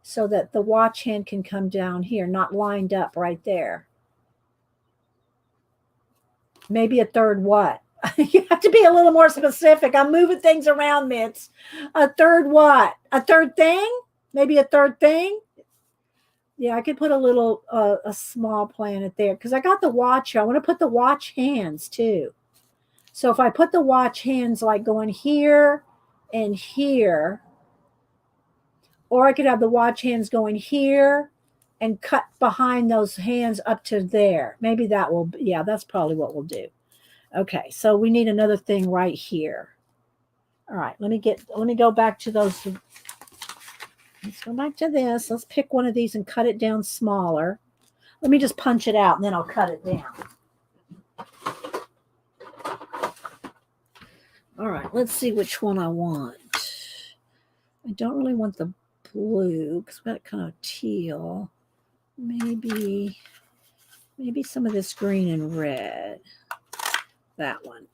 so that the watch hand can come down here, not lined up right there. Maybe a third what? You have to be a little more specific. I'm moving things around, Mitz. A third what? A third thing? Maybe a third thing? Yeah, I could put a small planet there because I got the watch here. I want to put the watch hands too. So if I put the watch hands like going here and here, or I could have the watch hands going here and cut behind those hands up to there. Maybe that will, yeah, that's probably what we'll do. Okay, so we need another thing right here. All right, let me go back to those. Let's go back to this. Let's pick one of these and cut it down smaller. Let me just punch it out and then I'll cut it down. All right, let's see which one I want. I don't really want the blue because we've got kind of teal. Maybe some of this green and red. That one.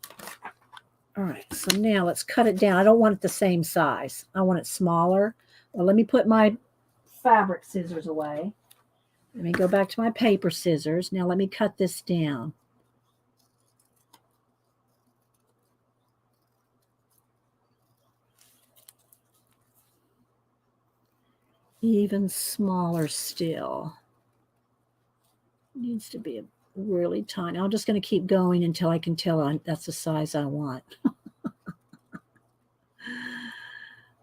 All right, so now let's cut it down. I don't want it the same size. I want it smaller. Well, let me put my fabric scissors away. Let me go back to my paper scissors. Now let me cut this down. Even smaller still. Needs to be really tiny. I'm just going to keep going until I can tell that's the size I want.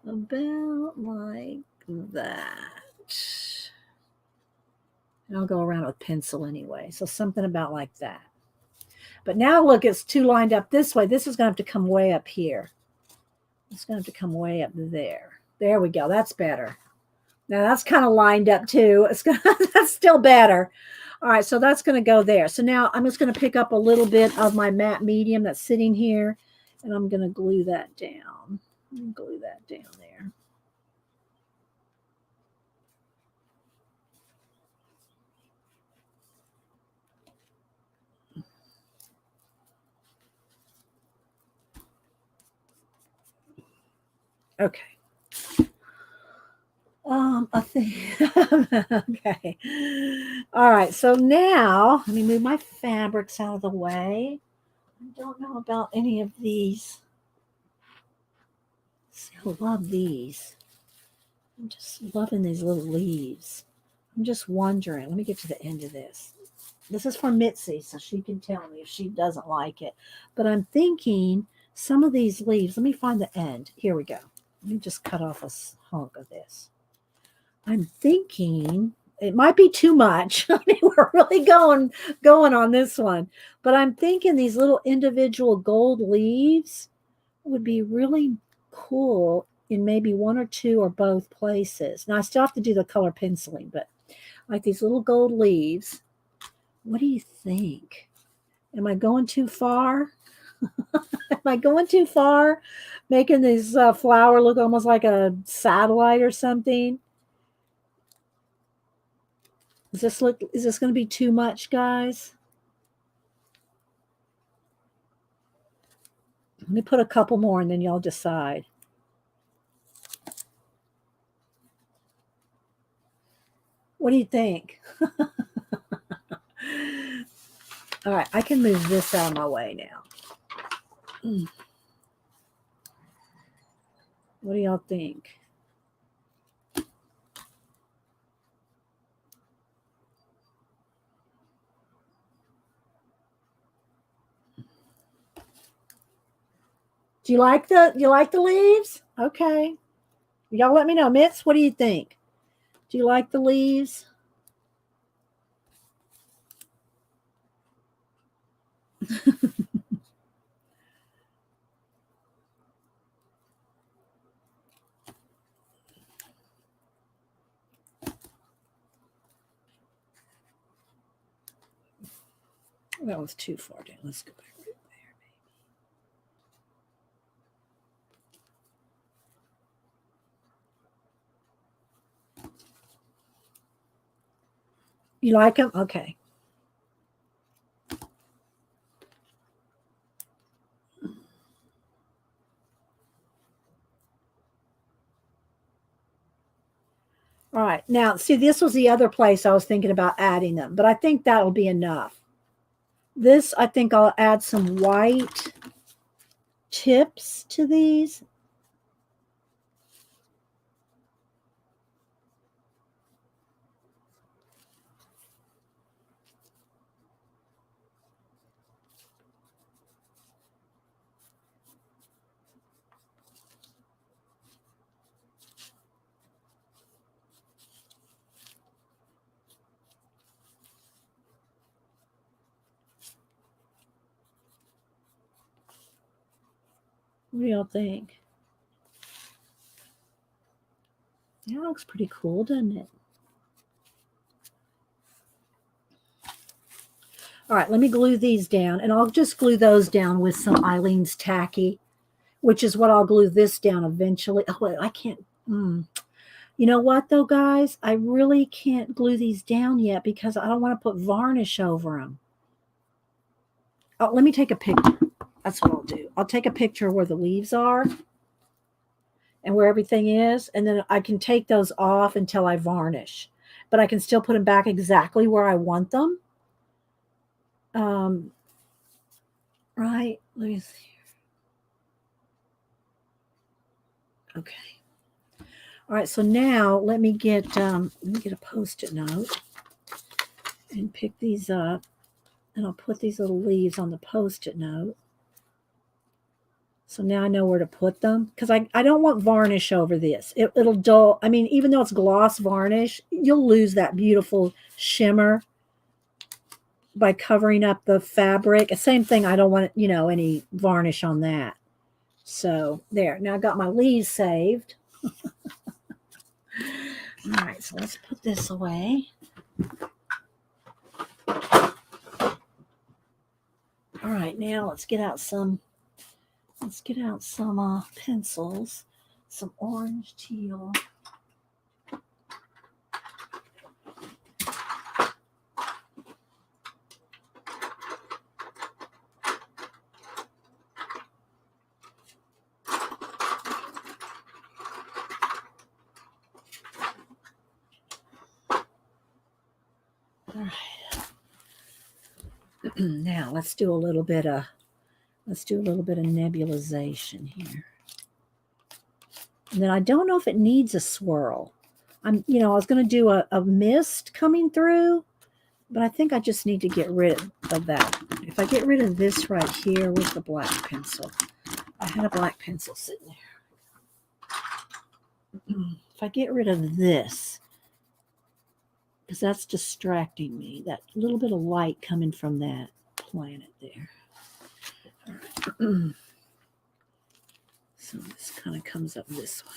About like that. And I'll go around with pencil anyway. So something about like that. But now look, it's too lined up this way. This is going to have to come way up here. It's going to have to come way up there. There we go. That's better. Now that's kind of lined up too. That's still better. All right, so that's going to go there. So now I'm just going to pick up a little bit of my matte medium that's sitting here, and I'm going to glue that down. Glue that down there. Okay. I think, okay. All right, so now let me move my fabrics out of the way. I don't know about any of these. See, I love these. I'm just loving these little leaves. I'm just wondering. Let me get to the end of this. This is for Mitzi, so she can tell me if she doesn't like it. But I'm thinking some of these leaves, let me find the end. Here we go. Let me just cut off a hunk of this. I'm thinking it might be too much. I mean, we're really going on this one. But I'm thinking these little individual gold leaves would be really cool in maybe one or two or both places. Now, I still have to do the color penciling, but like these little gold leaves. What do you think? Am I going too far? Am I going too far? Making this flower look almost like a satellite or something? Is this going to be too much, guys? Let me put a couple more and then y'all decide. What do you think? All right, I can move this out of my way now. What do y'all think? Do you like the leaves? Okay. Y'all let me know. Mitz, what do you think? Do you like the leaves? That was too far down. Let's go back right there. You like them? Okay. All right. Now, see, this was the other place I was thinking about adding them, but I think that'll be enough. This, I think I'll add some white tips to these. What do y'all think? That looks pretty cool, doesn't it? All right, let me glue these down, and I'll just glue those down with some Eileen's Tacky, which is what I'll glue this down eventually. Oh, wait, I can't. You know what, though, guys? I really can't glue these down yet because I don't want to put varnish over them. Oh, let me take a picture. That's what I'll do. I'll take a picture where the leaves are and where everything is, and then I can take those off until I varnish. But I can still put them back exactly where I want them. Right. Let me see. Okay. All right. So now let me get a Post-it note and pick these up, and I'll put these little leaves on the Post-it note. So now I know where to put them because I don't want varnish over this. It'll dull. I mean, even though it's gloss varnish, you'll lose that beautiful shimmer by covering up the fabric. Same thing. I don't want, any varnish on that. So there. Now I got my leaves saved. All right. So let's put this away. All right. Now let's get out some pencils, some orange teal. All right. Now let's do a little bit of nebulization here. And then I don't know if it needs a swirl. I was going to do a mist coming through, but I think I just need to get rid of that. If I get rid of this right here, where's the black pencil? I had a black pencil sitting there. If I get rid of this, because that's distracting me, that little bit of light coming from that planet there. All right. So this kind of comes up this way.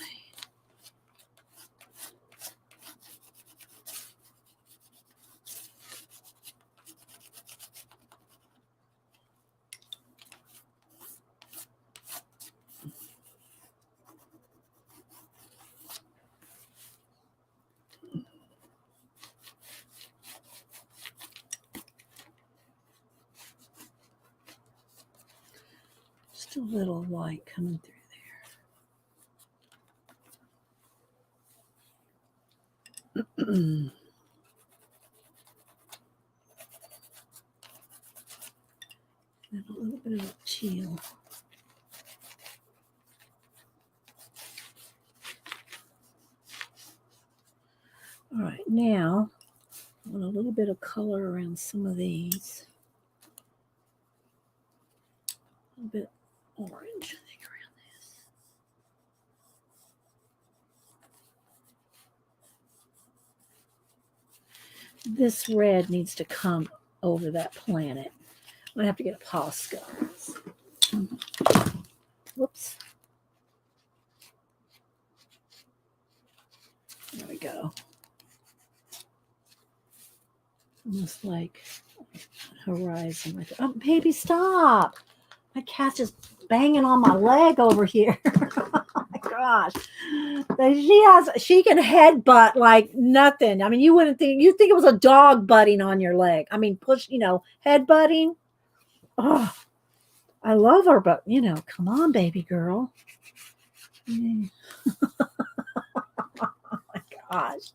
Just a little light coming through there. And a little bit of teal. All right, now I want a little bit of color around some of these. A little bit orange, I think, around this. This red needs to come over that planet. I'm going to have to get a Posca. Whoops. There we go. Almost like, horizon right there. Oh, baby, stop. My cat's just banging on my leg over here. Oh my gosh. She can headbutt like nothing. I mean, you think it was a dog butting on your leg. I mean, push, headbutting. Oh, I love her, but come on, baby girl. Mm. Oh my gosh.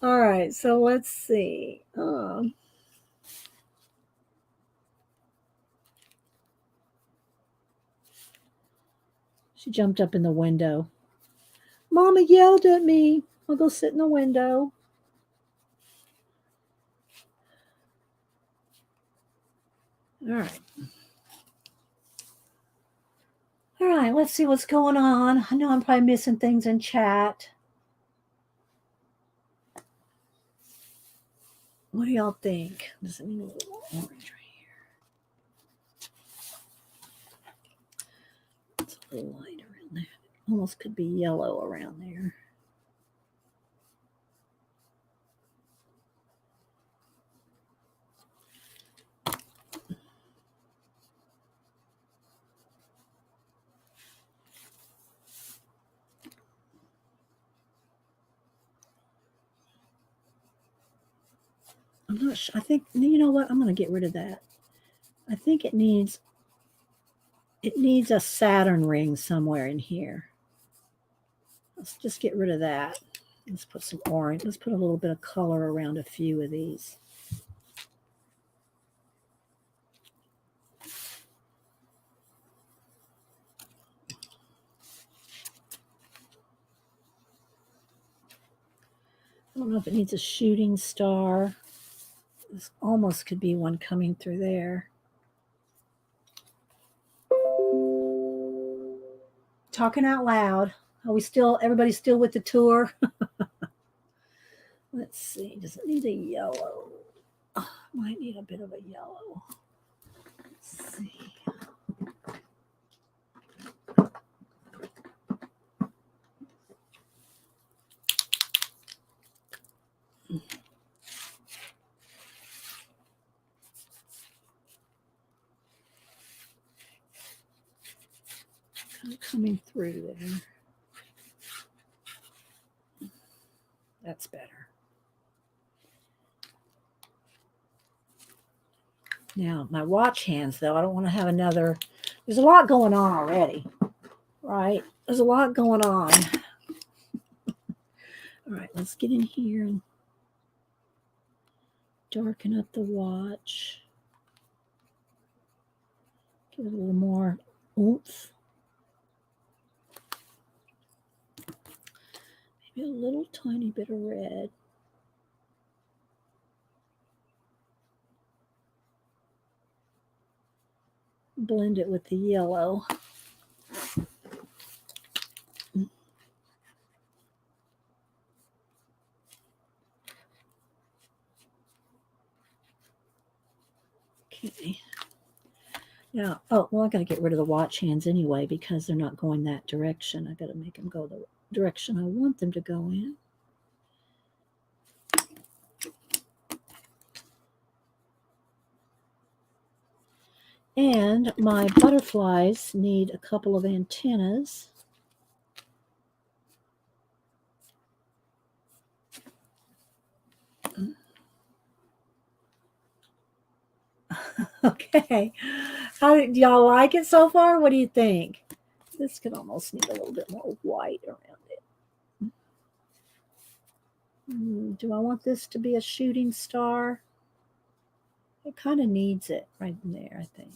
All right, so let's see. She jumped up in the window. Mama yelled at me. I'll go sit in the window. All right. All right, let's see what's going on. I know I'm probably missing things in chat. What do y'all think? Does it need a little more orange right here? It's a little lighter in there. Almost could be yellow around there. I'm not sure. I think, you know what? I'm going to get rid of that. I think it needs a Saturn ring somewhere in here. Let's just get rid of that. Let's put some orange. Let's put a little bit of color around a few of these. I don't know if it needs a shooting star. This almost could be one coming through there. Talking out loud. Are we still, everybody's still with the tour? Let's see. Does it need a yellow? Oh, might need a bit of a yellow. Let's see. Kind of coming through there. That's better. Now, my watch hands, though, I don't want to have another. There's a lot going on already, right? There's a lot going on. All right, let's get in here and darken up the watch. Give it a little more oomph. Maybe a little tiny bit of red. Blend it with the yellow. Okay. Now, oh, well, I got to get rid of the watch hands anyway because they're not going that direction. I got to make them go the direction I want them to go in. And my butterflies need a couple of antennas. Okay. Do y'all like it so far? What do you think? This could almost need a little bit more white around it. Do I want this to be a shooting star? It kind of needs it right in there, I think.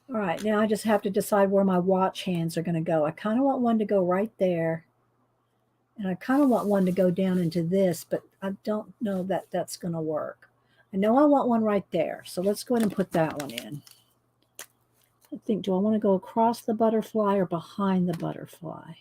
All right, now I just have to decide where my watch hands are going to go. I kind of want one to go right there. And I kind of want one to go down into this, but I don't know that that's going to work. I know I want one right there. So let's go ahead and put that one in. I think, do I want to go across the butterfly or behind the butterfly?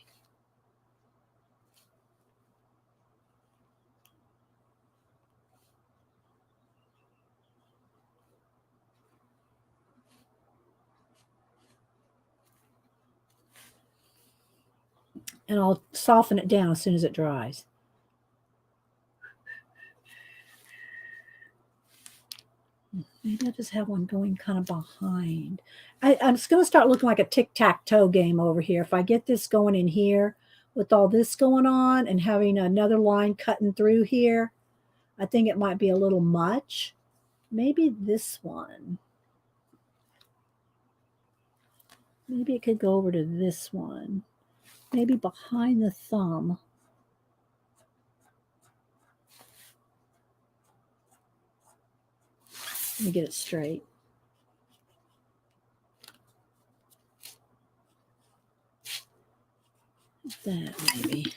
And I'll soften it down as soon as it dries. Maybe I just have one going kind of behind. I'm just going to start looking like a tic-tac-toe game over here. If I get this going in here with all this going on and having another line cutting through here, I think it might be a little much. Maybe this one. Maybe it could go over to this one. Maybe behind the thumb. Let me get it straight. That maybe.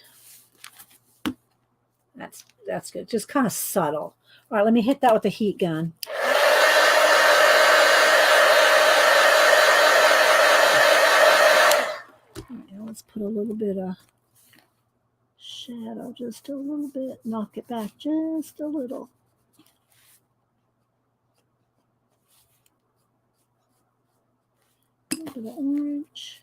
That's good. Just kind of subtle. All right, let me hit that with a heat gun. Right, let's put a little bit of shadow, just a little bit. Knock it back just a little. A little bit of orange.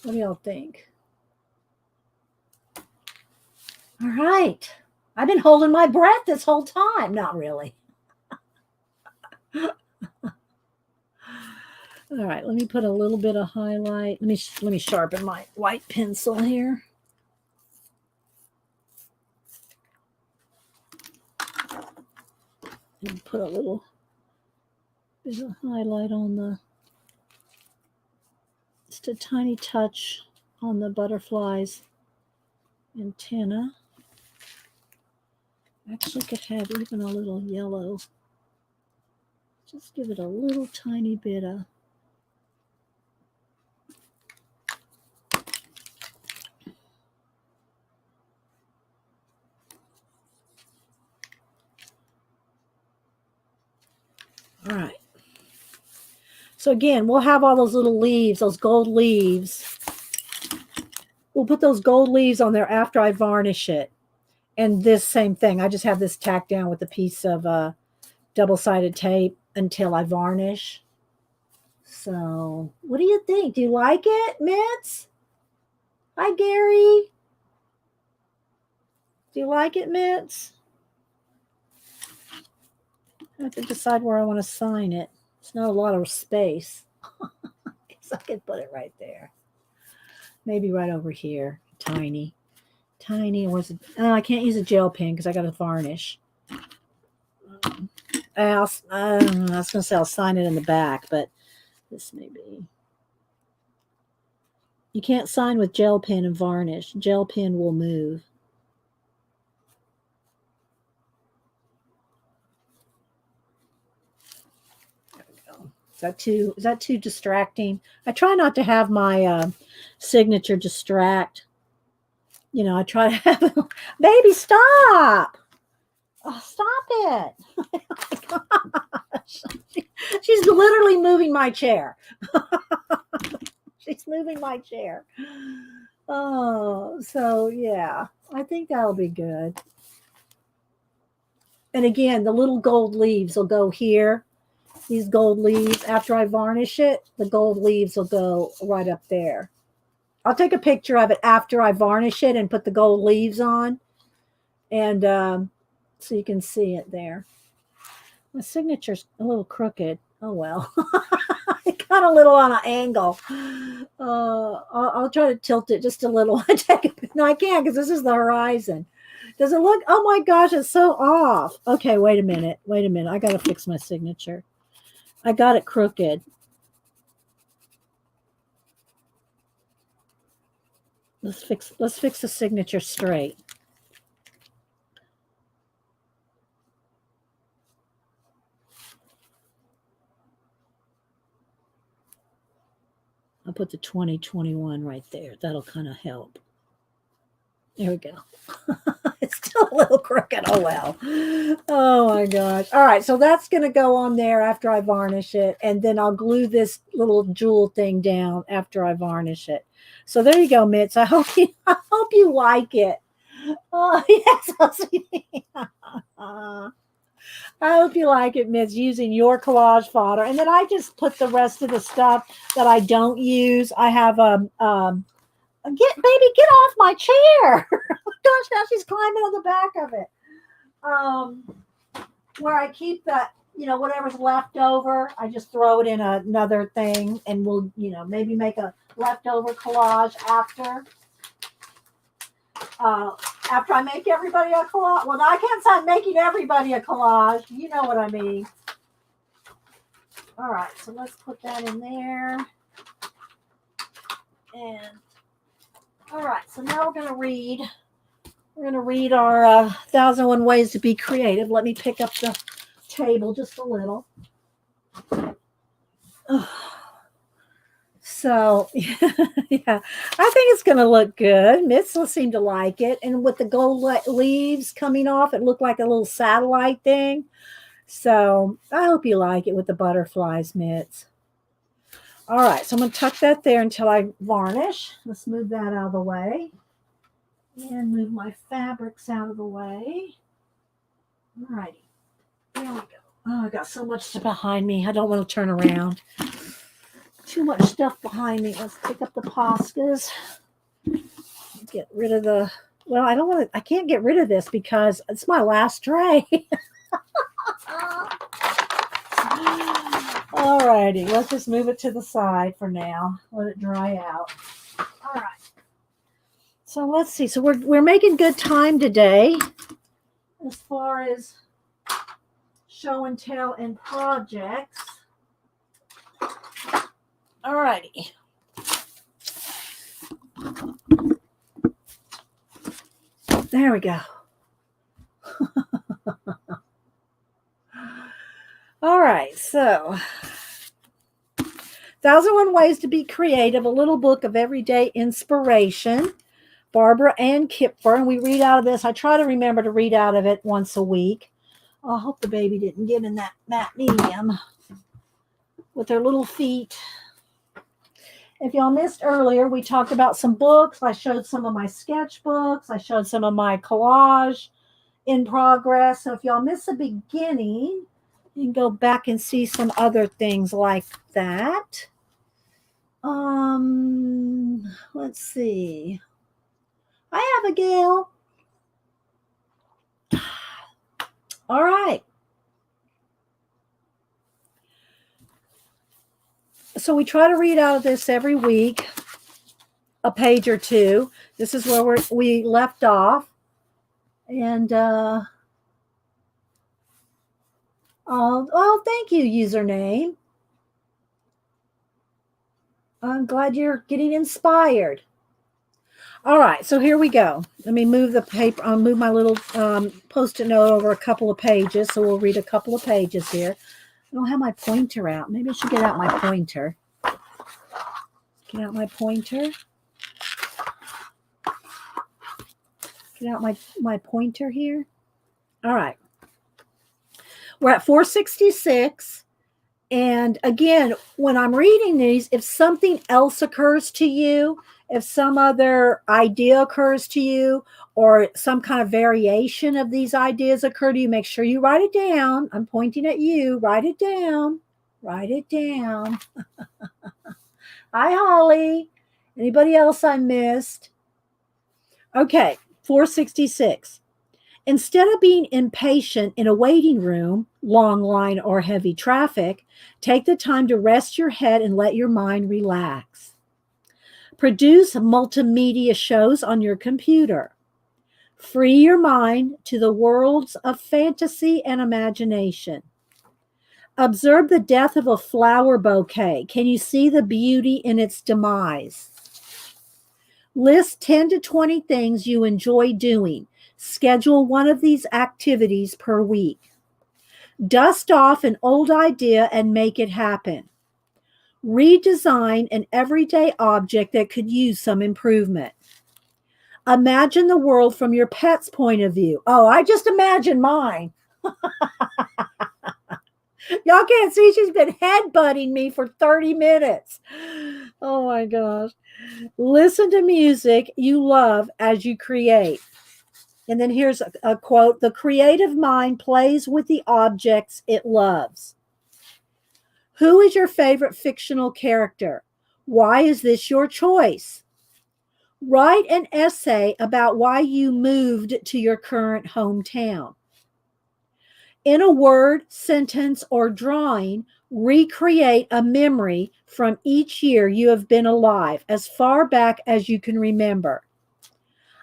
What do y'all think? All right. I've been holding my breath this whole time. Not really. All right, let me put a little bit of highlight. Let me sharpen my white pencil here. And put a little bit of highlight on the, just a tiny touch on the butterfly's antenna. Actually could have even a little yellow. Just give it a little tiny bit of. All right. So again, we'll have all those little leaves, those gold leaves. We'll put those gold leaves on there after I varnish it. And this same thing. I just have this tacked down with a piece of double-sided tape until I varnish. So what do you think? Do you like it, Mitz? Hi, Gary. Do you like it, Mitz? I have to decide where I want to sign it. It's not a lot of space. So I could put it right there. Maybe right over here. Tiny. Tiny. Or is it? I can't use a gel pen because I got to varnish. I was going to say I'll sign it in the back, but this may be. You can't sign with gel pen and varnish. Gel pen will move. Is that too distracting? I try not to have my signature distract. You know, I try to have baby, stop. Oh, stop it. Oh my gosh. She's literally moving my chair. She's moving my chair. Oh, so yeah, I think that'll be good. And again, the little gold leaves will go here. These gold leaves, after I varnish it, the gold leaves will go right up there. I'll take a picture of it after I varnish it and put the gold leaves on. And so you can see it there. My signature's a little crooked. Oh, well. It got a little on an angle. I'll try to tilt it just a little. No, I can't because this is the horizon. Does it look? Oh, my gosh, it's so off. Okay, wait a minute. I got to fix my signature. I got it crooked. Let's fix the signature straight. I'll put the 2021 right there. That'll kind of help. There we go. It's Still a little crooked. Oh, well. Oh, my gosh. All right. So that's going to go on there after I varnish it. And then I'll glue this little jewel thing down after I varnish it. So there you go, Mitz. I hope you like it. Oh, yes. I hope you like it, Mitz, using your collage fodder. And then I just put the rest of the stuff that I don't use. I have get off my chair. Gosh, now she's climbing on the back of it. Where I keep that, whatever's left over, I just throw it in another thing, and we'll, maybe make a leftover collage after. After I make everybody a collage. Well, I can't say I'm making everybody a collage. You know what I mean. All right, so let's put that in there. And all right, so now we're gonna read. We're gonna read our 1001 Ways to Be Creative. Let me pick up the table just a little. So, yeah, I think it's going to look good. Mitz will seem to like it. And with the gold leaves coming off, it looked like a little satellite thing. So, I hope you like it with the butterflies, Mitz. All right, so I'm going to tuck that there until I varnish. Let's move that out of the way. And move my fabrics out of the way. All righty. There we go. Oh, I got so much stuff behind me. I don't want to turn around. Too much stuff behind me. Let's pick up the Poscas. Get rid of the, well, I can't get rid of this because it's my last tray. All righty, let's just move it to the side for now. Let it dry out. All right. So let's see. So we're making good time today as far as show and tell and projects. All righty. There we go. All right, so 1001 Ways to Be Creative, a little book of everyday inspiration. Barbara Ann Kipfer, and we read out of this. I try to remember to read out of it once a week. Oh, I hope the baby didn't get in that medium with her little feet. If y'all missed earlier, we talked about some books. I showed some of my sketchbooks. I showed some of my collage in progress. So if y'all missed the beginning, you can go back and see some other things like that. Let's see. Hi, Abigail. All right. So we try to read out of this every week, a page or two. This is where we left off. And, thank you, username. I'm glad you're getting inspired. All right, so here we go. Let me move the paper. I'll move my little Post-it note over a couple of pages. So we'll read a couple of pages here. I don't have my pointer out. Maybe I should get out my pointer. Get out my pointer. Get out my pointer here. All right. We're at 466. And again, when I'm reading these, if something else occurs to you, if some other idea occurs to you, or some kind of variation of these ideas occur to you, make sure you write it down. I'm pointing at you. Write it down. Write it down. Hi, Holly. Anybody else I missed? Okay, 466. Instead of being impatient in a waiting room, long line, or heavy traffic, take the time to rest your head and let your mind relax. Produce multimedia shows on your computer. Free your mind to the worlds of fantasy and imagination. Observe the death of a flower bouquet. Can you see the beauty in its demise? List 10 to 20 things you enjoy doing. Schedule one of these activities per week. Dust off an old idea and make it happen. Redesign an everyday object that could use some improvement. Imagine the world from your pet's point of view. Oh, I just imagine mine. Y'all can't see she's been headbutting me for 30 minutes. Oh my gosh. Listen to music you love as you create. And then here's a quote: the creative mind plays with the objects it loves. Who is your favorite fictional character? Why is this your choice? Write an essay about why you moved to your current hometown. In a word, sentence, or drawing, recreate a memory from each year you have been alive, as far back as you can remember.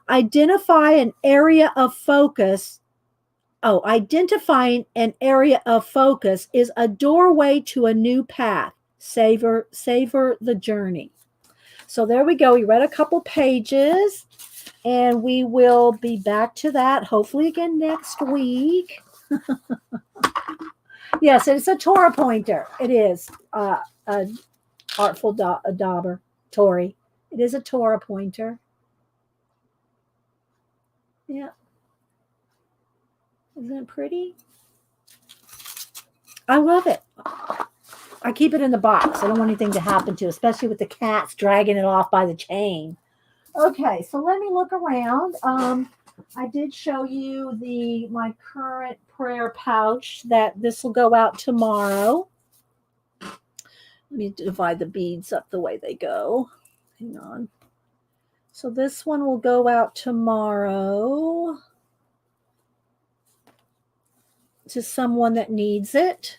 Identify an area of focus. Oh, identifying an area of focus is a doorway to a new path. Savor the journey. So there we go. We read a couple pages, and we will be back to that hopefully again next week. Yes, it's a Torah pointer. It is a artful dauber, Tori. It is a Torah pointer. Yeah. Isn't it pretty? I love it. I keep it in the box. I don't want anything to happen to it, especially with the cats dragging it off by the chain. Okay, so let me look around. I did show you my current prayer pouch that this will go out tomorrow. Let me divide the beads up the way they go. Hang on. So this one will go out tomorrow to someone that needs it.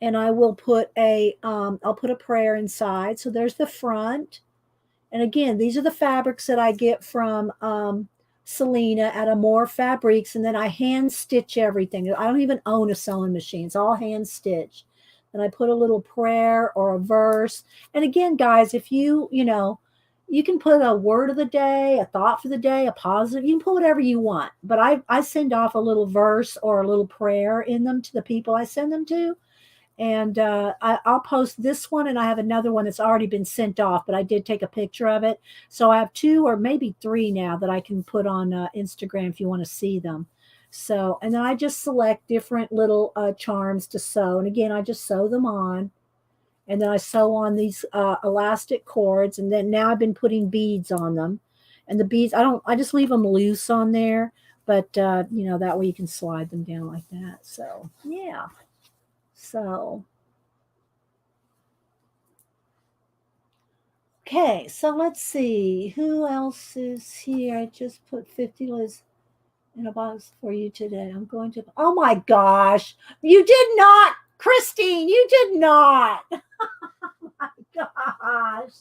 And I will put I'll put a prayer inside. So there's the front. And again, these are the fabrics that I get from Selena at Amore Fabrics, and then I hand stitch everything. I don't even own a sewing machine. It's all hand stitched. And I put a little prayer or a verse. And again, guys, if you can put a word of the day, a thought for the day, a positive, you can put whatever you want. But I send off a little verse or a little prayer in them to the people I send them to. And I'll post this one, and I have another one that's already been sent off, but I did take a picture of it. So I have 2 or maybe 3 now that I can put on Instagram if you want to see them. So, and then I just select different little charms to sew. And again, I just sew them on. And then I sew on these elastic cords. And then now I've been putting beads on them. And the beads, I just leave them loose on there. But, that way you can slide them down like that. So, yeah. So, okay, so let's see. Who else is here? I just put 50 Liz in a box for you today. I'm going to, oh my gosh. You did not, Christine, you did not. Oh my gosh.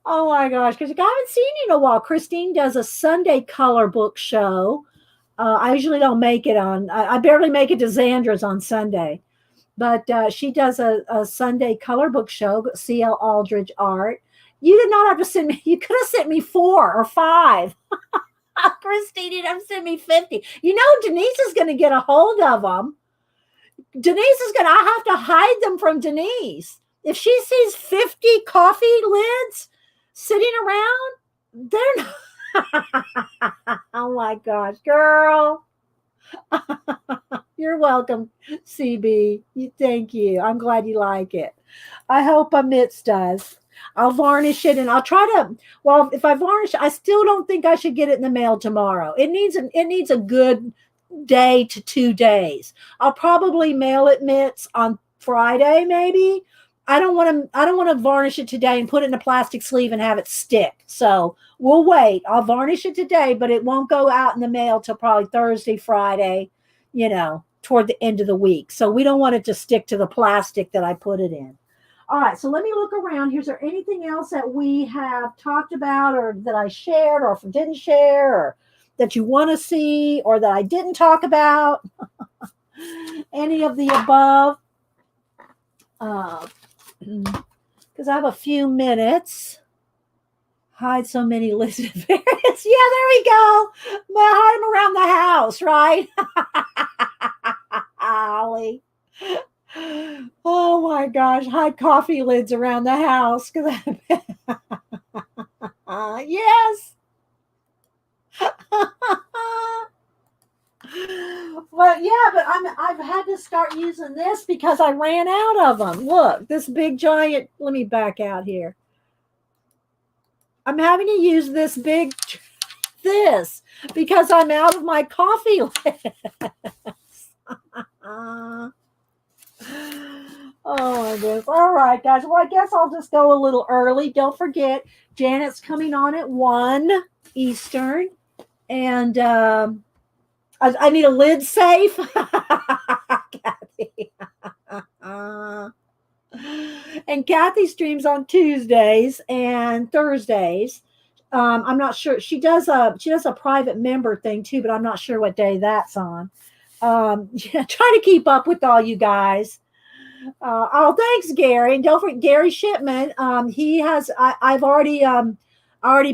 Oh my gosh, because I haven't seen you in a while. Christine does a Sunday color book show. I usually don't make it on, I barely make it to Zandra's on Sunday. But she does a Sunday color book show, CL Aldridge Art. You did not have to send me, you could have sent me 4 or 5. Christine, you didn't have to send me 50. Denise is going to get a hold of them. I have to hide them from Denise. If she sees 50 coffee lids sitting around, they're not. Oh my gosh, girl. You're welcome, CB. Thank you. I'm glad you like it. I hope Mitz does. I'll varnish it, and I'll try to. Well, if I varnish, I still don't think I should get it in the mail tomorrow. It needs a good day to 2 days. I'll probably mail it, Mitz, on Friday, maybe. I don't want to varnish it today and put it in a plastic sleeve and have it stick. So we'll wait. I'll varnish it today, but it won't go out in the mail till probably Thursday, Friday, toward the end of the week. So we don't want it to stick to the plastic that I put it in. All right, so let me look around. Is there anything else that we have talked about, or that I shared, or didn't share, or that you want to see, or that I didn't talk about? Any of the above? Because I have a few minutes. Hide so many listed variants. Yeah, there we go. Hide them around the house, right? Ollie. Oh my gosh, hide coffee lids around the house. Yes. But yeah, but I've had to start using this because I ran out of them. Look, this big giant. Let me back out here. I'm having to use this because I'm out of my coffee lids. Oh my goodness. All right, guys. Well, I guess I'll just go a little early. Don't forget, Janet's coming on at 1 Eastern. And I need a lid safe. Kathy. And Kathy streams on Tuesdays and Thursdays. I'm not sure. She does a private member thing too, but I'm not sure what day that's on. Yeah, trying to keep up with all you guys. Oh, thanks, Gary. And don't forget Gary Shipman. He has. I've already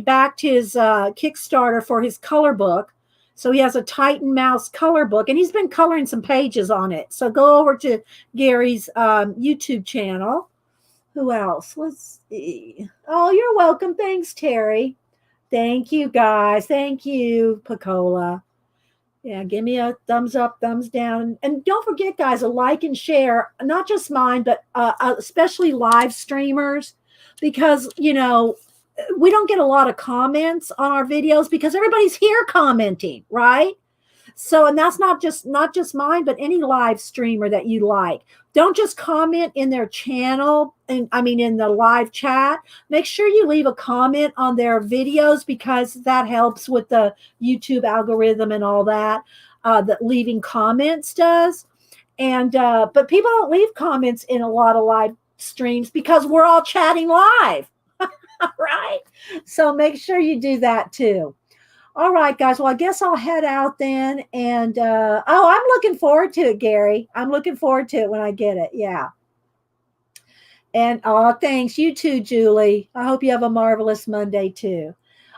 backed his Kickstarter for his color book. So he has a Titan Mouse color book, and he's been coloring some pages on it. So go over to Gary's YouTube channel. Who else? Let's see. Oh, you're welcome. Thanks, Terry. Thank you, guys. Thank you, Picola. Yeah, give me a thumbs up, thumbs down. And don't forget, guys, a like and share, not just mine, but especially live streamers, because, we don't get a lot of comments on our videos because everybody's here commenting, right? So, and that's not just mine, but any live streamer that you like. Don't just comment in their channel, and in the live chat. Make sure you leave a comment on their videos because that helps with the YouTube algorithm and all that. That leaving comments does. And but people don't leave comments in a lot of live streams because we're all chatting live. Right? So make sure you do that too. All right, guys. Well, I guess I'll head out then. And I'm looking forward to it, Gary. I'm looking forward to it when I get it. Yeah. And thanks. You too, Julie. I hope you have a marvelous Monday too.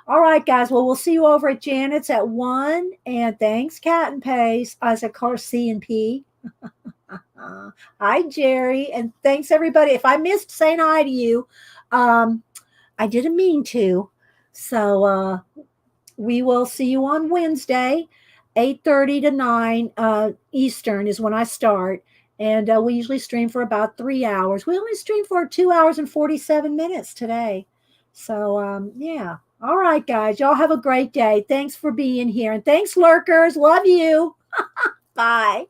All right, guys. Well, we'll see you over at Janet's at 1. And thanks, Cat and Pace. As I call her C and P. Hi, Jerry. And thanks, everybody. If I missed saying hi to you, I didn't mean to. So we will see you on Wednesday, 8:30 to 9 Eastern is when I start. And we usually stream for about 3 hours. We only stream for 2 hours and 47 minutes today. So, yeah. All right, guys. Y'all have a great day. Thanks for being here. And thanks, lurkers. Love you. Bye.